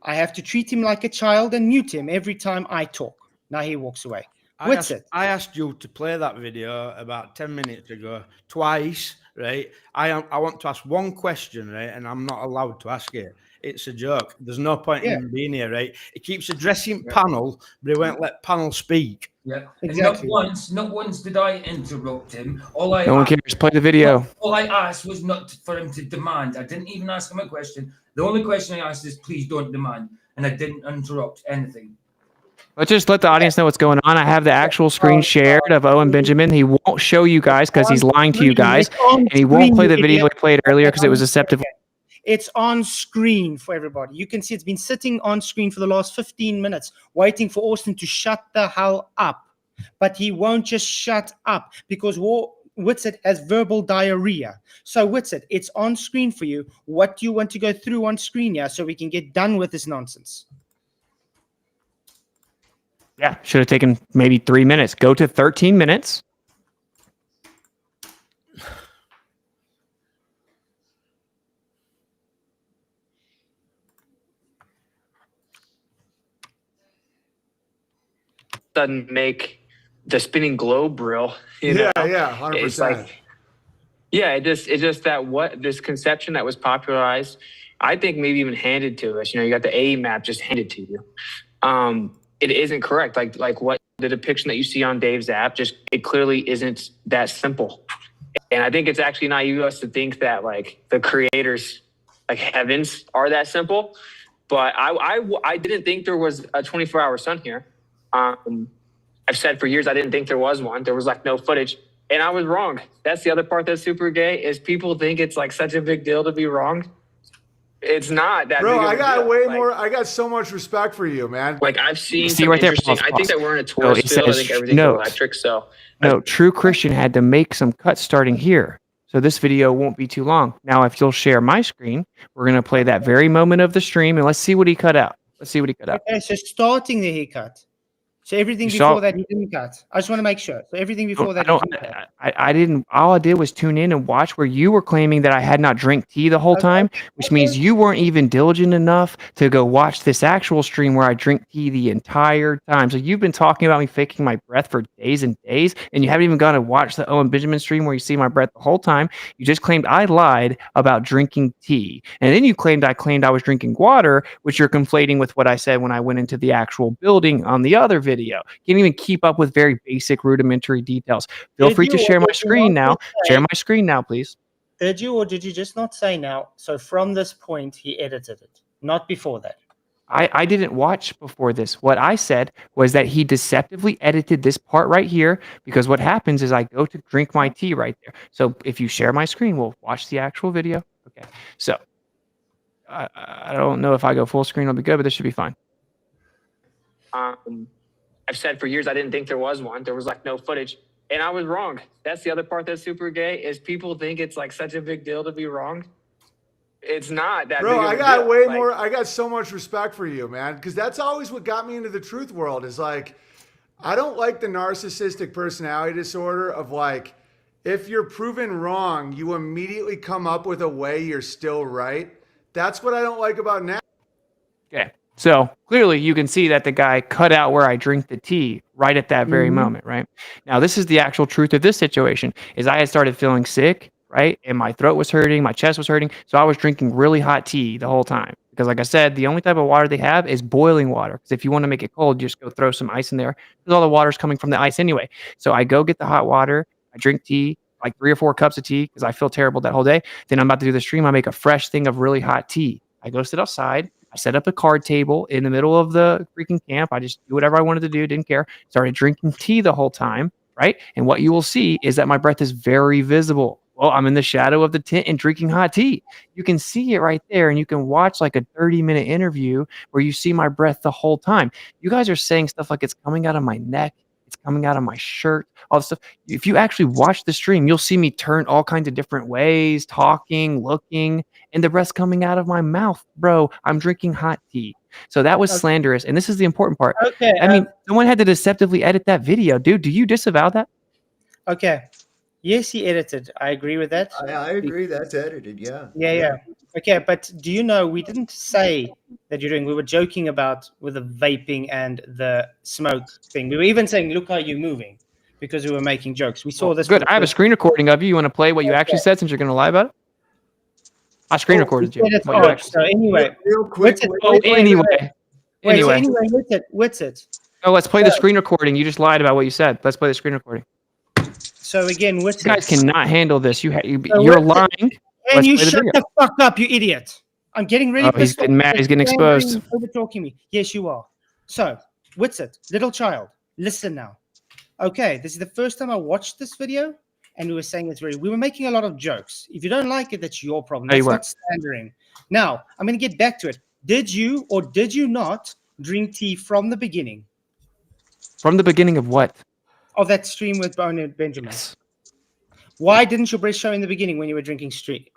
I have to treat him like a child and mute him every time I talk. Now he walks away. Witsit. I asked you to play that video about 10 minutes ago twice, right? I want to ask one question, right? And I'm not allowed to ask it. It's a joke. There's no point in him being here, right? He keeps addressing panel, but he won't let panel speak. Yeah, exactly. And not once did I interrupt him. All I No one cares. Play the video. All I asked was not for him to demand. I didn't even ask him a question. The only question I asked is, please don't demand. And I didn't interrupt anything. Let's just let the audience know what's going on. I have the actual screen shared of Owen Benjamin. He won't show you guys because he's lying to you guys, and he won't play the video I played earlier because it was deceptive. It's on screen for everybody. You can see it's been sitting on screen for the last 15 minutes, waiting for Austin to shut the hell up. But he won't just shut up because Witsit has verbal diarrhea. So Witsit, it's on screen for you. What do you want to go through on screen here so we can get done with this nonsense? Yeah, should have taken maybe 3 minutes. Go to 13 minutes. Doesn't make the spinning globe real. You Yeah, know? yeah, 100%. It's like, yeah, it's just that this conception that was popularized, I think maybe even handed to us. You know, you got the A map just handed to you. It isn't correct. Like what the depiction that you see on Dave's app, just it clearly isn't that simple. And I think it's actually naive of us to think that like the creators, like heavens, are that simple. But I didn't think there was a 24-hour sun here. I've said for years I didn't think there was one. There was like no footage, and I was wrong. That's the other part that's super gay is people think it's like such a big deal to be wrong. It's not that. Bro, big of I a got deal. way Like, more. I got so much respect for you, man. Like I've seen See some right there, interesting. pause, I think pause. that we're in a So tourist it field. I says think everything's notes. electric. So No, True Christian had to make some cuts starting here. So this video won't be too long. Now, if you'll share my screen, we're going to play that very moment of the stream, and let's see what he cut out. Let's see what he cut out. Okay, so starting there he cut. So everything You saw- before that he didn't cut. I just want to make sure. So everything before that he didn't cut. I didn't. All I did was tune in and watch where you were claiming that I had not drank tea the whole time, which means you weren't even diligent enough to go watch this actual stream where I drink tea the entire time. So you've been talking about me faking my breath for days and days, and you haven't even gone to watch the Owen Benjamin stream where you see my breath the whole time. You just claimed I lied about drinking tea, and then you claimed I was drinking water, which you're conflating with what I said when I went into the actual building on the other video. Can't even keep up with very basic rudimentary details. Feel Did free to you or share my did you screen not now. just Share say- my screen now, please. Did you or did you just not say now? So from this point he edited it, not before that. I didn't watch before this. What I said was that he deceptively edited this part right here because what happens is I go to drink my tea right there. So if you share my screen, we'll watch the actual video. Okay. So I don't know if I go full screen, it'll be good, but this should be fine. I've said for years I didn't think there was one. There was like no footage, and I was wrong. That's the other part that's super gay is people think it's like such a big deal to be wrong. It's not that Bro, big of I a got deal. way Like, more. I got so much respect for you, man, because that's always what got me into the truth world. Is like, I don't like the narcissistic personality disorder of like, if you're proven wrong, you immediately come up with a way you're still right. That's what I don't like about now. Okay. So clearly you can see that the guy cut out where I drink the tea right at that very moment, right? Now, this is the actual truth of this situation is I had started feeling sick, right? And my throat was hurting, my chest was hurting. So I was drinking really hot tea the whole time. Because like I said, the only type of water they have is boiling water. Because if you want to make it cold, you just go throw some ice in there. Because all the water's coming from the ice anyway. So I go get the hot water, I drink tea, like 3 or 4 cups of tea because I feel terrible that whole day. Then I'm about to do the stream. I make a fresh thing of really hot tea. I go sit outside. I set up a card table in the middle of the freaking camp. I just do whatever I wanted to do, didn't care. Started drinking tea the whole time, right? And what you will see is that my breath is very visible. Well, I'm in the shadow of the tent and drinking hot tea. You can see it right there, and you can watch like a 30-minute interview where you see my breath the whole time. You guys are saying stuff like it's coming out of my neck, it's coming out of my shirt, all this stuff. If you actually watch the stream, you'll see me turn all kinds of different ways, talking, looking, and the breath's coming out of my mouth. Bro, I'm drinking hot tea. So that was slanderous, and this is the important part. Okay. I mean, someone had to deceptively edit that video. Dude, do you disavow that? Okay. Yes, he edited. I agree with that. I agree. That's edited. Yeah. Yeah. Okay, but do you know we didn't say that you're doing? We were joking about with the vaping and the smoke thing. We were even saying, "Look how you're moving," because we were making jokes. We saw this. Good. I have a screen recording of you. You want to play what you actually said since you're going to lie about it? I screen recorded you. What you actually So anyway, real quick. Anyway. Witsit. Oh, let's play the screen recording. You just lied about what you said. Let's play the screen recording. So again, You Witsit. guys cannot handle this. You're Witsit, lying. And Let's you play the shut video. the fuck up, you idiot. I'm getting really Oh, he's pissed off. getting mad. He's getting exposed. Over talking me. Yes, you are. So, Witsit, little child, listen now. Okay, this is the first time I watched this video, and we were saying it's we were making a lot of jokes. If you don't like it, that's your problem. No, you That's not slandering. Now, I'm going to get back to it. Did you or did you not drink tea from the beginning From the beginning of what? of that stream with Bone and Benjamin? Why didn't your breast show in the beginning when you were drinking tea?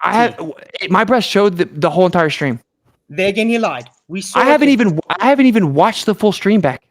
My breath showed the whole entire stream. There again, he lied. We saw. I haven't even watched the full stream back.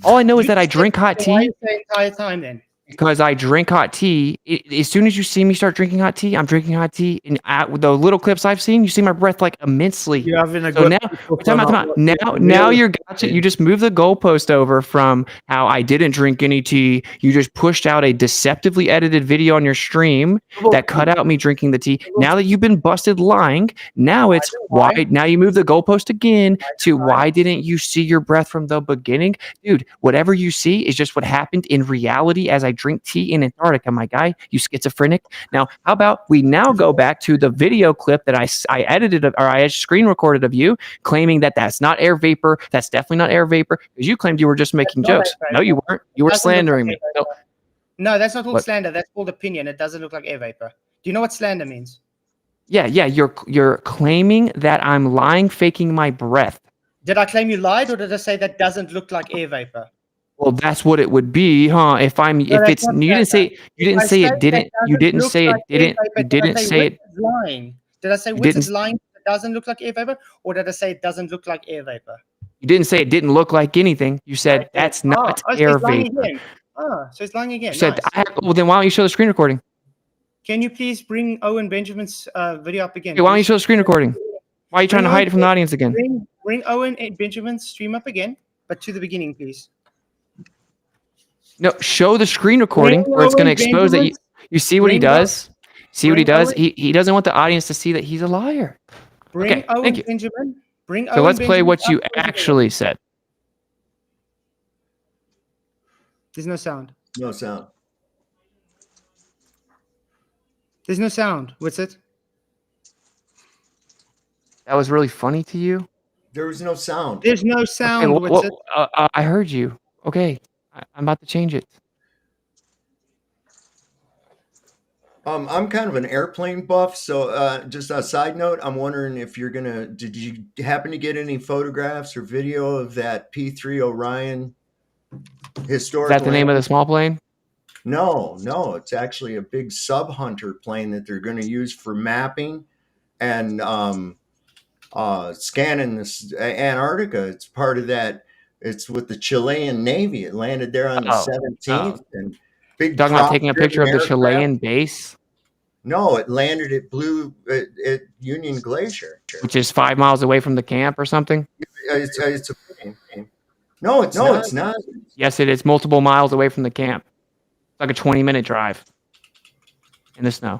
All I know is that I drink hot Why tea the entire time then? because I drink hot tea. As soon as you see me start drinking hot tea, I'm drinking hot tea. And with the little clips I've seen, you see my breath like immensely. You're having a So good time out. Now you're gotcha. You just moved the goalpost over from how I didn't drink any tea. You just pushed out a deceptively edited video on your stream that cut out me drinking the tea. Now that you've been busted lying, now it's why. Now you move the goalpost again to why didn't you see your breath from the beginning, dude? Whatever you see is just what happened in reality as I drink tea in Antarctica, my guy. You schizophrenic. Now, how about we now go back to the video clip that I edited or I screen recorded of you claiming that that's not air vapor. That's definitely not air vapor because you claimed you were just making jokes. No, you weren't. You were slandering me. No, that's not called What? slander. That's called opinion. It doesn't look like air vapor. Do you know what slander means? Yeah. You're claiming that I'm lying, faking my breath. Did I claim you lied, or did I say that doesn't look like air vapor? Well, that's what it would be, huh? If that's it's not you didn't slander. say you didn't I say said it didn't. that You doesn't didn't look say it like air didn't. vapor, You did I didn't say say it. Witsit is lying? Did I say You Witsit is didn't. lying? It doesn't look like air vapor, or did I say it doesn't look like air vapor? You didn't say it didn't look like anything. You said that's not So air it's lying vapor. again. So it's lying again. You said Nice. well, then why don't you show the screen recording? Can you please bring Owen Benjamin's video up again? Okay, why don't you please? show the screen recording? Why are you trying to hide it from the audience again? Bring Owen and Benjamin's stream up again, but to the beginning, please. No, show the screen recording Bring where it's going to Owen expose that you see what he Bring does. See what he bring does. Owen- He doesn't want the audience to see that he's a liar. Bring Okay, Owen thank you. Benjamin. Bring So Owen let's play Benjamin what up you to the video. actually said. There's no sound. No sound. There's no sound. What's it? That was really funny to you. There was no sound. There's no Okay, sound. Witsit. I heard you. Okay, I'm about to change it. I'm kind of an airplane buff, so just a side note, I'm wondering if did you happen to get any photographs or video of that P3 Orion historic? Is that the name of the small plane? No, it's actually a big sub-hunter plane that they're going to use for mapping and scanning this Antarctica. It's part of that. It's with the Chilean Navy. It landed there on the 17th. And big Talking about taking a picture of the aircraft. Chilean base, No, it landed at Union Glacier, which is 5 miles away from the camp or something. It's a no, it's not. Yes, it is multiple miles away from the camp. It's like a 20-minute drive in the snow.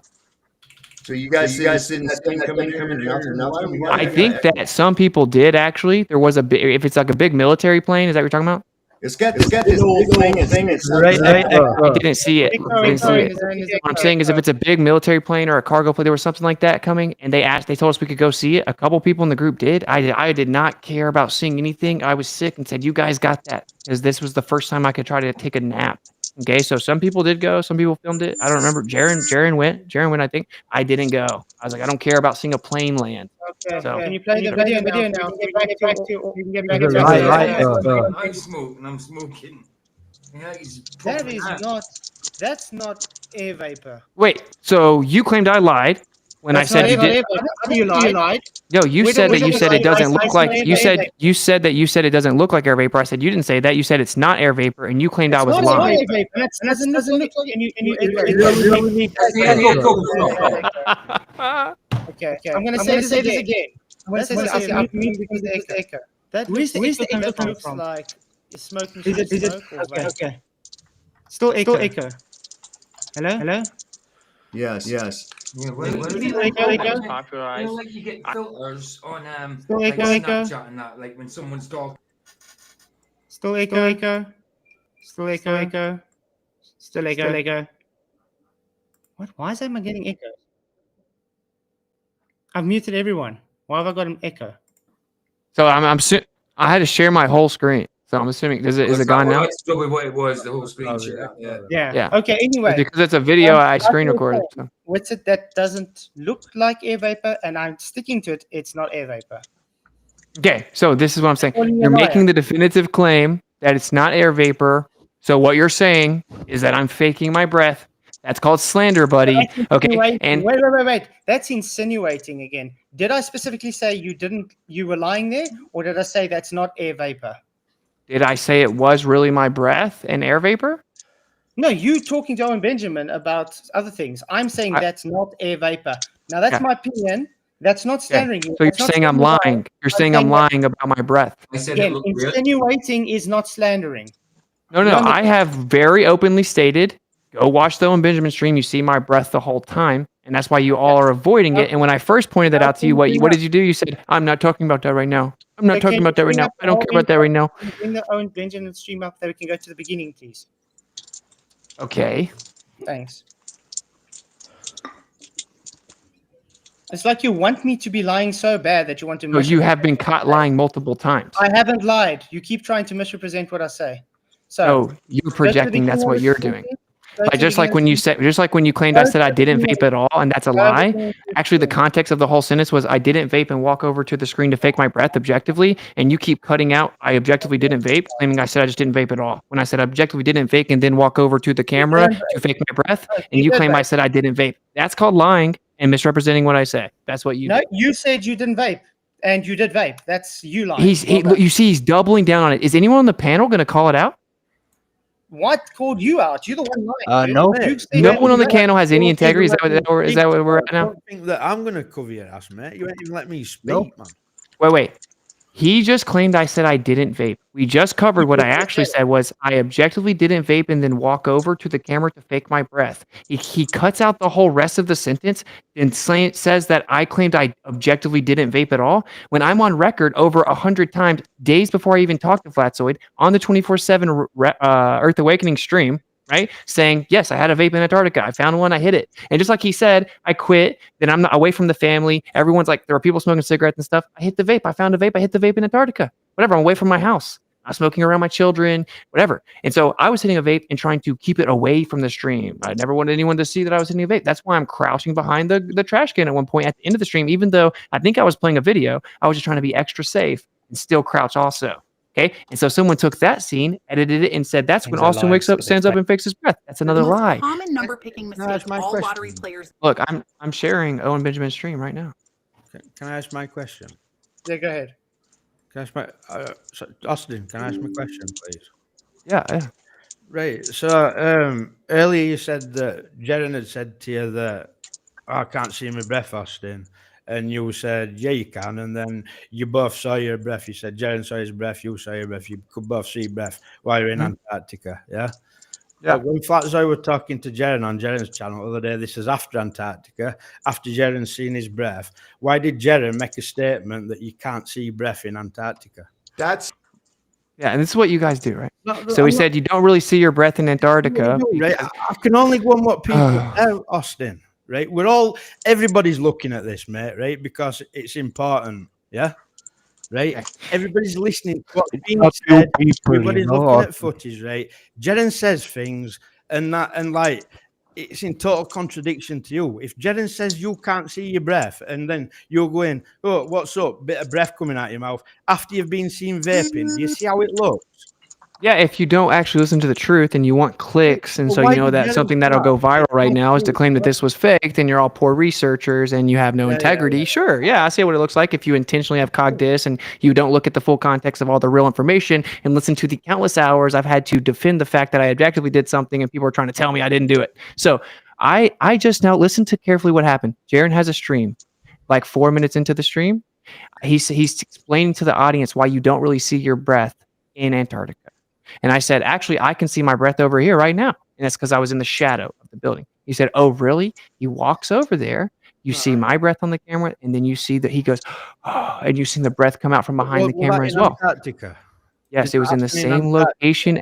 So you guys didn't see it coming in or nothing? I think that some people did actually. There was if it's like a big military plane, is that what you're talking about? It's got this big thing. I didn't see it. What I'm saying is, if it's a big military plane or a cargo plane, there was something like that coming, and they told us we could go see it. A couple people in the group did. I did not care about seeing anything. I was sick and said, "You guys got that," because this was the first time I could try to take a nap. Okay, so some people did go. Some people filmed it. I don't remember. Jaren went. I think I didn't go. I was like, I don't care about seeing a plane land. Okay. So, Can you play the video now? You can get back to I'm smoking. I'm smoking. Yeah, that's not air vapor. wait, so you claimed I lied when I said you did. You lied. No, you said that you said it doesn't look like. You said it doesn't look like air vapor. I said you didn't say that. You said it's not air vapor, and you claimed I was lying. That doesn't look like. Okay. I'm gonna say this again. I'm gonna say this because the echo. Where's the echo come from? Like is smoking. Is it? Okay. Still echo. Hello. Yes. Yeah, Popularized. like you get filters on Still like echo. Snapchat and that, like when someone's talking. Still echo. Still echo. What? Why am I getting echo? I've muted everyone. Why have I got an echo? So I had to share my whole screen. So I'm assuming is it gone now? That's probably what it was. The whole screen share. Yeah. Okay. Anyway, because it's a video I screen recorded. So. Witsit, that doesn't look like air vapor, and I'm sticking to it. It's not air vapor. Okay, so this is what I'm saying. You're making the definitive claim that it's not air vapor. So what you're saying is that I'm faking my breath. That's called slander, buddy. Okay. And wait. That's insinuating again. Did I specifically say you were lying there, or did I say that's not air vapor? Did I say it was really my breath and air vapor? No, you talking to Owen Benjamin about other things. I'm saying that's not air vapor. Now that's my opinion. That's not slandering you. So you're saying I'm lying. You're saying I'm lying about my breath. Again, insinuating is not slandering. No. I have very openly stated, go watch the Owen Benjamin stream. You see my breath the whole time. And that's why you all are avoiding it. And when I first pointed that out to you, what did you do? You said, I'm not talking about that right now. I'm not talking about that right now. I don't care about that right now. Bring the Owen Benjamin stream up that we can go to the beginning, please. Okay. Thanks. It's like you want me to be lying so bad that you want to. So you have been caught lying multiple times. I haven't lied. You keep trying to misrepresent what I say. So you're projecting. That's what you're doing. Like just like when you claimed I said I didn't vape at all, and that's a lie. Actually, the context of the whole sentence was I didn't vape and walk over to the screen to fake my breath objectively, and you keep cutting out I objectively didn't vape, claiming I said I just didn't vape at all. When I said I objectively didn't vape and then walk over to the camera to fake my breath, and you claim I said I didn't vape. That's called lying and misrepresenting what I say. That's what you. No, you said you didn't vape, and you did vape. That's you lying. You see, he's doubling down on it. Is anyone on the panel going to call it out? What called you out? You're the one lying. No. No one on the panel has any integrity. Is that what we're at now? I don't think that I'm going to cover your ass, mate. You ain't even let me speak, man. Wait. He just claimed I said I didn't vape. We just covered what I actually said was I objectively didn't vape and then walk over to the camera to fake my breath. He cuts out the whole rest of the sentence and says that I claimed I objectively didn't vape at all when I'm on record over 100 times days before I even talked to Flatzoid on the 24/7 Earth Awakening stream, right? Saying, yes, I had a vape in Antarctica. I found one. I hit it. And just like he said, I quit. Then I'm not away from the family. Everyone's like, there are people smoking cigarettes and stuff. I hit the vape. I found a vape. I hit the vape in Antarctica. Whatever. I'm away from my house. I'm smoking around my children, whatever. And so I was hitting a vape and trying to keep it away from the stream. I never wanted anyone to see that I was hitting a vape. That's why I'm crouching behind the trash can at one point at the end of the stream, even though I think I was playing a video. I was just trying to be extra safe and still crouch also. Okay. And so someone took that scene, edited it, and said that's when Austin wakes up, stands up, and fakes his breath. That's another lie. Common number picking mistake all lottery players. Look, I'm sharing Owen Benjamin's stream right now. Can I ask my question? Yeah, go ahead. Can I ask my Austin? Can I ask my question, please? Yeah. Right. So earlier you said that Jaren had said to you that I can't see my breath, Austin. And you said, yeah, you can. And then you both saw your breath. You said, Jaren saw his breath. You saw your breath. You could both see breath while you're in Antarctica. Yeah. Yeah. But when Flatzoid were talking to Jaren on Jaren's channel the other day, this is after Antarctica, after Jaren's seen his breath. Why did Jaren make a statement that you can't see breath in Antarctica? That's Yeah, and this is what you guys do, right? No, So he said you don't really see your breath in Antarctica. Right? I can only go on what people tell Austin. Right, everybody's looking at this, mate, right? Because it's important, yeah? Right? Everybody's listening to what's being said. Everybody's looking at footage, right? Jaren says things and like it's in total contradiction to you. If Jaren says you can't see your breath and then you're going, oh, what's up? Bit of breath coming out your mouth after you've been seen vaping. Do you see how it looks? Yeah, if you don't actually listen to the truth and you want clicks, and so you know that something that'll go viral right now is to claim that this was fake, then you're all poor researchers and you have no integrity. Sure, yeah, I see what it looks like if you intentionally have cog dis and you don't look at the full context of all the real information and listen to the countless hours I've had to defend the fact that I objectively did something and people are trying to tell me I didn't do it. So I just now listen to carefully what happened. Jaren has a stream. Like 4 minutes into the stream, he's explaining to the audience why you don't really see your breath in Antarctica. And I said, actually, I can see my breath over here right now. And that's because I was in the shadow of the building. He said, oh, really? He walks over there. You see my breath on the camera. And then you see that he goes, oh, and you see the breath come out from behind the camera as well. Antarctica? Yes, it was in the same location.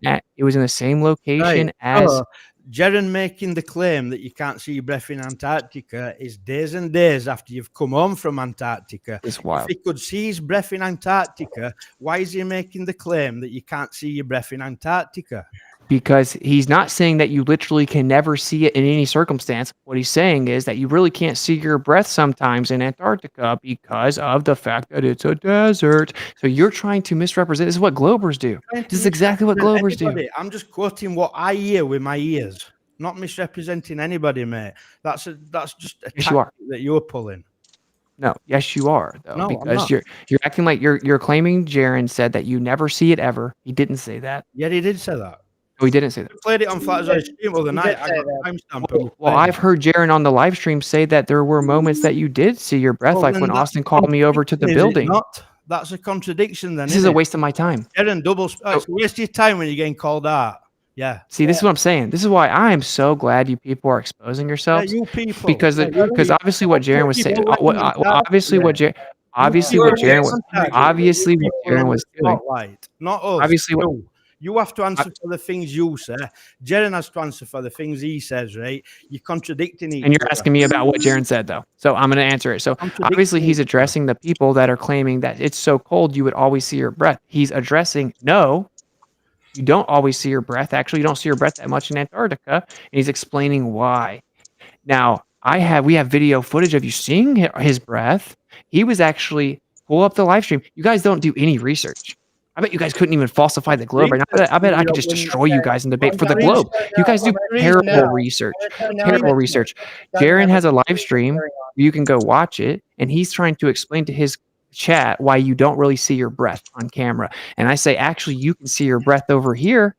As Jaren making the claim that you can't see your breath in Antarctica is days and days after you've come home from Antarctica. It's wild. If he could see his breath in Antarctica, why is he making the claim that you can't see your breath in Antarctica? Because he's not saying that you literally can never see it in any circumstance. What he's saying is that you really can't see your breath sometimes in Antarctica because of the fact that it's a desert. So you're trying to misrepresent. This is what Globers do. This is exactly what Globers do. I'm just quoting what I hear with my ears, not misrepresenting anybody, mate. That's just a tactic that you're pulling. No, yes, you are, though, No, because you're acting like you're claiming Jaren said that you never see it ever. He didn't say that. Yeah, he did say that. No, he didn't say that. I played it on Flatzoid's stream the other night. I got a timestamp. Well, I've heard Jaren on the live stream say that there were moments that you did see your breath, like when Austin called me over to the building. That's a contradiction then. This is a waste of my time. Jaren it's a waste of your time when you're getting called out. Yeah. See, this is what I'm saying. This is why I am so glad you people are exposing yourselves. Yeah, you people. Because obviously what Jaren was saying, obviously what Jaren was doing. Not us. Obviously, you have to answer for the things you say. Jaren has to answer for the things he says, right? You're contradicting each other. And you're asking me about what Jaren said, though. So I'm going to answer it. So obviously he's addressing the people that are claiming that it's so cold you would always see your breath. He's addressing, no, you don't always see your breath. Actually, you don't see your breath that much in Antarctica. And he's explaining why. Now, we have video footage of you seeing his breath. He was actually, pull up the live stream. You guys don't do any research. I bet you guys couldn't even falsify the globe right now. I bet I could just destroy you guys in debate for the globe. You guys do terrible research. Terrible research. Jaren has a live stream. You can go watch it. And he's trying to explain to his chat why you don't really see your breath on camera. And I say, actually, you can see your breath over here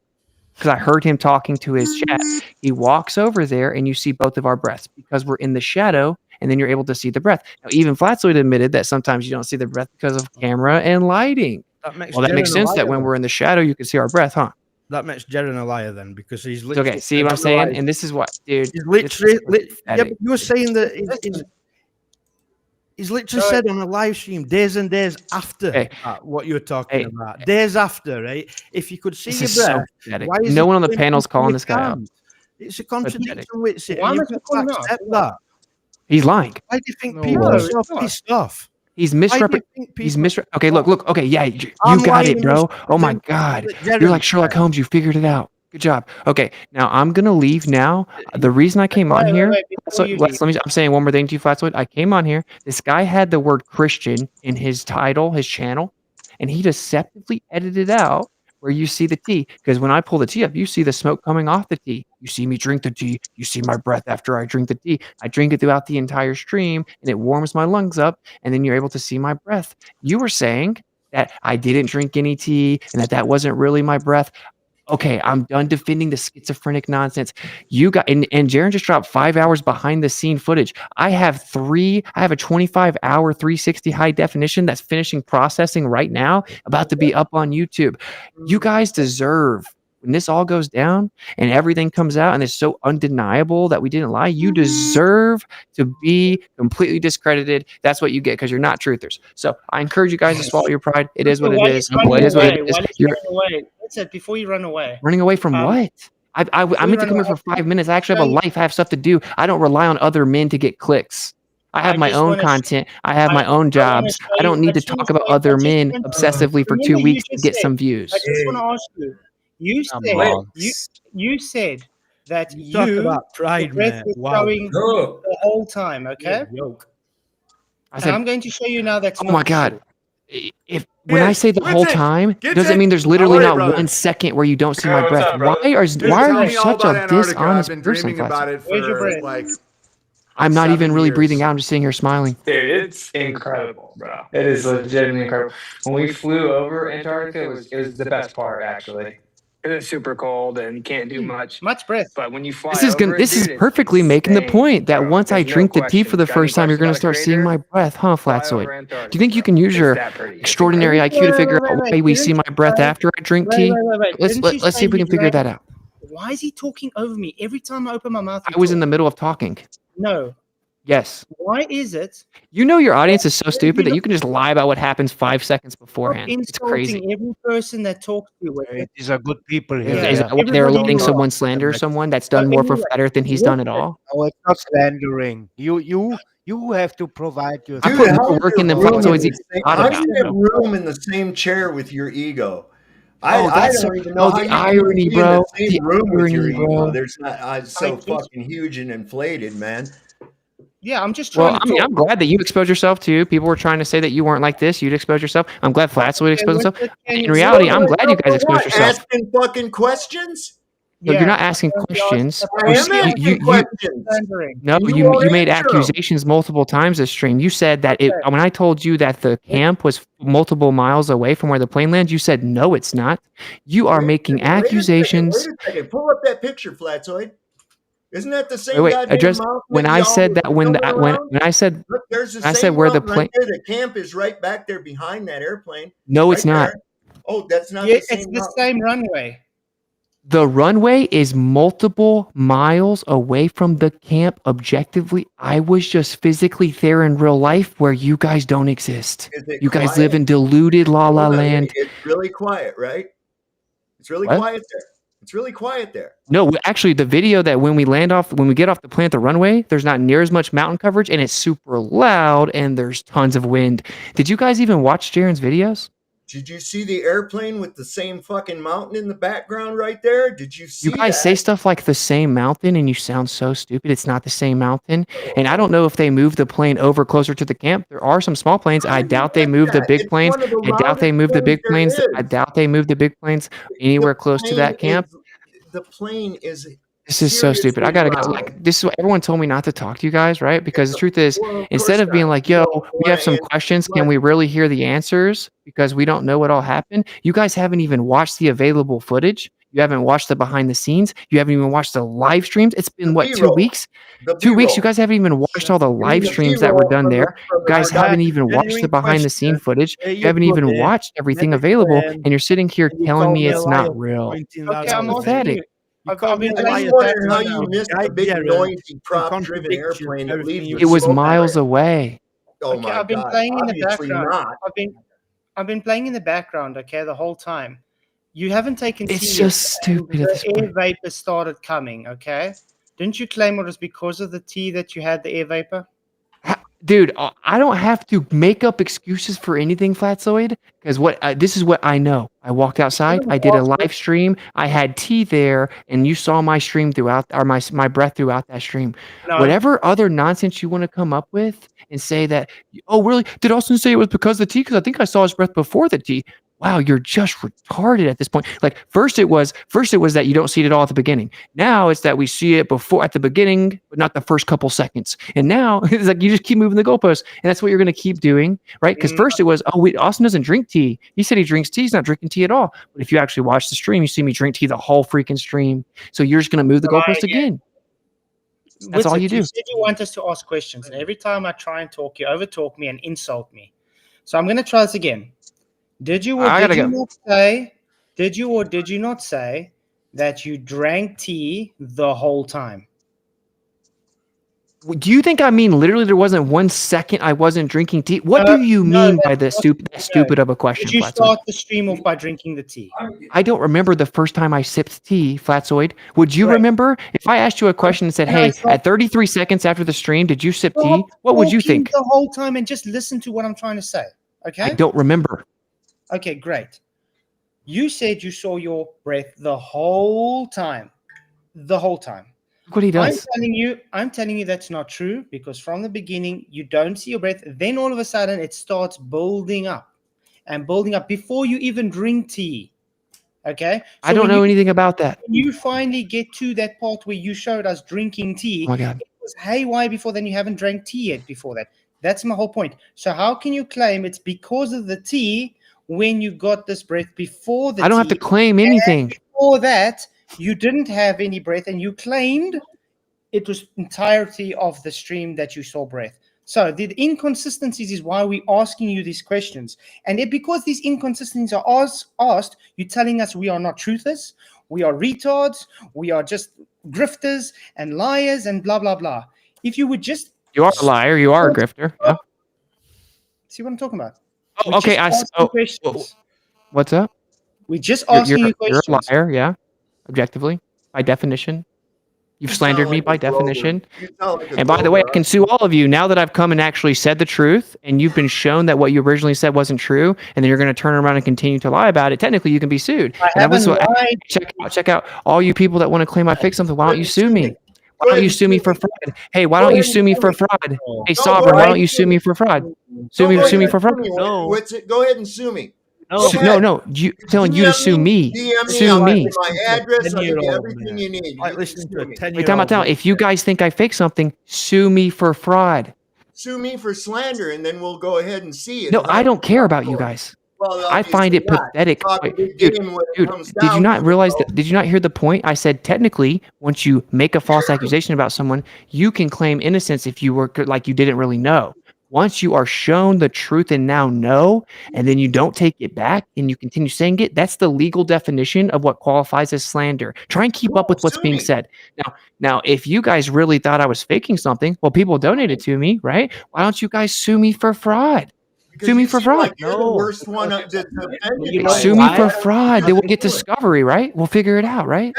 because I heard him talking to his chat. He walks over there and you see both of our breaths because we're in the shadow. And then you're able to see the breath. Now, even Flatzoid admitted that sometimes you don't see the breath because of camera and lighting. That makes sense that when we're in the shadow, you can see our breath, huh? That makes Jaren a liar then, because he's literally... Okay, see what I'm saying? And this is what, dude... He's literally... Yeah, but you were saying that... He's literally said on a live stream days and days after what you're talking about. Days after, right? If you could see This your is so breath, pathetic. why is No he one on the claiming panel's calling you this guy out. can't? It's a contradiction, Witsit. Why And am I you've got calling to him out? accept that. He's lying. Why do you think No, people are it's so not. pissed off? He's Why do you misrepresenting. think He's people? Okay, look. Okay, yeah, you I'm got lying it, and bro. Oh my misrepresenting God, that you're Jeremy like Sherlock said. Holmes. You figured it out. Good job. Okay, now I'm gonna leave now. The reason I came on here, before you leave. I'm saying one more thing to you, Flatzoid. I came on here. This guy had the word Christian in his title, his channel, and he deceptively edited out where you see the tea. Because when I pull the tea up, you see the smoke coming off the tea. You see me drink the tea. You see my breath after I drink the tea. I drink it throughout the entire stream, and it warms my lungs up, and then you're able to see my breath. You were saying that I didn't drink any tea and that wasn't really my breath. Okay, I'm done defending the schizophrenic nonsense. You got and Jaren just dropped 5 hours behind the scene footage. I have a 25-hour 360 high definition that's finishing processing right now, about to be up on YouTube. You guys deserve, when this all goes down and everything comes out and it's so undeniable that we didn't lie, you deserve to be completely discredited. That's what you get because you're not truthers. So I encourage you guys to swallow your pride. It is what it is. It is what it is. You're Away. That's it. Before you run away. running away from what? I meant to come here for 5 minutes. I actually have a life. I have stuff to do. I don't rely on other men to get clicks. I have my own content. I have my own jobs. I don't need to talk about other men obsessively for 2 weeks to get some views. I just want to ask you. You said that You talk about pride, the breath man. was Wow. going the whole time. Okay. I said, I'm going to show you now that's oh my God. When I say the whole time, doesn't mean there's How literally are you, not brother? 1 second where you don't see Hey, my what's breath. up, brother? Why are Dude, you tell me all such about a Antarctica. dishonest I've been person, dreaming about Flatzoid? it for like I'm not 7 even really years. breathing out. I'm just sitting here smiling. Dude, it's incredible, bro. It is legitimately incredible. When we flew over Antarctica, it was the best part, actually. It was super cold and you can't do much. Much breath. But when you fly This is over this it, is dude, it's perfectly making the insane, point that bro. once I There's no drink the tea for question. the Got any first time, you're going to questions about start seeing my Creator? breath, huh, Fly over Flatzoid? Do Antarctica, you think you bro. can use It's your that pretty. It's extraordinary IQ to figure out why we see my breath Didn't- after I drink wait, tea? wait. Let's Didn't you let's see say if we you can figure drank- that out. Why is he talking over me every time I open my mouth? I was in the middle of talking. No. Yes. Why is it? You know your audience is so stupid that you can just lie about what happens 5 seconds beforehand. It's crazy. Insulting every person that talks to you. These are good people here. Is that why they're Everybody letting knows. someone slander someone that's done more for Flat Earth than he's done at all? No, it's not slandering. You have to provide your. I Dude, put how more is work your in than room in Flatzoid's the even same- thought how about. do you have room in the same chair with your ego? I that's don't so- even know oh, how the you irony, can be bro. in the same The room with your irony, ego. bro. There's not. It's so fucking huge and inflated, man. Yeah, I'm just trying Well, to I mean, talk. I'm glad that you exposed yourself too. People were trying to say that you weren't like this. You'd expose yourself. I'm glad Flatzoid exposed himself. In reality, I'm glad you guys exposed yourself. Asking fucking questions. No, you're not asking questions. I am asking questions. No, And you won't made answer 'em. accusations multiple times this stream. You said that when I told you that the camp was multiple miles away from where the plane lands, you said no, it's not. You are making accusations. Wait a second. Pull up that picture, Flatzoid. Isn't that the same Wait, goddamn address mountain when that I y'all said were that when filming around? I said Look, there's the I same said where the mountain plane. right there. The camp is right back there behind that airplane. No, right it's not. there. Oh, that's not Yeah, the same it's the mountain. same runway. The runway is multiple miles away from the camp. Objectively, I was just physically there in real life where you guys don't exist. Is it You guys quiet? live in deluded la la Hold on, land. It's really quiet, right? It's really What? quiet there. It's really quiet there. No, actually, the video that when we get off the plane at the runway, there's not near as much mountain coverage and it's super loud and there's tons of wind. Did you guys even watch Jaren's videos? Did you see the airplane with the same fucking mountain in the background right there? Did you see You guys that? say stuff like the same mountain and you sound so stupid. It's not the same mountain. And I don't know if they moved the plane over closer to the camp. There are some small planes. I doubt they moved the big planes. I doubt they moved the big planes. I doubt they moved the big planes anywhere close to that camp. The plane is. This is so stupid. I gotta go. Like, this is what everyone told me not to talk to you guys, right? Because the truth is, instead of being like, yo, we have some questions, can we really hear the answers? Because we don't know what all happened. You guys haven't even watched the available footage. You haven't watched the behind the scenes. You haven't even watched the live streams. It's been what, 2 weeks? 2 weeks. You guys haven't even watched all the live streams that were done there. You guys haven't even watched the behind the scene footage. You haven't even watched everything available. And you're sitting here telling me it's not real. Okay, I'm Pathetic. I've been I just wonder how you missed a big noisy prop-driven airplane that leaves It was miles away. Oh Okay, my I've been God! playing in the Obviously background. not. I've been playing in the background, okay, the whole time. You haven't taken It's tea just yet, and stupid at this the air point. vapor started coming, okay? Didn't you claim it was because of the tea that you had the air vapor? Dude, I don't have to make up excuses for anything, Flatzoid, because this is what I know. I walked outside, I did a live stream, I had tea there, and you saw my stream throughout, or my breath throughout that stream. No. Whatever other nonsense you want to come up with and say that, oh, really? Did Austin say it was because of the tea? Because I think I saw his breath before the tea. Wow, you're just retarded at this point. Like first it was that you don't see it at all at the beginning. Now it's that we see it before at the beginning, but not the first couple seconds. And now it's like you just keep moving the goalposts, and that's what you're going to keep doing, right? Because first it was, oh, wait, Austin doesn't drink tea. He said he drinks tea. He's not drinking tea at all. But if you actually watch the stream, you see me drink tea the whole freaking stream. So you're just going to move the goalpost again. That's all you do. You said you want us to ask questions, and every time I try and talk, you overtalk me and insult me. So I'm going to try this again. Did you or did you not say? Did you or did you not say that you drank tea the whole time? Do you think I mean literally there wasn't 1 second I wasn't drinking tea? What do you mean by this stupid of a question, Did you Flatzoid? start the stream off by drinking the tea? I don't remember the first time I sipped tea, Flatzoid. Would you remember? If I asked you a question and said, hey, at 33 seconds after the stream, did you sip tea? What would you think? The whole time and just listen to what I'm trying to say. Okay. I don't remember. Okay, great. You said you saw your breath the whole time. The whole time. Look what he does. I'm telling you that's not true, because from the beginning you don't see your breath. Then all of a sudden it starts building up and building up before you even drink tea. Okay? I don't know anything about that. When you finally get to that part where you showed us drinking tea, Oh my God. it was haywire before then. You haven't drank tea yet before that. That's my whole point. So how can you claim it's because of the tea when you got this breath before the tea? I don't have to claim anything. Before that, you didn't have any breath, and you claimed it was entirety of the stream that you saw breath. So the inconsistencies is why we're asking you these questions. And because these inconsistencies are asked, you're telling us we are not truthers, we are retards, we are just grifters and liars and blah, blah, blah. If you would just... You are a liar. You are a grifter. Yeah. See what I'm talking about? Oh, okay. What's up? We're just asking you questions. You're a liar, yeah. Objectively, by definition. You've slandered me by definition. And by the way, I can sue all of you now that I've come and actually said the truth, and you've been shown that what you originally said wasn't true, and then you're going to turn around and continue to lie about it. Technically, you can be sued. I haven't lied. Check out all you people that want to claim I fixed something. Why don't you sue me? Why don't you sue me for fraud? Hey, why don't you sue me for fraud? Hey, Sovereign, why don't you sue me for fraud? Sue me for fraud. No. Go ahead and sue me. No. Telling you to sue me. Sue me. My address, I'll give you everything you need. Listen to a 10-year-old. Wait, time out. If you guys think I faked something, sue me for fraud. Sue me for slander, and then we'll go ahead and see it. No, I don't care about you guys. Well, I find it pathetic. Wait, dude, did you not realize that? Did you not hear the point? I said technically, once you make a false accusation about someone, you can claim innocence if you were like you didn't really know. Once you are shown the truth and now know, and then you don't take it back and you continue saying it, that's the legal definition of what qualifies as slander. Try and keep up with what's being said. Now, if you guys really thought I was faking something, well, people donated to me, right? Why don't you guys sue me for fraud? Sue me for fraud. You're the worst one Sue me for fraud. Then we'll get discovery, right? We'll figure it out, right?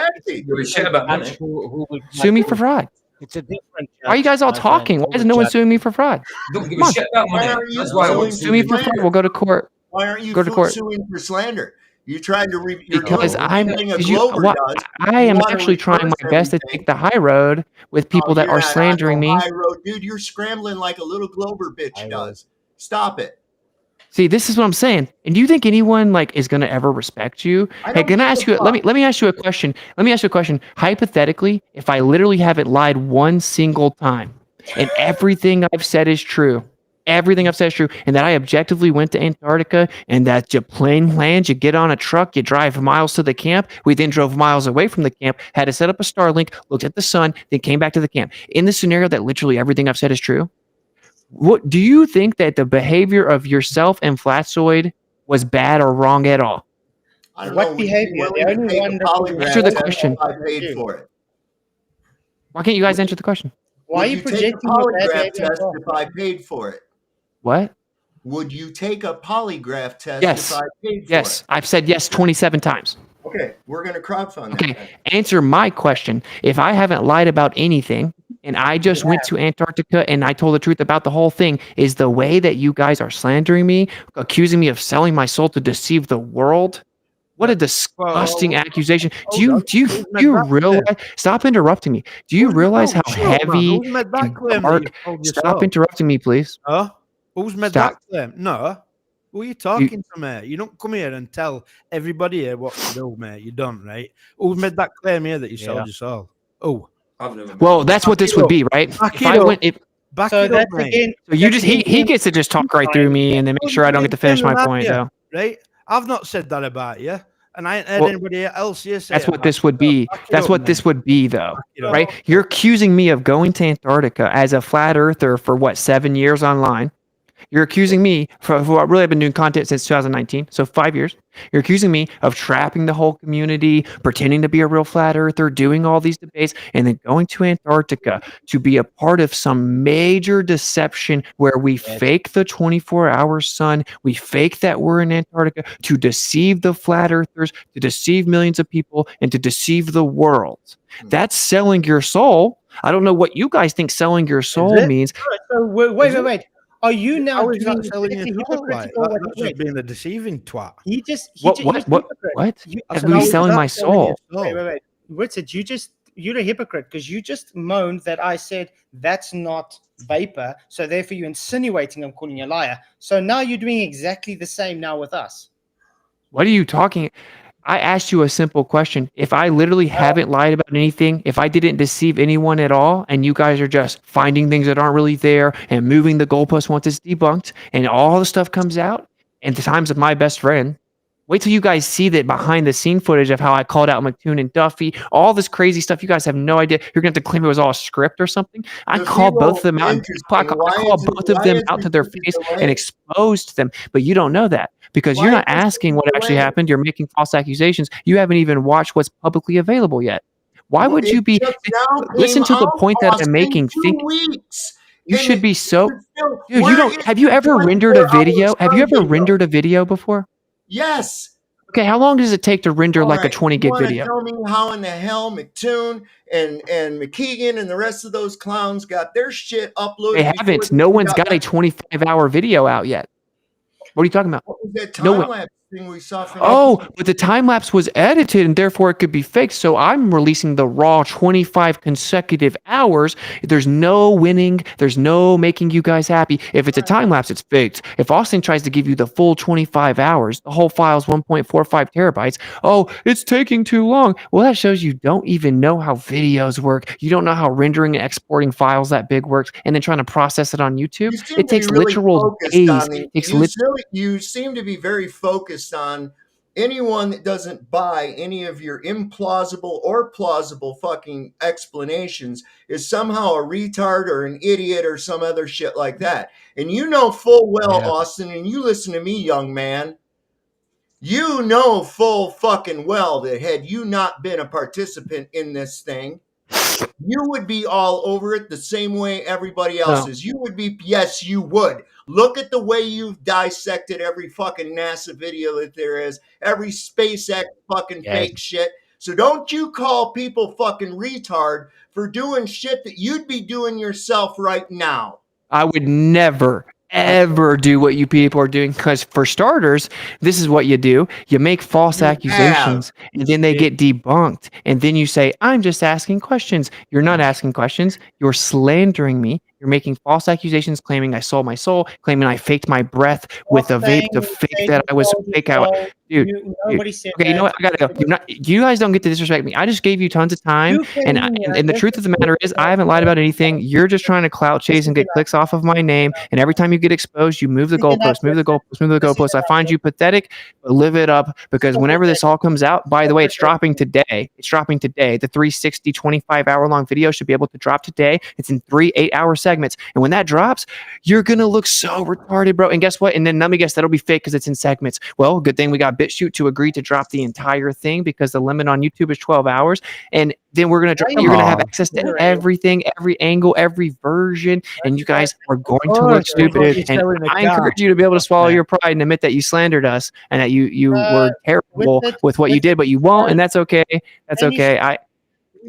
Sue me for fraud. It's a different. Why are you guys all talking? Why is no one suing me for fraud? Don't give a shit about money. That's why I want Sue me for fraud. We'll go to court. Why aren't you go to court? suing for slander? You tried to because I am actually trying my best to take the high road with people that are slandering me. High road, dude, you're scrambling like a little Glover bitch does. Stop it. See, this is what I'm saying. And do you think anyone is going to ever respect you? Hey, can I ask you? Let me ask you a question. Hypothetically, if I literally haven't lied one single time, and everything I've said is true, and that I objectively went to Antarctica, and that your plane lands, you get on a truck, you drive miles to the camp. We then drove miles away from the camp, had to set up a Starlink, looked at the sun, then came back to the camp. In the scenario that literally everything I've said is true, what do you think that the behavior of yourself and Flatzoid was bad or wrong at all? What behavior? The only one answer the question. I paid for it. Why can't you guys answer the question? Why are you projecting your bad behavior? If I paid for it? What? Would you take a polygraph test Yes. if I paid for Yes. it? I've said yes 27 times. Okay, we're going to crowdfund Okay. that. Then. Answer my question. If I haven't lied about anything and I just went to Antarctica and I told the truth about the whole thing, is the way that you guys are slandering me, accusing me of selling my soul to deceive the world? What a disgusting accusation. Do you realize? Stop interrupting me. Do you realize how heavy and dark? Stop interrupting me, please. Who's made Stop. that claim? No. Who are you talking to, mate? You don't come here and tell everybody here what to do, mate. You don't, right? Who's made that claim here that you sold your soul? Oh. Well, that's what this would be, right? If I went, Back So it up, that's mate. again. so you just he gets to just talk right through me and then make sure I don't get to finish my point, though. Right? I've not said that about you, and I ain't heard Well, anybody else here say That's it what about this you. would be. Back it That's up, what mate. this would be, though, it up. right? You're accusing me of going to Antarctica as a flat earther for what, 7 years online. You're accusing me for what really I've been doing content since 2019, so 5 years. You're accusing me of trapping the whole community, pretending to be a real flat earther, doing all these debates, and then going to Antarctica to be a part of some major deception where we fake the 24-hour sun, we fake that we're in Antarctica to deceive the flat earthers, to deceive millions of people, and to deceive the world. That's selling your soul. I don't know what you guys think selling your soul means. So wait. Are you now How is doing that selling exactly your soul? Like, hypocritical? that's just being a deceiving twat. He just What? he's a hypocrite. That's me selling my soul. Wait. Witsit, you're a hypocrite because you just moaned that I said that's not vapor, so therefore you're insinuating I'm calling you a liar. So now you're doing exactly the same now with us. What are you talking? I asked you a simple question. If I literally haven't lied about anything, if I didn't deceive anyone at all, and you guys are just finding things that aren't really there and moving the goalpost once it's debunked, and all the stuff comes out, and the times of my best friend, wait till you guys see that behind the scene footage of how I called out McToon and Duffy, all this crazy stuff. You guys have no idea. You're going to have to claim it was all a script or something. I called both of them out. I called both of them out to their face and exposed them, but you don't know that. Because you're not asking what actually happened. You're making false accusations. You haven't even watched what's publicly available yet. Why would you be? Listen to the point that I'm making. Think you should be so. Dude, you don't. Have you ever rendered a video? Have you ever rendered a video before? Yes. Okay, how long does it take to render like a Right, 20 you gig wanna video? Tell me how in the hell McToon and McKeegan and the rest of those clowns got their shit uploaded? They haven't. No one's got a 25-hour video out yet. What are you talking about? What was that No time one. lapse thing we saw from? Oh, but the time lapse was edited and therefore it could be faked. So I'm releasing the raw 25 consecutive hours. There's no winning. There's no making you guys happy. If it's a time lapse, it's faked. If Austin tries to give you the full 25 hours, the whole file is 1.45 terabytes. Oh, it's taking too long. Well, that shows you don't even know how videos work. You don't know how rendering and exporting files that big works and then trying to process it on YouTube. It takes literal days. It takes You seem to be very focused on anyone that doesn't buy any of your implausible or plausible fucking explanations is somehow a retard or an idiot or some other shit like that. And you know full well, Austin, and you listen to me, young man, you know full fucking well that had you not been a participant in this thing, you would be all over it the same way everybody else is. You would be, yes, you would. Look at the way you've dissected every fucking NASA video that there is, every SpaceX fucking fake shit. So don't you call people fucking retard for doing shit that you'd be doing yourself right now. I would never, ever do what you people are doing because, for starters, this is what you do. You make false accusations and then they get debunked. And then you say, I'm just asking questions. You're not asking questions. You're slandering me. You're making false accusations, claiming I sold my soul, claiming I faked my breath with a vape to fake that I was fake out. Dude, Nobody said okay, you know what? I gotta go. You guys don't get to disrespect me. I just gave you tons of time, and the truth of the matter is, I haven't lied about anything. You're just trying to clout chase and get clicks off of my name. And every time you get exposed, you move the goalpost, move the goalpost, move the goalpost. I find you pathetic, but live it up because whenever this all comes out, by the way, it's dropping today. It's dropping today. The 360 25-hour long video should be able to drop today. It's in 3 8-hour segments, and when that drops, you're gonna look so retarded, bro. And guess what? And then let me guess, that'll be fake because it's in segments. Well, good thing we got BitChute to agree to drop the entire thing because the limit on YouTube is 12 hours. And then we're going to drop, you're going to have access to everything, every angle, every version. And you guys are going to look stupid. And I encourage you to be able to swallow your pride and admit that you slandered us and that you were terrible with what you did, but you won't. And that's okay. That's okay.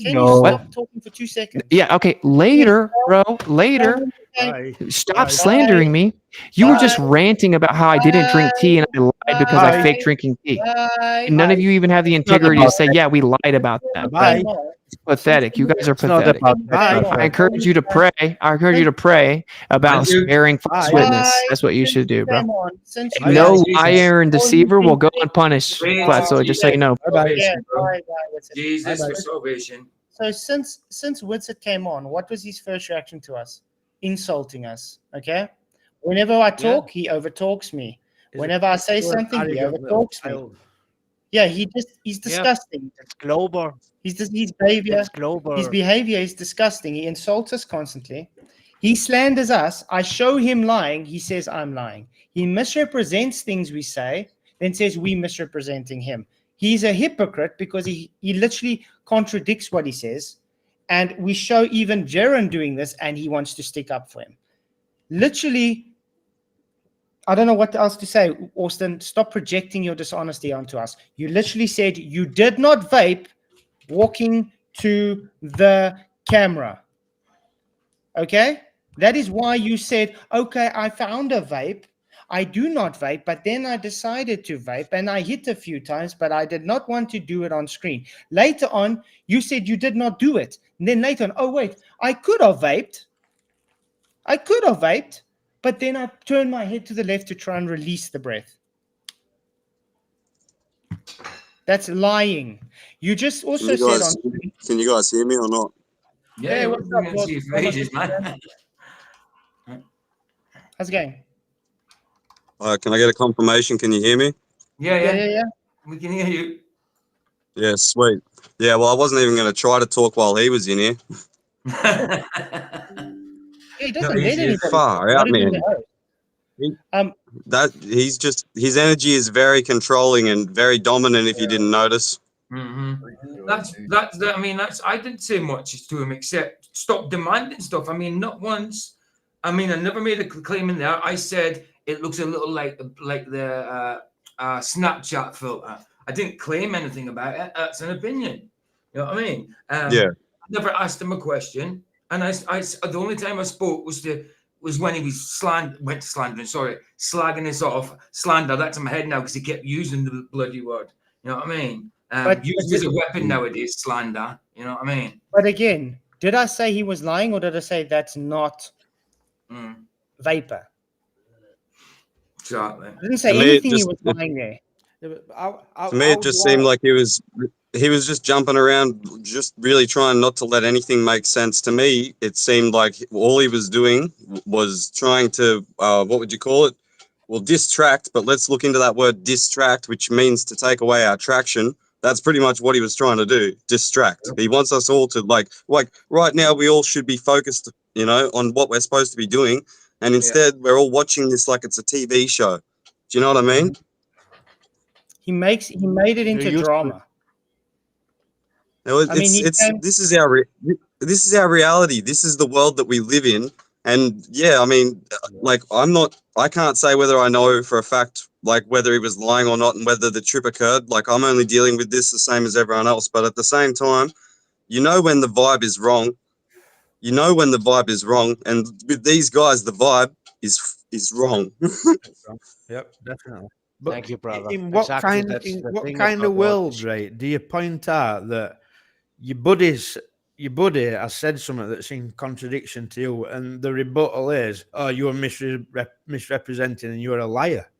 Can you stop talking for 2 seconds? Yeah, okay. Later, bro. Later. Stop slandering me. You were just ranting about how I didn't drink tea and I lied because I faked drinking tea. None of you even have the integrity to say, yeah, we lied about that. It's pathetic. You guys are pathetic. I encourage you to pray. I encourage you to pray about bearing false witness. That's what you should do, bro. No iron deceiver will go unpunished, Flatzoid, just so you know. Jesus for salvation. So since Witsit came on, what was his first reaction to us? Insulting us. Okay. Whenever I talk, he overtalks me. Whenever I say something, he overtalks me. Yeah, he's disgusting. It's global. His behavior. It's global. His behavior is disgusting. He insults us constantly. He slanders us. I show him lying. He says I'm lying. He misrepresents things we say, then says we misrepresenting him. He's a hypocrite because he literally contradicts what he says. And we show even Jaren doing this, and he wants to stick up for him. Literally, I don't know what else to say. Austin, stop projecting your dishonesty onto us. You literally said you did not vape walking to the camera. Okay? That is why you said, okay, I found a vape. I do not vape, but then I decided to vape and I hit a few times, but I did not want to do it on screen. Later on, you said you did not do it. And then later on, oh, wait, I could have vaped. But then I turned my head to the left to try and release the breath. That's lying. You just also said on screen. Can you guys hear me or not? Yeah, what's up, How's it going? Can I get a confirmation? Can you hear me? Yeah. We can hear you. Yeah, sweet. Yeah, well, I wasn't even going to try to talk while he was in here. He doesn't need anybody. Far out, man. His energy is very controlling and very dominant. If you didn't notice. Mm-hmm. I didn't say much to him except stop demanding stuff. I mean, not once. I mean, I never made a claim in there. I said it looks a little like the Snapchat filter. I didn't claim anything about it. That's an opinion. You know what I mean? Yeah. I never asked him a question, and I the only time I spoke was when he was slagging us off. Slander. That's in my head now because he kept using the bloody word. You know what I mean? Used as a weapon nowadays, slander. You know what I mean? But again, did I say he was lying, or did I say that's not vapor? Exactly. I didn't say anything. He was lying there. To me, it just seemed like he was just jumping around, just really trying not to let anything make sense. To me, it seemed like all he was doing was trying to, what would you call it? Well, distract, but let's look into that word distract, which means to take away our traction. That's pretty much what he was trying to do, distract. He wants us all to like right now we all should be focused, on what we're supposed to be doing. And instead we're all watching this like it's a TV show. Do you know what I mean? He made it into drama. This is our reality. This is the world that we live in. And yeah, I mean, like I can't say whether I know for a fact, like whether he was lying or not and whether the trip occurred. Like I'm only dealing with this the same as everyone else. But at the same time, when the vibe is wrong, And with these guys, the vibe is wrong. Yep, definitely. But thank you, brother. In what kind of world, right, do you point out that your buddy has said something that's in contradiction to you, and the rebuttal is, "Oh, you were misrepresenting, and you were a liar."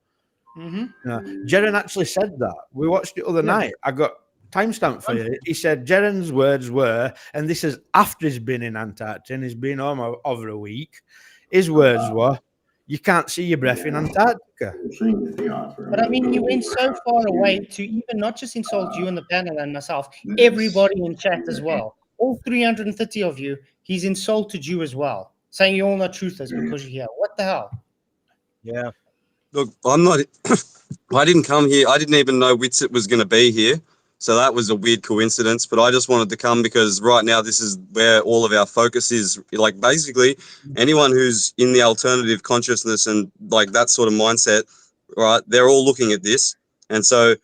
Mm-hmm. Jaren actually said that. We watched it the other night. I got timestamp for you. He said Jaren's words were, and this is after he's been in Antarctica and he's been home over a week. His words were, "You can't see your breath in Antarctica." But I mean, you went so far away to even not just insult you and the panel and myself, everybody in chat as well. All 330 of you, he's insulted you as well, saying you're all not truthers because you're here. What the hell? Yeah. Look, I'm not. I didn't come here. I didn't even know Witsit was going to be here. So that was a weird coincidence. But I just wanted to come because right now this is where all of our focus is. Like basically, anyone who's in the alternative consciousness and like that sort of mindset, right? They're all looking at this, and so.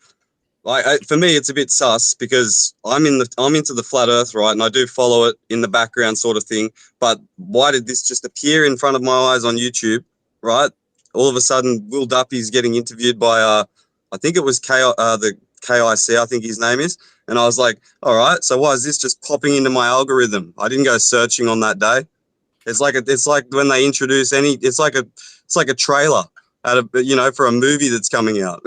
For me, it's a bit sus because I'm into the flat Earth, right, and I do follow it in the background, sort of thing. But why did this just appear in front of my eyes on YouTube, right? All of a sudden, Will Duppy's getting interviewed by I think it was the KIC, I think his name is, and I was like, all right, so why is this just popping into my algorithm? I didn't go searching on that day. It's like when they introduce it's like a trailer out of for a movie that's coming out.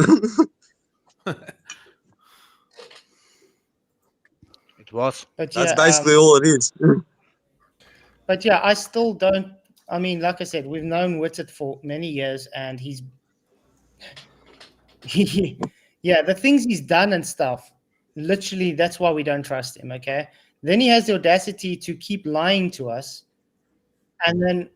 It was. But That's yeah, basically all it is. but yeah, I still don't. I mean, like I said, we've known Witsit for many years, and yeah, the things he's done and stuff. Literally, that's why we don't trust him. Okay. Then he has the audacity to keep lying to us, and then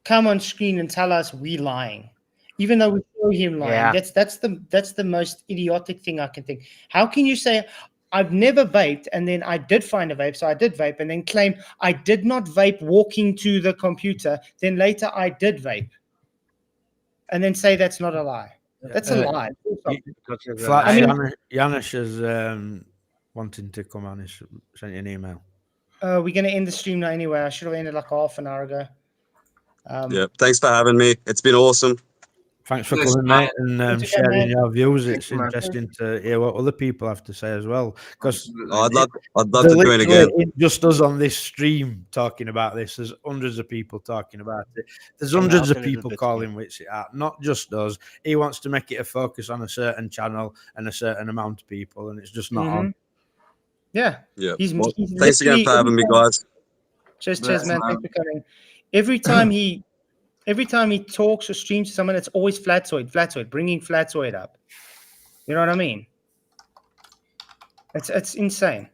come on screen and tell us we lying, even though we show him lying. Yeah. That's the most idiotic thing I can think. How can you say I've never vaped and then I did find a vape, so I did vape, and then claim I did not vape walking to the computer, then later I did vape, and then say that's not a lie? That's a lie. I mean, Janusz is wanting to come on. He's sent you an email. we're going to end the stream now anyway. I should have ended like half an hour ago. Yeah, thanks for having me. It's been awesome. Thanks for coming, mate, and sharing your views. It's Thank you, man. interesting to hear what other people have to say as well. Because I'd love to join again. It's just us on this stream talking about this. There's hundreds of people talking about it. There's hundreds of people calling Witsit out, not just us. He wants to make it a focus on a certain channel and a certain amount of people, and it's just not on. Yeah. Yeah. He's Thanks again for having me, guys. Cheers, man. Thanks for coming. Every time he talks or streams to someone, it's always Flatzoid, bringing Flatzoid up. You know what I mean? It's insane.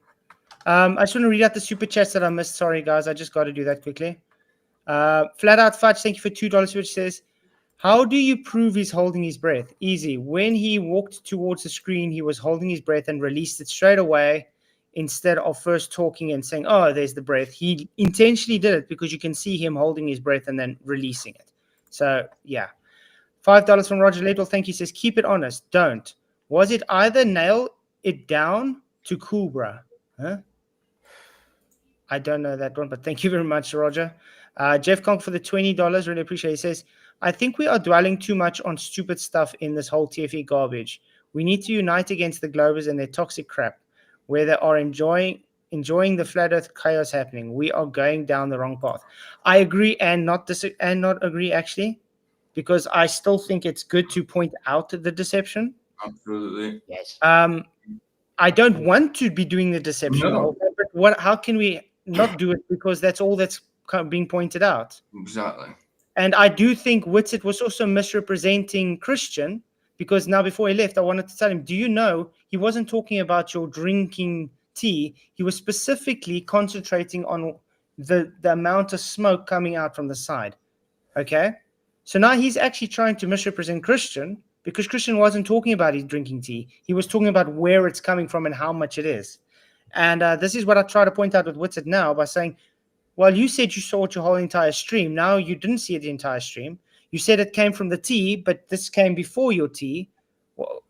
I just want to read out the super chats that I missed. Sorry, guys. I just got to do that quickly. Flat Out Fudge, thank you for $2, which says, how do you prove he's holding his breath? Easy. When he walked towards the screen, he was holding his breath and released it straight away instead of first talking and saying, oh, there's the breath. He intentionally did it because you can see him holding his breath and then releasing it. So, yeah. $5 from Roger Ledwell. Thank you. Says, keep it honest. Don't. Was it either nail it down to cool, bruh? Huh? I don't know that one, but thank you very much, Roger. Jeff Conk for the $20. Really appreciate it. He says, I think we are dwelling too much on stupid stuff in this whole TFE garbage. We need to unite against the Globers and their toxic crap, where they are enjoying the flat earth chaos happening. We are going down the wrong path. I agree and not agree, actually, because I still think it's good to point out the deception. Absolutely. Yes. I don't want to be doing the deception. No. But how can we not do it? Because that's all that's being pointed out. Exactly. And I do think Witsit was also misrepresenting Christian, because now before he left, I wanted to tell him, do you know he wasn't talking about your drinking tea? He was specifically concentrating on the amount of smoke coming out from the side. Okay? So now he's actually trying to misrepresent Christian, because Christian wasn't talking about his drinking tea. He was talking about where it's coming from and how much it is. And this is what I try to point out with Witsit now by saying, well, you said you saw your whole entire stream. Now you didn't see the entire stream. You said it came from the tea, but this came before your tea. Well,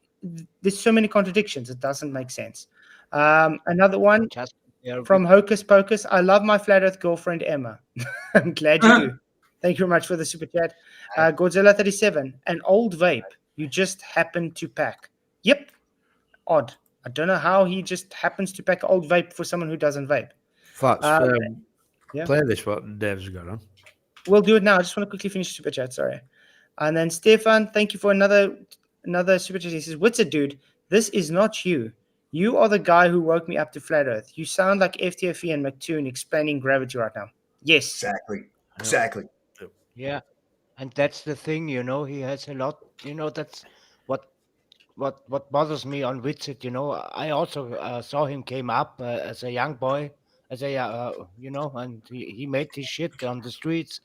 there's so many contradictions. It doesn't make sense. Another one from Hocus Pocus. I love my flat earth girlfriend, Emma. I'm glad you do. Thank you very much for the super chat. Godzilla 37, an old vape you just happened to pack. Yep. Odd. I don't know how he just happens to pack an old vape for someone who doesn't vape. Flats, yeah. Play this, what Dave's got on. We'll do it now. I just want to quickly finish super chat. Sorry. And then Stefan, thank you for another super chat. He says, Witsit, dude, this is not you. You are the guy who woke me up to flat earth. You sound like FTFE and McToon explaining gravity right now. Yes. Exactly. Yeah. And that's the thing, you know, he has a lot, you know, that's what bothers me on Witsit, you know. I also saw him came up as a young boy, as a, you know, and he made his shit on the streets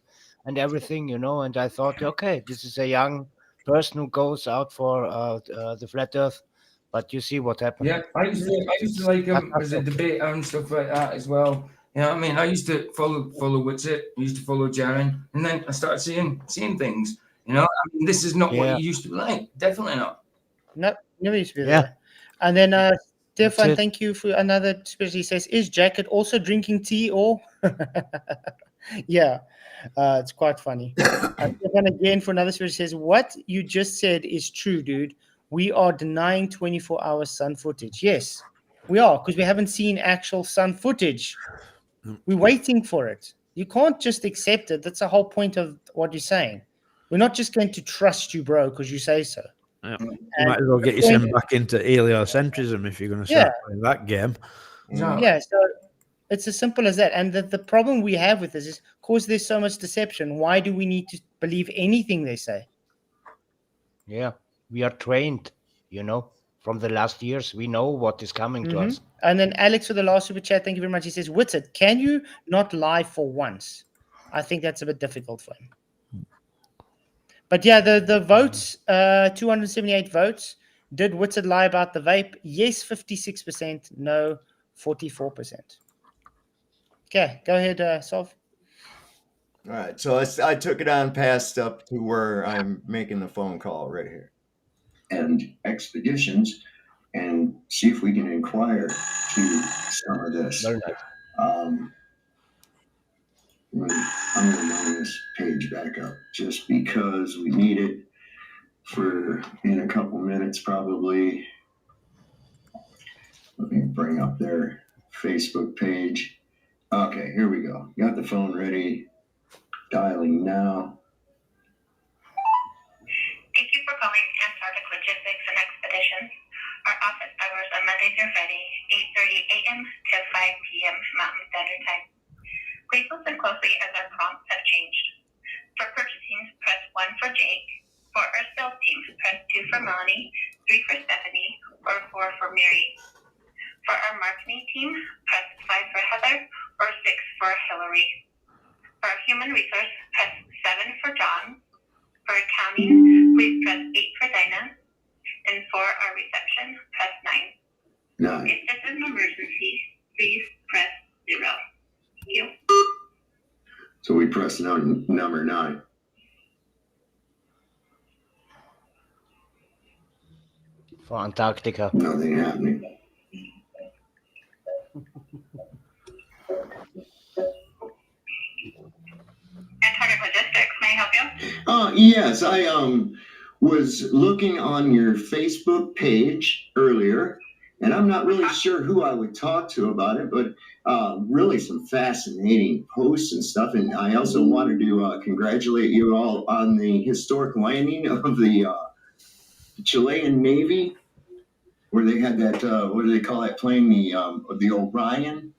and everything, you know, and I thought, okay, this is a young person who goes out for the flat Earth, but you see what happened. Yeah, I used to like him as a debater and stuff like that as well. You know what I mean? I used to follow Witsit, I used to follow Jaren, and then I started seeing things. You know, I mean, this is not what Yeah. he used to be like. Definitely not. No, never used to be Yeah. there. And then Stefan, it. thank you for another special. He says, is Jacket also drinking tea or? Yeah, it's quite funny. Stefan again for another special says, what you just said is true, dude. We are denying 24-hour sun footage. Yes, we are, because we haven't seen actual sun footage. We're waiting for it. You can't just accept it. That's the whole point of what you're saying. We're not just going to trust you, bro, because you say so. Yeah. You might as well get point- yourself back into heliocentrism if you're going to start playing that game. Yeah, so it's as simple as that. And the problem we have with this is, of course, there's so much deception. Why do we need to believe anything they say? Yeah, we are trained, from the last years. We know what is coming to us. And then Alex for the last super chat, thank you very much. He says, Witsit, can you not lie for once? I think that's a bit difficult for him. But yeah, the votes, 278 votes. Did Witsit lie about the vape? Yes, 56%. No, 44%. Okay, go ahead, Solve. All right, so I took it on past up to where I'm making the phone call right here. And expeditions, and see if we can inquire to some of this. Very nice. I'm going to bring this page back up just because we need it for in a couple minutes probably. Let me bring up their Facebook page. Okay, here we go. Got the phone ready. Dialing now. Thank you for calling Antarctic Logistics and Expeditions. Our office hours are Monday through Friday, 8:30 a.m. to 5 p.m. Mountain Standard Time. Please listen closely as our prompts have changed. For purchasing, press 1 for Jake. For our sales team, press 2 for Melanie, 3 for Stephanie, or 4 for Mary. For our marketing team, press 5 for Heather, or 6 for Hillary. For our human resource, press 7 for John. For accounting, please press 8 for Dinah. And for our reception, press 9. If this is an emergency, please press 0. Thank you. So we press number 9. For Antarctica. Nothing happening. Antarctic Logistics, may I help you? Yes, I was looking on your Facebook page earlier, and I'm not really sure who I would talk to about it, but really some fascinating posts and stuff. And I also wanted to congratulate you all on the historic landing of the Chilean Navy, where they had that, what do they call that plane, the Orion,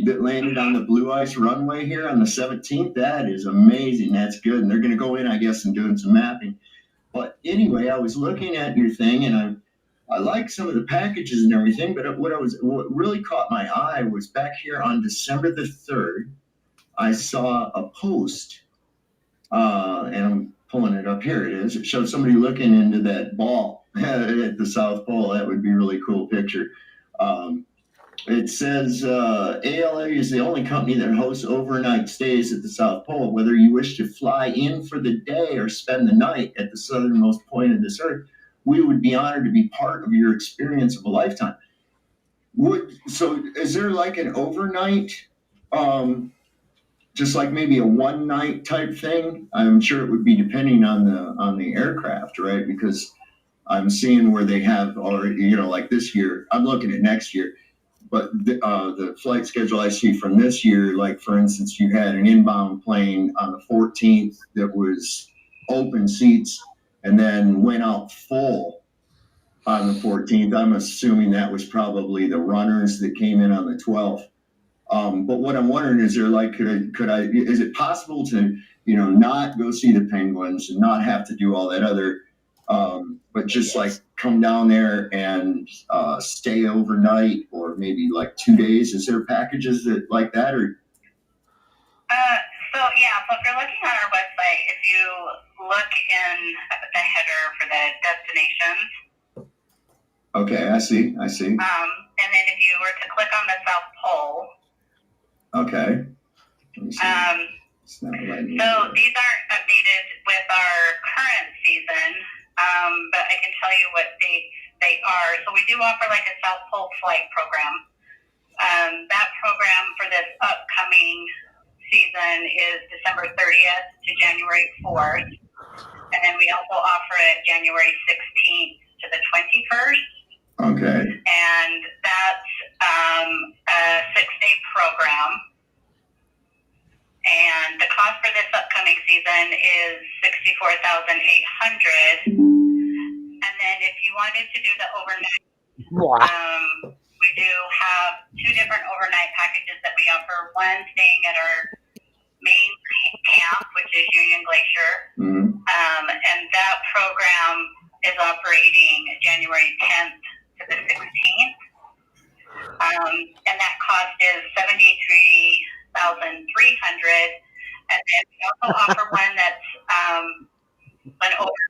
that landed on the Blue Ice runway here on the 17th. That is amazing. That's good. And they're going to go in, I guess, and doing some mapping. But anyway, I was looking at your thing, and I like some of the packages and everything, but what really caught my eye was back here on December the 3rd, I saw a post, and I'm pulling it up. Here it is. It showed somebody looking into that ball at the South Pole. That would be a really cool picture. It says ALA is the only company that hosts overnight stays at the South Pole. Whether you wish to fly in for the day or spend the night at the southernmost point of this earth, we would be honored to be part of your experience of a lifetime. So is there like an overnight, just like maybe a one night type thing? I'm sure it would be depending on the aircraft, right? Because I'm seeing where they have already, like this year, I'm looking at next year. But the flight schedule I see from this year, like for instance, you had an inbound plane on the 14th that was open seats and then went out full on the 14th. I'm assuming that was probably the runners that came in on the 12th. But what I'm wondering is is it possible to, not go see the penguins and not have to do all that other, but just like come down there and stay overnight or maybe like 2 days? Is there packages that like that or? So if you're looking on our website, if you look in the header for the destinations, Okay, I see. and then if you were to click on the South Pole, Okay. Let me see. It's not letting me so do it. these aren't updated with our current season, but I can tell you what dates they are. So we do offer like a South Pole flight program. That program for this upcoming season is December 30th to January 4th. And then we also offer it January 16th to the 21st. Okay. And that's a 6-day program. And the cost for this upcoming season is $64,800. And then if you wanted to do the overnight, we do have 2 different overnight packages that we offer. One staying at our main camp, which is Union Glacier. And that program is operating January 10th to the 16th. And that cost is $73,300. And then we also offer one that's an over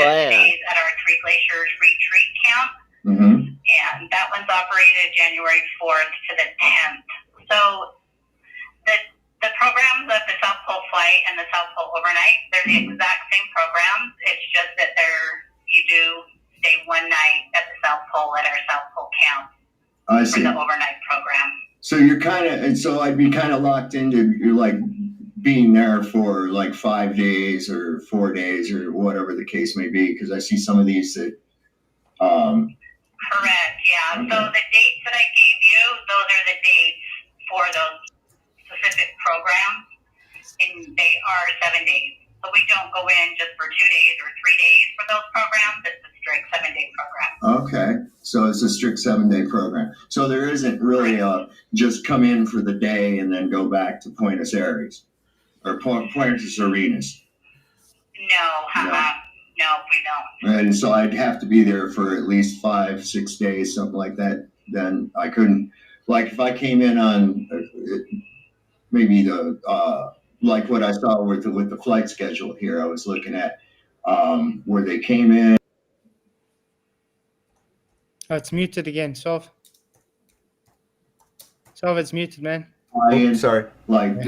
days at our Three Glaciers retreat camp. And that one's operated January 4th to the 10th. So the programs of the South Pole flight and the South Pole overnight, they're the exact same programs. It's just that you do stay one night at the South Pole at our South Pole camp for the overnight program. So you're so I'd be kind of locked into like being there for like 5 days or 4 days or whatever the case may be, because I see some of these that. Correct. Yeah. Okay. So the dates that I gave you, those are the dates for those specific programs, and they are 7 days. So we don't go in just for 2 days or 3 days for those programs. It's a strict 7-day program. Okay. So it's a strict 7-day program. So there isn't really just come in for the day and then go back to Buenos Aires or Puerto Arenas. No, we don't. And so I'd have to be there for at least 5-6 days, something like that. Then I couldn't, like if I came in on maybe the, like what I saw with the flight schedule here, I was looking at where they came in. Oh, it's muted again, Sov. Sov, it's muted, man. Sorry. Like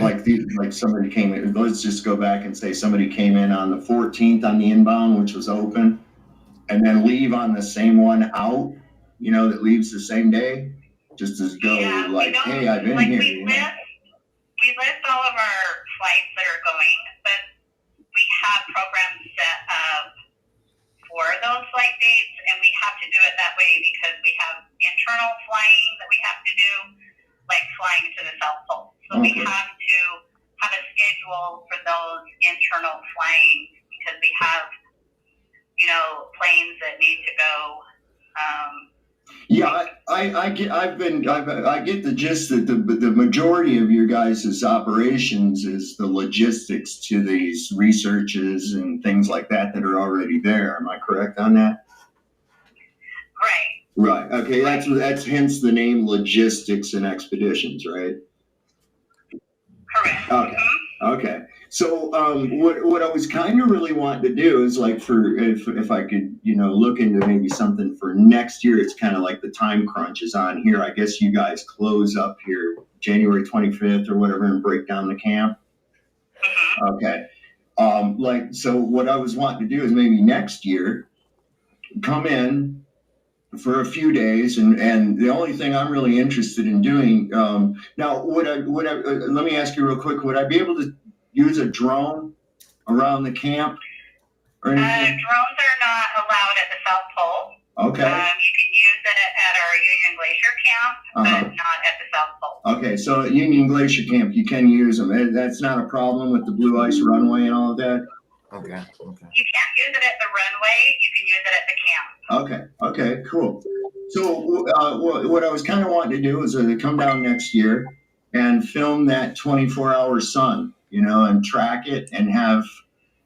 somebody came in. Let's just go back and say somebody came in on the 14th on the inbound, which was open, and then leave on the same one out. You know, that leaves the same day. Just as go hey, I've been here. We list all of our flights that are going, but we have programs set up for those flight dates, and we have to do it that way because we have internal flying that we have to do, like flying to the South Pole. So we have to have a schedule for those internal flying because we have, planes that need to go. I get the gist that the majority of your guys' operations is the logistics to these researches and things like that are already there. Am I correct on that? Right. Okay. That's hence the name Logistics and Expeditions, right? Correct. Okay. So what I was kind of really wanting to do is like if I could look into maybe something for next year. It's kind of like the time crunch is on here. I guess you guys close up here January 25th or whatever and break down the camp. Okay. So what I was wanting to do is maybe next year come in for a few days, and the only thing I'm really interested in doing now, let me ask you real quick, would I be able to use a drone around the camp or anything? Drones are not allowed at the South Pole. Okay. You can use it at our Union Glacier camp, but not at the South Pole. Okay, so at Union Glacier camp you can use them. That's not a problem with the blue ice runway and all of that? Okay. You can't use it at the runway. You can use it at the camp. Okay, cool. So what I was kind of wanting to do is come down next year and film that 24-hour sun, and track it and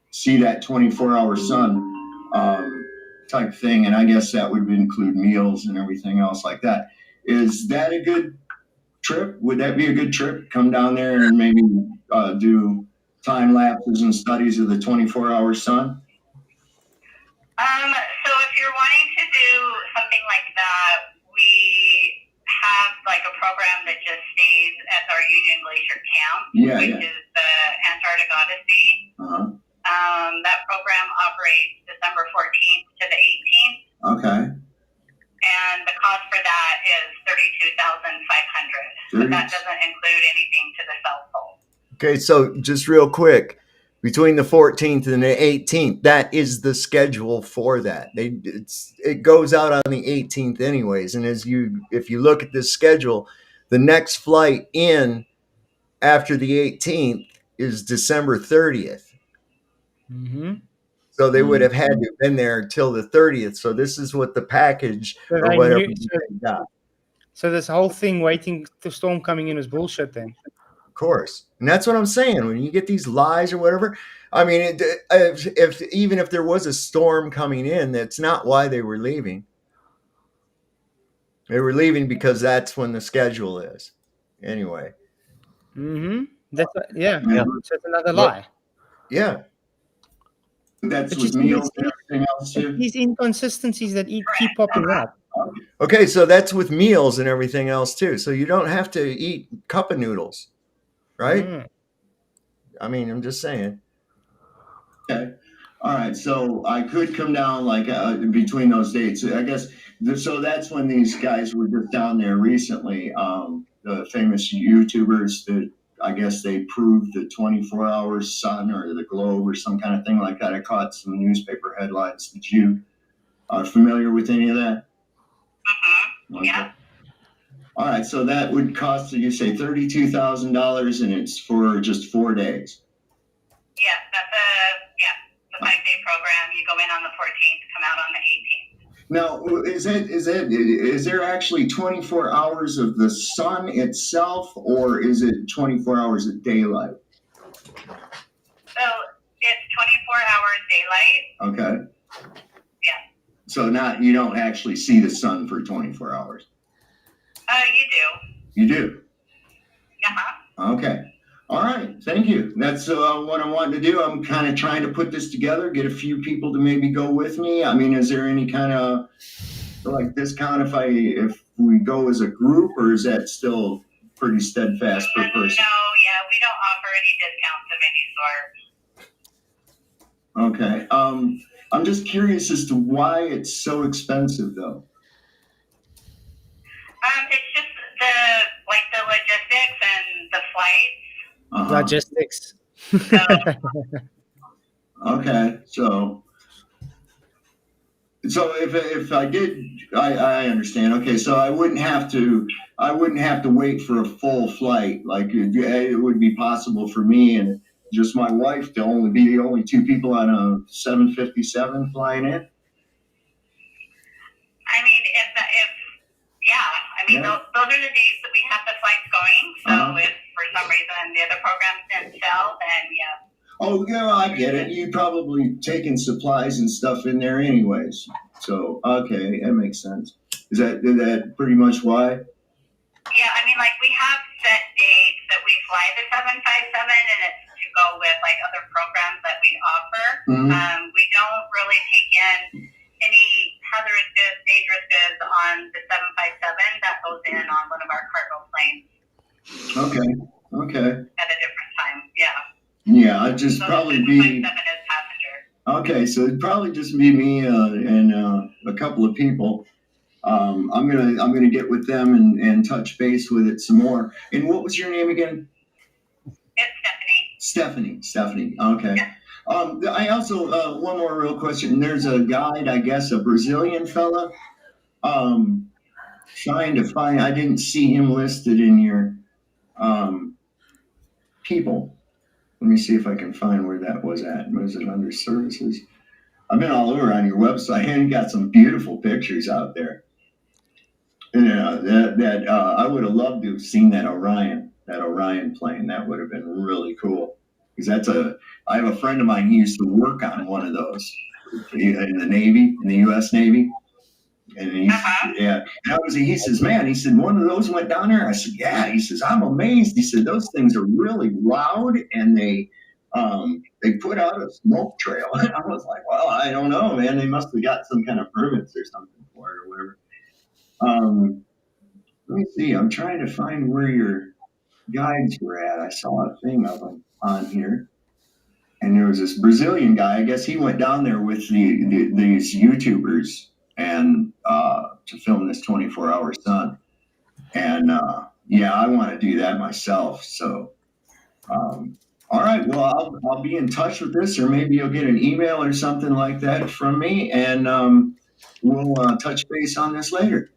see that 24-hour sun type thing. And I guess that would include meals and everything else like that. Is that a good trip? Would that be a good trip? Come down there and maybe do time lapses and studies of the 24-hour sun? So if you're wanting to do something like that, we have like a program that just stays at our Union Glacier camp, which is the Antarctic Odyssey. That program operates December 14th to the 18th. Okay. And the cost for that is $32,500. But that doesn't include anything to the South Pole. Okay, so just real quick, between the 14th and the 18th, that is the schedule for that. It goes out on the 18th anyways, and if you look at this schedule, the next flight in after the 18th is December 30th. Mm-hmm. So they would have had to have been there until the 30th. So this is what the package or whatever they got. So this whole thing waiting the storm coming in is bullshit then. Of course. And that's what I'm saying. When you get these lies or whatever, I mean, even if there was a storm coming in, that's not why they were leaving. They were leaving because that's when the schedule is. Anyway. Mm-hmm. So it's another lie. Yeah. That's with meals and everything else too. These inconsistencies that keep popping up. Okay, so that's with meals and everything else too. So you don't have to eat cup of noodles, right? I mean, I'm just saying. Okay. All right. So I could come down like between those dates. I guess so. That's when these guys were just down there recently. The famous YouTubers that I guess they proved the 24-hour sun or the globe or some kind of thing like that. I caught some newspaper headlines. Did you are familiar with any of that? Okay. Yeah. All right. So that would cost, you say, $32,000, and it's for just 4 days. Yeah, that's the 5-day program. You go in on the 14th, come out on the 18th. Now, is there actually 24 hours of the sun itself, or is it 24 hours of daylight? So it's 24 hours daylight. Okay. Yeah. So you don't actually see the sun for 24 hours. You do. You do. Uh-huh. Okay. All right. Thank you. That's what I'm wanting to do. I'm kind of trying to put this together, get a few people to maybe go with me. I mean, is there any kind of like discount if we go as a group, or is that still pretty steadfast per person? No, yeah, we don't offer any discounts of any sort. Okay. I'm just curious as to why it's so expensive, though. It's just the logistics and the flights. Logistics. Okay, so if I did, I understand. Okay, so I wouldn't have to wait for a full flight. Like it would be possible for me and just my wife to only be the only two people on a 757 flying in. I mean, those are the dates that we have the flights going. So if for some reason the other programs didn't sell, then yeah. Oh, yeah, I get it. You probably taken supplies and stuff in there anyways. So, okay, that makes sense. Is that pretty much why? Yeah, I mean, like we have set dates that we fly the 757, and it's to go with like other programs that we offer. We don't really take in any hazardous goods, dangerous goods on the 757. That goes in on one of our cargo planes. Okay. At a different time, yeah. Yeah, I'd just probably be. 757 is passenger. Okay, so it'd probably just be me and a couple of people. I'm gonna get with them and touch base with it some more. And what was your name again? It's Stephanie. Okay. Yeah. I also one more real question. There's a guide, I guess, a Brazilian fella. Trying to find. I didn't see him listed in your people. Let me see if I can find where that was at. Was it under services? I've been all over on your website and got some beautiful pictures out there. And I would have loved to have seen that Orion plane. That would have been really cool. Because I have a friend of mine who used to work on one of those in the Navy, in the U.S. Navy. And he says, man, he said, one of those went down there. I said, yeah. He says, I'm amazed. He said, those things are really loud and they they put out a smoke trail. And I was like, well, I don't know, man. They must have got some kind of permits or something for it or whatever. Let me see. I'm trying to find where your guides were at. I saw a thing of them on here. And there was this Brazilian guy. I guess he went down there with these YouTubers and to film this 24-hour sun. And yeah, I want to do that myself. So, all right. Well, I'll be in touch with this, or maybe you'll get an email or something like that from me, and we'll touch base on this later.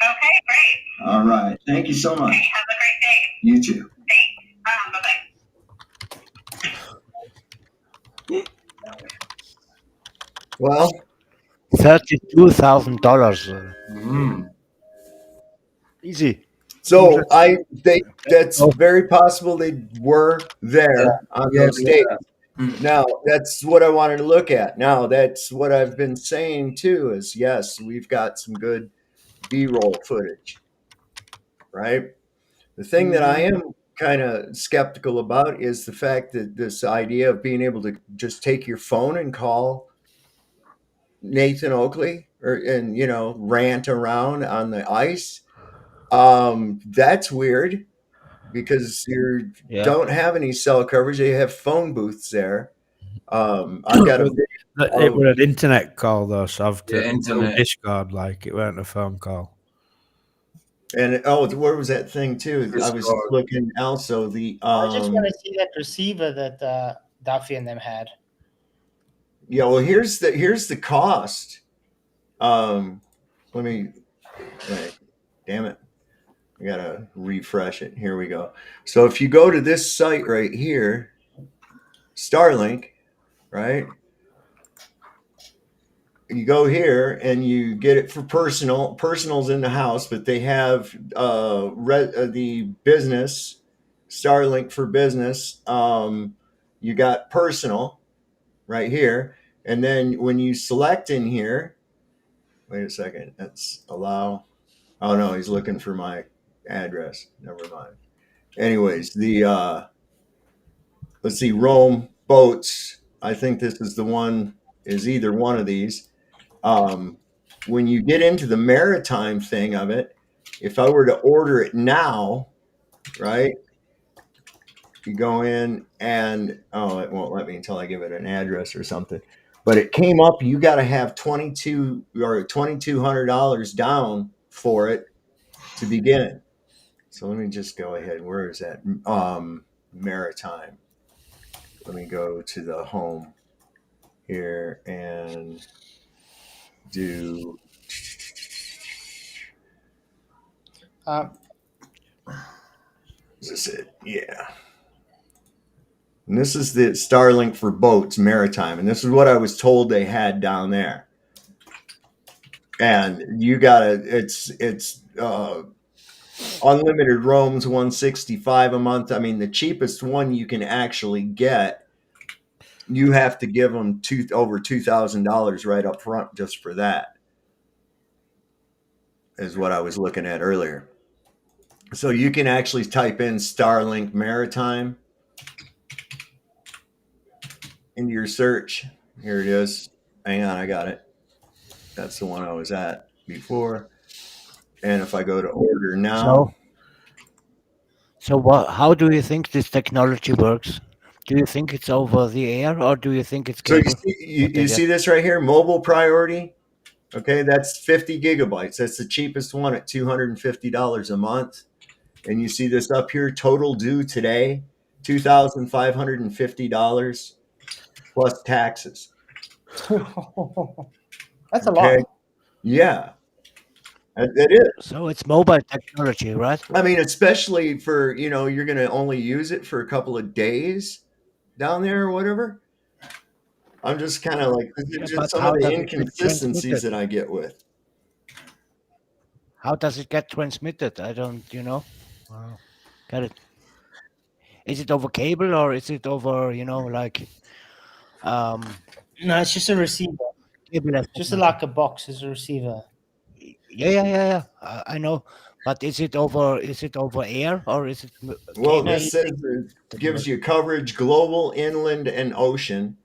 Okay, great. All right. Thank you so much. Okay, have a great day. You too. Thanks. Bye-bye. Well, $32,000. Easy. So I think that's very possible they were there on those dates. Now, that's what I wanted to look at. Now, that's what I've been saying too, is yes, we've got some good B-roll footage, right? The thing that I am kind of skeptical about is the fact that this idea of being able to just take your phone and call Nathan Oakley and rant around on the ice. That's weird because you don't have any cell coverage. You have phone booths there. I've got a It was an internet call though, so I've internet. Discord, like it weren't a phone call. And where was that thing too? I was looking also the I just want to see that receiver that Duffy and them had. Yeah, well, here's the cost. Let me wait. Damn it. I gotta refresh it. Here we go. So if you go to this site right here, Starlink, right? You go here and you get it for personal. Personal's in the house, but they have the business, Starlink for business. You got personal right here. And then when you select in here, wait a second, that's allow. Oh no, he's looking for my address. Never mind. Anyways, the let's see, Rome boats. I think this is the one, is either one of these. When you get into the maritime thing of it, if I were to order it now, right? You go in and it won't let me until I give it an address or something. But it came up, you got to have $2,200 down for it to begin. So let me just go ahead. Where is that? Maritime. Let me go to the home here and do. Is this it? Yeah. And this is the Starlink for boats, maritime. And this is what I was told they had down there. And you gotta, it's unlimited roams, $165 a month. I mean, the cheapest one you can actually get, you have to give them over $2,000 right up front just for that, is what I was looking at earlier. So you can actually type in Starlink Maritime into your search. Here it is. Hang on, I got it. That's the one I was at before. And if I go to order now. So how do you think this technology works? Do you think it's over the air, or do you think it's cable? So you see this right here, mobile priority? Okay, that's 50 gigabytes. That's the cheapest one at $250 a month. And you see this up here, total due today, $2,550 plus taxes. That's a lot. Yeah, it is. So it's mobile technology, right? I mean, especially for, you're going to only use it for a couple of days down there or whatever. I'm just kind of like, just some of the inconsistencies that I get with. How does it get transmitted? I don't, Got it. Is it over cable or is it over, like? No, it's just a receiver. Just like a box is a receiver. Yeah. I know, but is it over air or is it? Well, Cable? this says it gives you coverage global, inland, and ocean.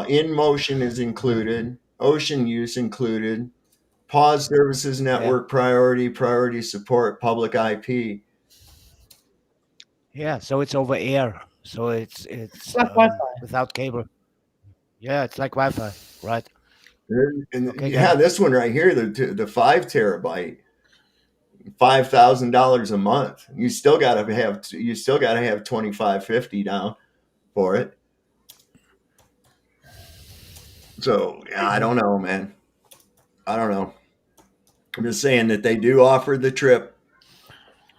In motion is included. Ocean use included. Pause services network priority support, public IP. Yeah, so it's over air. So it's like Wi-Fi. without cable. Yeah, it's like Wi-Fi, right? And Okay, got yeah, it. this one right here, the 5 terabyte, $5,000 a month. You still gotta have 2550 down for it. So yeah, I don't know, man. I don't know. I'm just saying that they do offer the trip.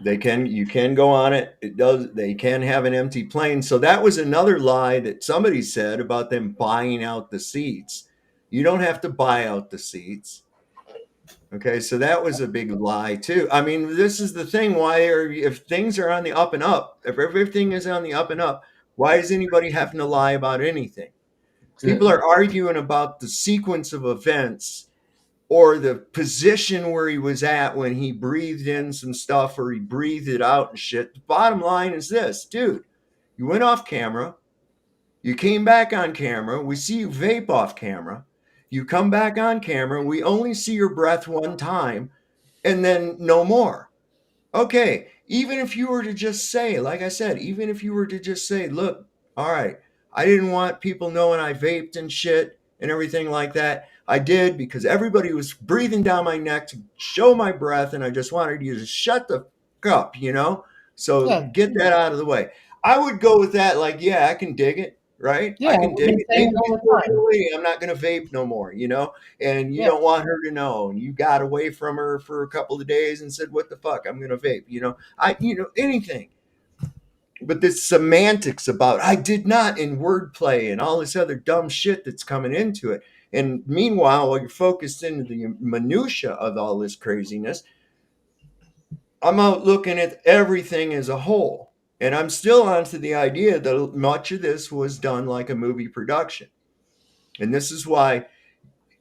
You can go on it. They can have an empty plane. So that was another lie that somebody said about them buying out the seats. You don't have to buy out the seats. Okay, so that was a big lie too. I mean, this is the thing. If things are on the up and up, if everything is on the up and up, why is anybody having to lie about anything? People are arguing about the sequence of events or the position where he was at when he breathed in some stuff or he breathed it out and shit. The bottom line is this, dude, you went off camera, you came back on camera, we see you vape off camera, you come back on camera, we only see your breath one time, and then no more. Okay, even if you were to just say, like I said, even if you were to just say, look, all right, I didn't want people knowing I vaped and shit and everything like that. I did because everybody was breathing down my neck to show my breath, and I just wanted you to shut the fuck up, you know? So Yeah. get that out of the way. I would go with that, like, yeah, I can dig it, right? Yeah, I can we've dig been it. saying Maybe all the before time. you're away, I'm not going to vape no more, you know? And you don't want her to know. And you got away from her for a couple of days and said, what the fuck? I'm going to vape, you know? Anything. But this semantics about I did not in wordplay and all this other dumb shit that's coming into it. And meanwhile, while you're focused into the minutia of all this craziness, I'm out looking at everything as a whole. And I'm still onto the idea that much of this was done like a movie production. And this is why,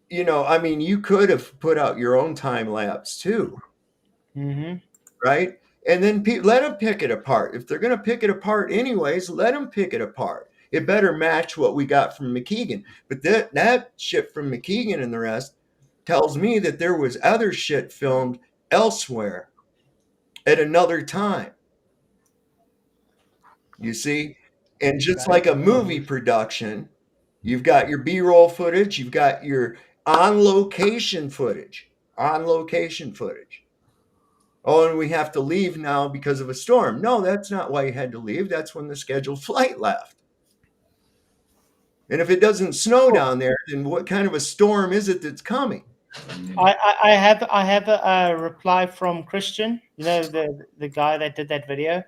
you could have put out your own time lapse too. Mm-hmm. Right? And then let them pick it apart. If they're going to pick it apart anyways, let them pick it apart. It better match what we got from McKeegan. But that shit from McKeegan and the rest tells me that there was other shit filmed elsewhere at another time. You see? And just like a movie production, you've got your B-roll footage, you've got your on-location footage. Oh, and we have to leave now because of a storm. No, that's not why you had to leave. That's when the scheduled flight left. And if it doesn't snow down there, then what kind of a storm is it that's coming? I have a reply from Christian. You know, the guy that did that video.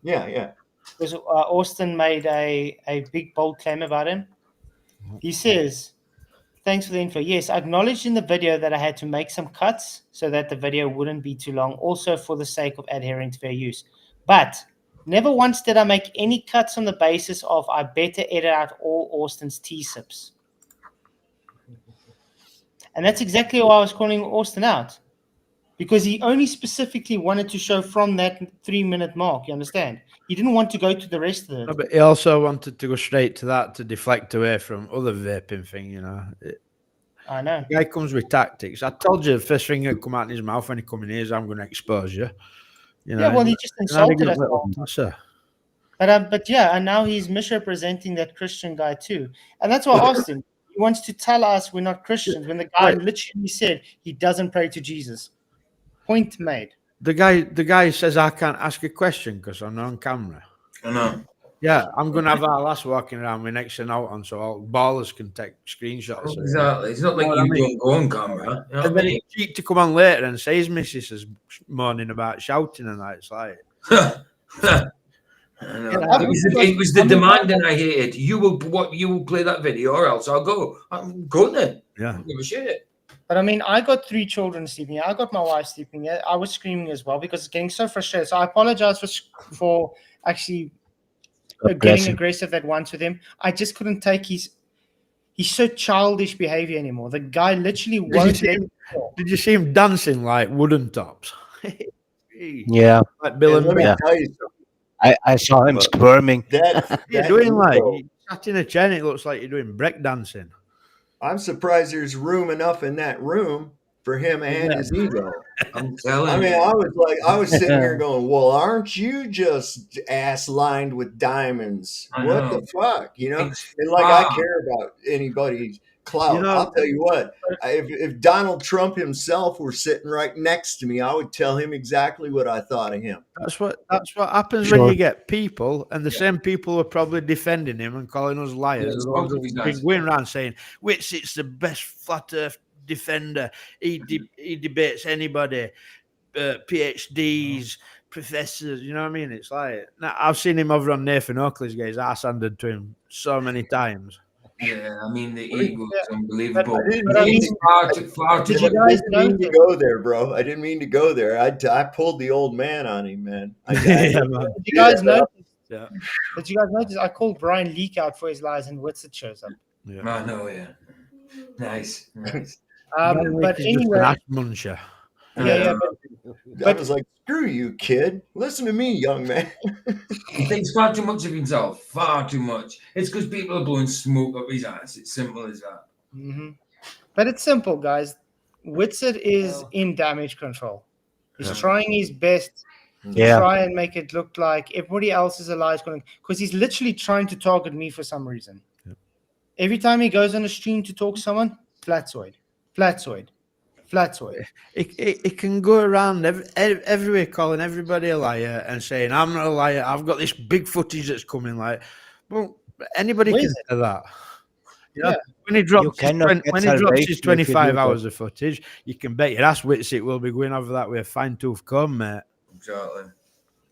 Yeah. Because Austin made a big bold claim about him. He says, thanks for the info. Yes, I acknowledged in the video that I had to make some cuts so that the video wouldn't be too long, also for the sake of adhering to fair use. But never once did I make any cuts on the basis of I better edit out all Austin's T-sips. And that's exactly why I was calling Austin out. Because he only specifically wanted to show from that 3-minute mark, you understand? He didn't want to go to the rest of it. No, but he also wanted to go straight to that to deflect away from other vaping thing, you know. I know. The guy comes with tactics. I told you the first thing that come out in his mouth when he come in here is I'm going to expose you. You know, Yeah, well, he just insulted us all. Sir. But yeah, and now he's misrepresenting that Christian guy too. And that's why I asked him. He wants to tell us we're not Christians when the guy literally said he doesn't pray to Jesus. Point made. The guy says I can't ask a question because I'm not on camera. I know. Yeah, I'm going to have our lass walking around with next to out on so all ballers can take screenshots. Exactly. It's not like you don't go on camera. You know and then he's cheek to come on later and say his missus is moaning about shouting and that. It's like... It was the demand that I hated. You will play that video or else I'll go. I'm going then. Yeah. I don't give a shit. But I mean, I got 3 children sleeping here. I got my wife sleeping here. I was screaming as well because it's getting so frustrated. So I apologize for actually getting aggressive at once with him. I just couldn't take his He's so childish behavior anymore. The guy literally Did won't let him talk. Did you see him dancing like wooden tops? Yeah. Like Bill And and let me Bear. tell you something. I saw him But squirming. You're that doing like ego, you sat in a chair and it looks like you're doing break dancing. I'm surprised there's room enough in that room for him and his ego. I'm telling I mean, you. I was sitting here going, well, aren't you just ass lined with diamonds? I What know. the fuck? You know? It's And like, I far. care about anybody's clout. You know- I'll tell you what, if Donald Trump himself were sitting right next to me, I would tell him exactly what I thought of him. That's what happens when Sure. you get people, and the same people are probably defending him and calling us liars. Yeah, the it's ones both of who've these been guys. going around saying Witsit's the best flat Earth defender. He debates anybody, PhDs, professors. You know what I mean? It's like now, I've seen him over on Nathan Oakley's get his ass handed to him so many times. Yeah, I mean the ego is But unbelievable. I mean, It's far did too you guys I didn't mean to notice? go there, bro. I didn't mean to go there. I pulled the old man on him, man. Yeah, man. Did you guys notice? Yeah. Did you guys notice? I called Brian Leak out for his lies, and Witsit shows up. Yeah. I know, yeah. Nice. But He's just an anyway, ass muncher. yeah. I was like, screw you, kid. Listen to me, young man. He thinks far too much of himself. Far too much. It's because people are blowing smoke up his ass. It's simple as that. But it's simple, guys. Witsit is in damage control. He's trying his best to try and make it look like everybody else is a lie, because he's literally trying to target me for some reason. Every time he goes on a stream to talk to someone, Flatzoid. It can go around everywhere calling everybody a liar and saying, I'm not a liar, I've got this big footage that's coming. Like, well, anybody Where can is it? say that. You know, Yeah. when he drops cannot get his salvation if you 25 do hours that. of footage, you can bet your ass Witsit will be going over that with a fine-tooth comb, mate. Exactly.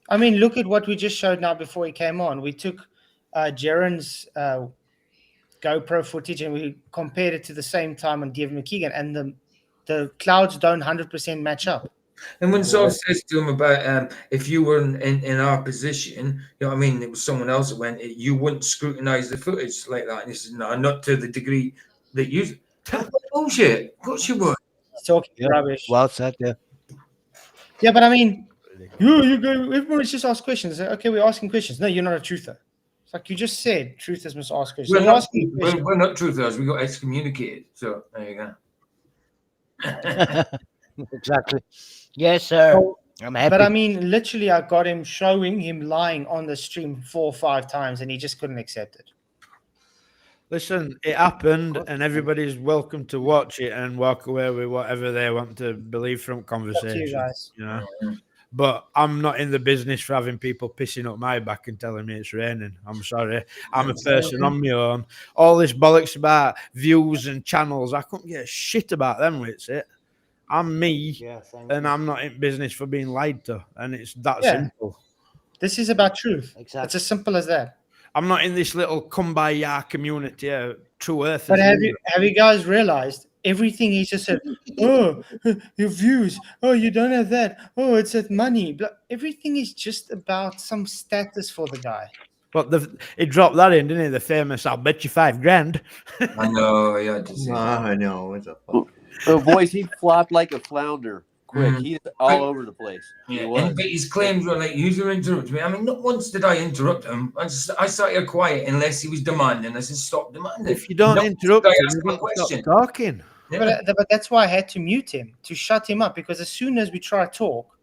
I mean, look at what we just showed now before he came on. We took Jaren's GoPro footage and we compared it to the same time on David McKeegan, and the clouds don't 100% match up. And when Saul says to him about if you were in our position, you know what I mean, it was someone else that went, you wouldn't scrutinize the footage like that. And he says, no, not to the degree that you. Bullshit. Of course you would. He's talking rubbish. Well said, yeah. Yeah, but I mean, you go. Everybody's just ask questions. Okay, we're asking questions. No, you're not a truther. It's like you just said, truthers must ask questions. We're You're not, asking questions. we're not truthers. We got excommunicated. So there you go. Exactly. Yes, sir. I'm happy. But I mean, literally, I got him showing him lying on the stream 4 or 5 times, and he just couldn't accept it. Listen, it happened, and everybody's welcome to watch it and walk away with whatever they want to believe from conversation. guys. You know, but I'm not in the business for having people pissing up my back and telling me it's raining. I'm sorry, I'm a person on my own. All this bollocks about views and channels, I couldn't get a shit about them. With it, I'm me, and I'm not in business for being lied to, and it's that simple. This is about truth. Exactly. It's as simple as that. I'm not in this little kumbaya community, True Earth. But have you guys realized everything he just said? Oh, your views. Oh, you don't have that. Oh, it's at money. Everything is just about some status for the guy. But he dropped that in, didn't he? The famous, I'll bet you $5,000. I know. Yeah, I just I know. It's a boys, he flopped like a flounder. Quick, he's all over the place. Yeah, but his claims were like, "User interrupted me." I mean, not once did I interrupt him. I started quiet unless he was demanding. I said, "Stop demanding." If you don't interrupt him, you don't stop talking. Yeah. But that's why I had to mute him, to shut him up, because as soon as we try to talk,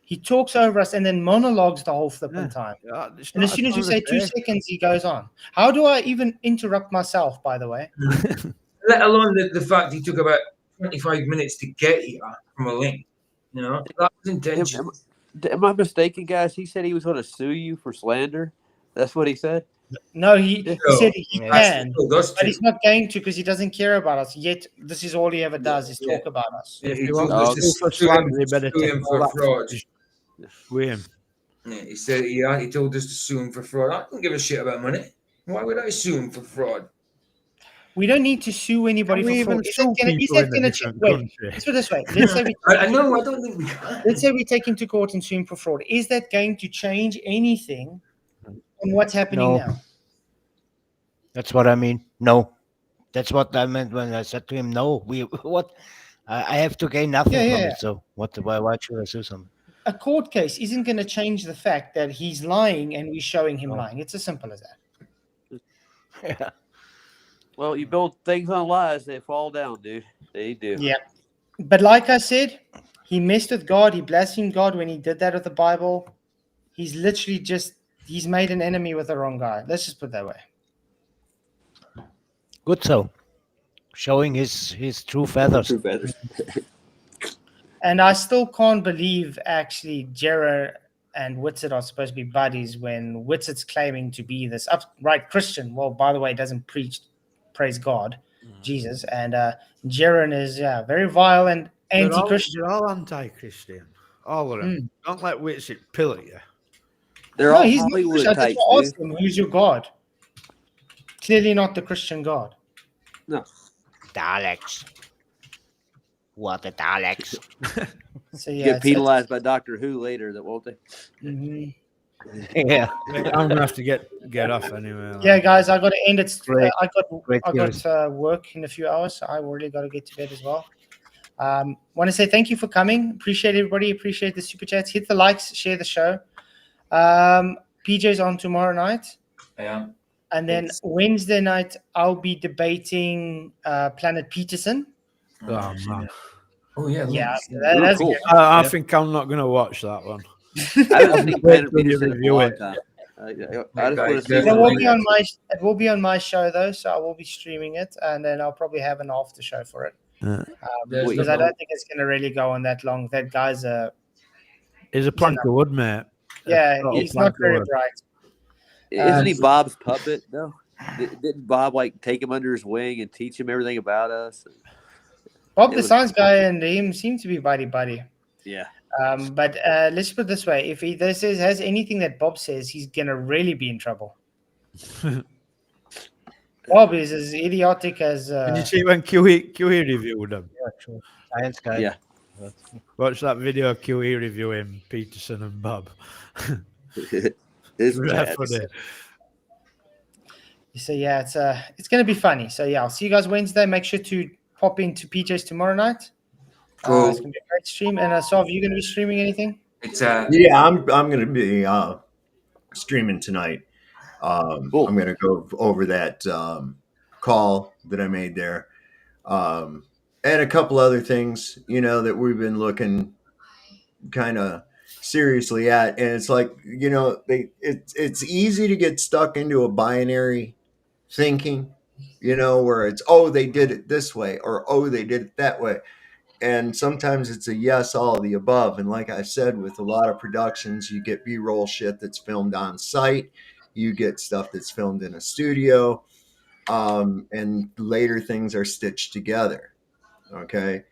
he talks over us and then monologues the whole flipping time. And as soon as we say 2 seconds, he goes on. How do I even interrupt myself, by the way? Let alone the fact he took about 25 minutes to get here from a link. You know, that was intentional. Am I mistaken, guys? He said he was going to sue you for slander. That's what he said. No, he said he can, but he's not going to because he doesn't care about us. Yet this is all he ever does is talk about us. Yeah, he told us to sue him for fraud. Him. Yeah, he said he told us to sue him for fraud. I don't give a shit about money. Why would I sue him for fraud? We don't need to sue anybody for fraud. Is that going to change? Wait, let's put it this way. Let's say I don't think we can. Let's say we take him to court and sue him for fraud. Is that going to change anything on what's happening now? That's what I mean. No. That's what I meant when I said to him, "No, we what? I have to gain nothing Yeah, from yeah. it. So what? Why should I do something?" A court case isn't going to change the fact that he's lying and we're showing him lying. It's as simple as that. Yeah. Well, you build things on lies, they fall down, dude. They do. Yeah. But like I said, he messed with God. He blasphemed God when he did that with the Bible. He's literally he's made an enemy with the wrong guy. Let's just put it that way. Good so. Showing his true feathers. True feathers. And I still can't believe actually Jera and Witsit are supposed to be buddies when Witsit's claiming to be this upright Christian. Well, by the way, doesn't praise God, Jesus. And Jaren is very vile and anti-Christian. They're all anti-Christian. All of them. Don't let Witsit pill at you. They're all Hollywood I types, just asked dude. him, who's your God? Clearly not the Christian God. No. Daleks. What the Daleks? So yeah, get penalized by Doctor Who later, that won't they? Yeah. I'm gonna have to get off anyway. Yeah, guys, I got to end it. I Great got work in a few hours, so I really got to get to bed as well. Want to say thank you for coming. Appreciate everybody. Appreciate the super chats. Hit the likes. Share the show. PJ's on tomorrow night. Yeah. And then Wednesday night, I'll be debating Planet Peterson. Oh man. Oh yeah. Yeah, that's cool. I think I'm not gonna watch that one. I haven't seen Planet Peterson in a review long it. time. I just want to see It will be on my show though, so I will be streaming it, and then I'll probably have an after show for it. Because I don't think it's going to really go on that long. That guy's He's a plank of wood, mate. Yeah, he's not very bright. Isn't he Bob's puppet though? Didn't Bob like take him under his wing and teach him everything about us? Bob the science guy and him seem to be buddy. Yeah. But let's put it this way: if he has anything that Bob says, he's gonna really be in trouble. Bob is as idiotic as. Did you see when QE reviewed him? Yeah, true. Science guy. Yeah. Watch that video of QE reviewing Peterson and Bob. It's bad. So yeah, it's gonna be funny. So yeah, I'll see you guys Wednesday. Make sure to pop into PJ's tomorrow night. Cool. It's gonna be a great stream. And Sav, are you gonna be streaming anything? It's yeah, I'm gonna be streaming tonight. Cool. I'm gonna go over that call that I made there, and a couple other things, that we've been looking kind of seriously at. And it's like, it's easy to get stuck into a binary thinking, where it's, oh, they did it this way, or oh, they did it that way. And sometimes it's a yes, all of the above. And like I said, with a lot of productions, you get B-roll shit that's filmed on site. You get stuff that's filmed in a studio. And later things are stitched together. Okay.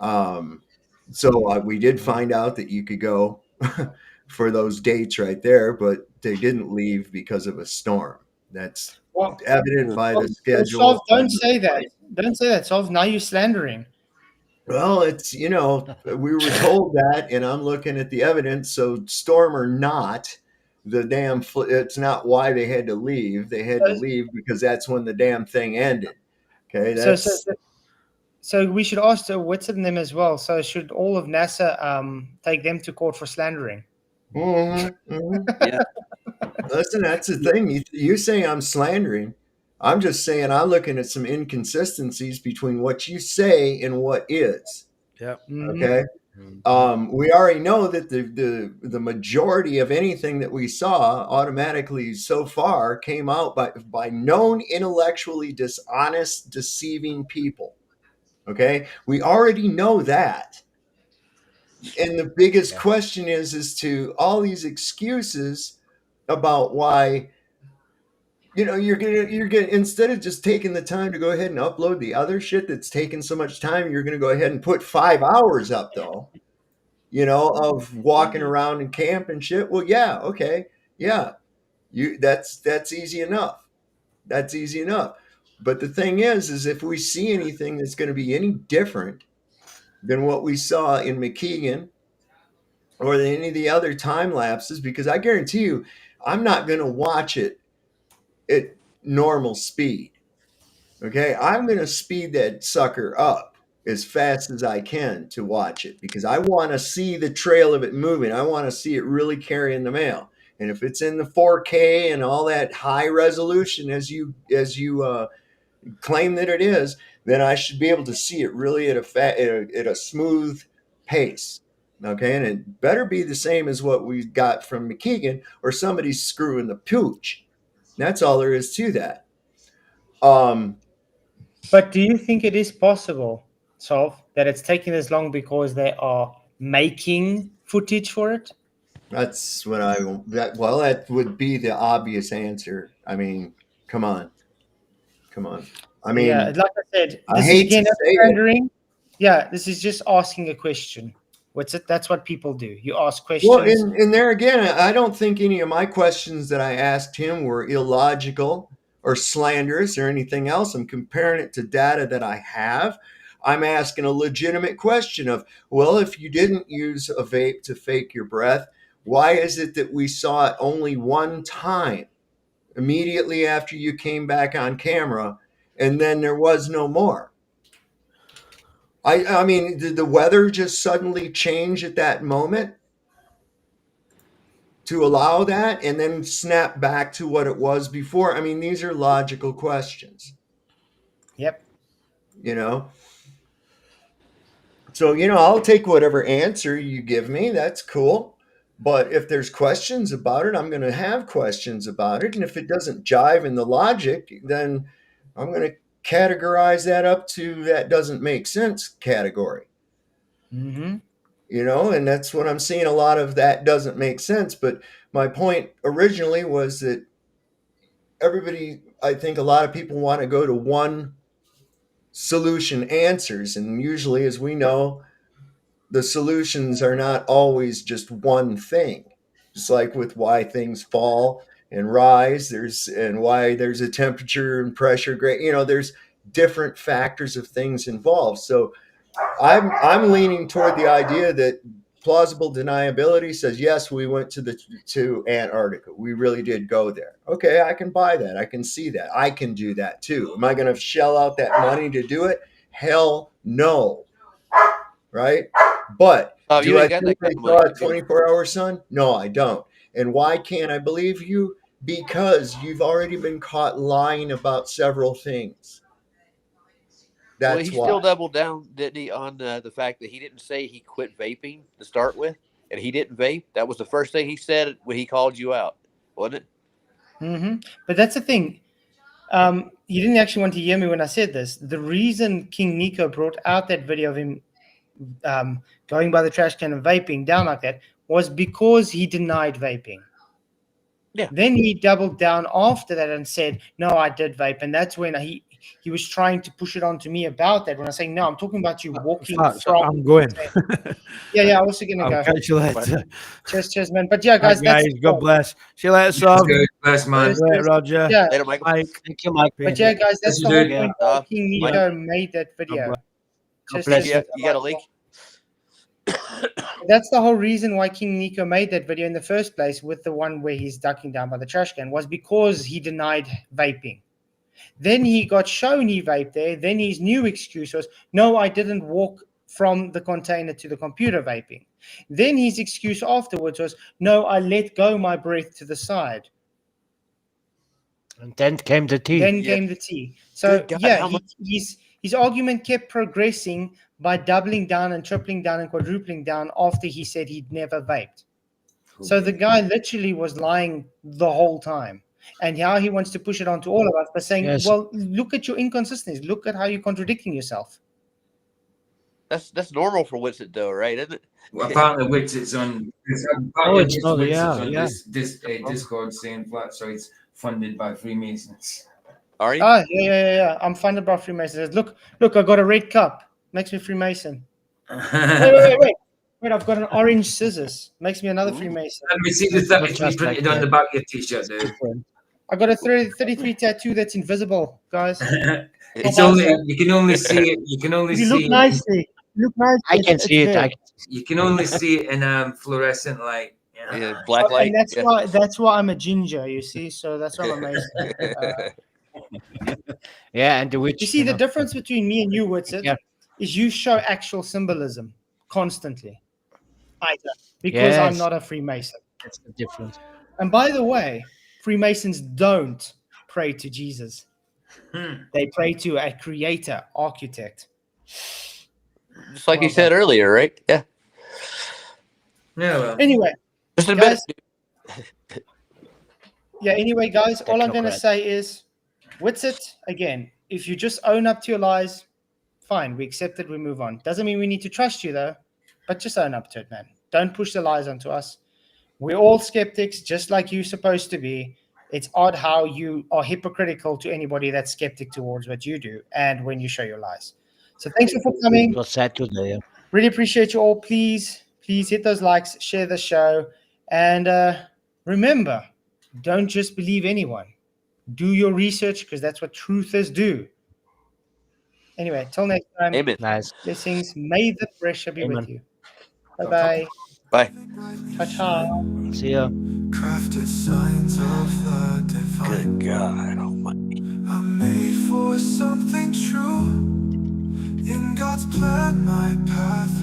So we did find out that you could go for those dates right there, but they didn't leave because of a storm. That's evident by the schedule. Sav, don't say that. Don't say that, Sav. Now you're slandering. Well, it's, we were told that, and I'm looking at the evidence. So storm or not, it's not why they had to leave. They had to leave because that's when the damn thing ended. Okay. So we should ask the Witsit and them as well. So should all of NASA take them to court for slandering? Yeah. Listen, that's the thing. You say I'm slandering. I'm just saying I'm looking at some inconsistencies between what you say and what is. Yeah. Okay. We already know that the majority of anything that we saw automatically so far came out by known intellectually dishonest, deceiving people. Okay. We already know that. And the biggest question is to all these excuses about why, you're gonna instead of just taking the time to go ahead and upload the other shit that's taking so much time, you're gonna go ahead and put 5 hours up though, of walking around in camp and shit. Well, yeah, okay, yeah, that's easy enough. That's easy enough. But the thing is if we see anything that's going to be any different than what we saw in McKeegan or any of the other time lapses, because I guarantee you, I'm not going to watch it at normal speed. Okay, I'm going to speed that sucker up as fast as I can to watch it because I want to see the trail of it moving. I want to see it really carrying the mail. And if it's in the 4K and all that high resolution as you claim that it is, then I should be able to see it really at a smooth pace. Okay, and it better be the same as what we got from McKeegan, or somebody's screwing the pooch. That's all there is to that. But do you think it is possible, Solve, that it's taking this long because they are making footage for it? That's what that would be the obvious answer. I mean, come on. I mean, yeah, like I said, I this is hate again to say it. pandering. Yeah, this is just asking a question. What's it? That's what people do. You ask questions. Well, and there again, I don't think any of my questions that I asked him were illogical or slanderous or anything else. I'm comparing it to data that I have. I'm asking a legitimate question of, well, if you didn't use a vape to fake your breath, why is it that we saw it only one time immediately after you came back on camera and then there was no more? I mean, did the weather just suddenly change at that moment to allow that and then snap back to what it was before? I mean, these are logical questions. Yep. You know? So, I'll take whatever answer you give me. That's cool. But if there's questions about it, I'm going to have questions about it. And if it doesn't jive in the logic, then I'm going to categorize that up to that doesn't make sense category. Mm-hmm. And that's what I'm seeing, a lot of that doesn't make sense. But my point originally was that I think a lot of people want to go to one solution answers. And usually, as we know, the solutions are not always just one thing. Just like with why things fall and rise, and why there's a temperature and pressure grade. There's different factors of things involved. So I'm leaning toward the idea that plausible deniability says, yes, we went to Antarctica. We really did go there. Okay, I can buy that. I can see that. I can do that too. Am I going to shell out that money to do it? Hell no. Right? But You do I ain't got think that they kind of saw money. a 24-hour sun? No, I don't. And why can't I believe you? Because you've already been caught lying about several things. Well, That's he why. still doubled down, didn't he, on the fact that he didn't say he quit vaping to start with, and he didn't vape. That was the first thing he said when he called you out, wasn't it? Mm-hmm. But that's the thing. You didn't actually want to hear me when I said this. The reason King Nico brought out that video of him going by the trash can and vaping down like that was because he denied vaping. Yeah. Then he doubled down after that and said, no, I did vape. And that's when he was trying to push it onto me about that. When I say, no, I'm talking about you walking from. I'm going. Yeah, I'm also going to go. I'll catch you later. Cheers, man. But yeah, guys, Right, guys, God bless. See you later, Sob. Bless, man. Great, Roger. Yeah. Later, Michael. Mike. Thank you, Mike. But yeah, guys, that's the whole point why King Mike. Nico made that video. You got a link? That's the whole reason why King Nico made that video in the first place, with the one where he's ducking down by the trash can, was because he denied vaping. Then he got shown he vaped there. Then his new excuse was, no, I didn't walk from the container to the computer vaping. Then his excuse afterwards was, no, I let go my breath to the side. And then came the tea. Came the tea. So Good God, yeah, how much- his argument kept progressing by doubling down and tripling down and quadrupling down after he said he'd never vaped. So the guy literally was lying the whole time. And now he wants to push it onto all of us by saying, Yes. well, look at your inconsistencies. Look at how you're contradicting yourself. That's normal for Witsit, though, right? Isn't it? Well, apparently Witsit's on. it's not, yeah. Discord saying Flatzoid's funded by Freemasons. Are you? Ah, yeah. I'm funded by Freemasons. Look, I got a red cup. Makes me Freemason. Wait, I've got an orange scissors. Makes me another Freemason. Let me see the 33 printed on the back of your t-shirt, dude. I got a 33 tattoo that's invisible, guys. It's only you can only see it. You can only You see look it. nicely. You look nice. I can see it. You can only see it in fluorescent light. Yeah, black light. And that's why I'm a ginger. You see, so that's why I'm amazing. Yeah, and the witch. You see, the difference between me and you, Witsit, Yeah. is you show actual symbolism constantly. I don't, because I'm Yes. not a Freemason. That's the difference. And by the way, Freemasons don't pray to Jesus. They pray to a creator, architect. Just like you said earlier, right? Yeah. Yeah. Well. Anyway, Just a guys, bit. yeah, anyway, guys, all I'm going to Technocrat. say is, Witsit, again, if you just own up to your lies, fine, we accept it, we move on. Doesn't mean we need to trust you, though, but just own up to it, man. Don't push the lies onto us. We're all skeptics, just like you're supposed to be. It's odd how you are hypocritical to anybody that's skeptic towards what you do and when you show your lies. So thanks for coming. It was sad today. Really appreciate you all. Please hit those likes, share the show, and remember, don't just believe anyone. Do your research, because that's what truthers do. Anyway, till next time. Amen. Nice. Blessings. May the pressure be Amen. with you. Bye-bye. Bye. Ta-ta. See ya. Crafted signs of the divine. Good God Almighty. I'm made for something true. In God's plan, my path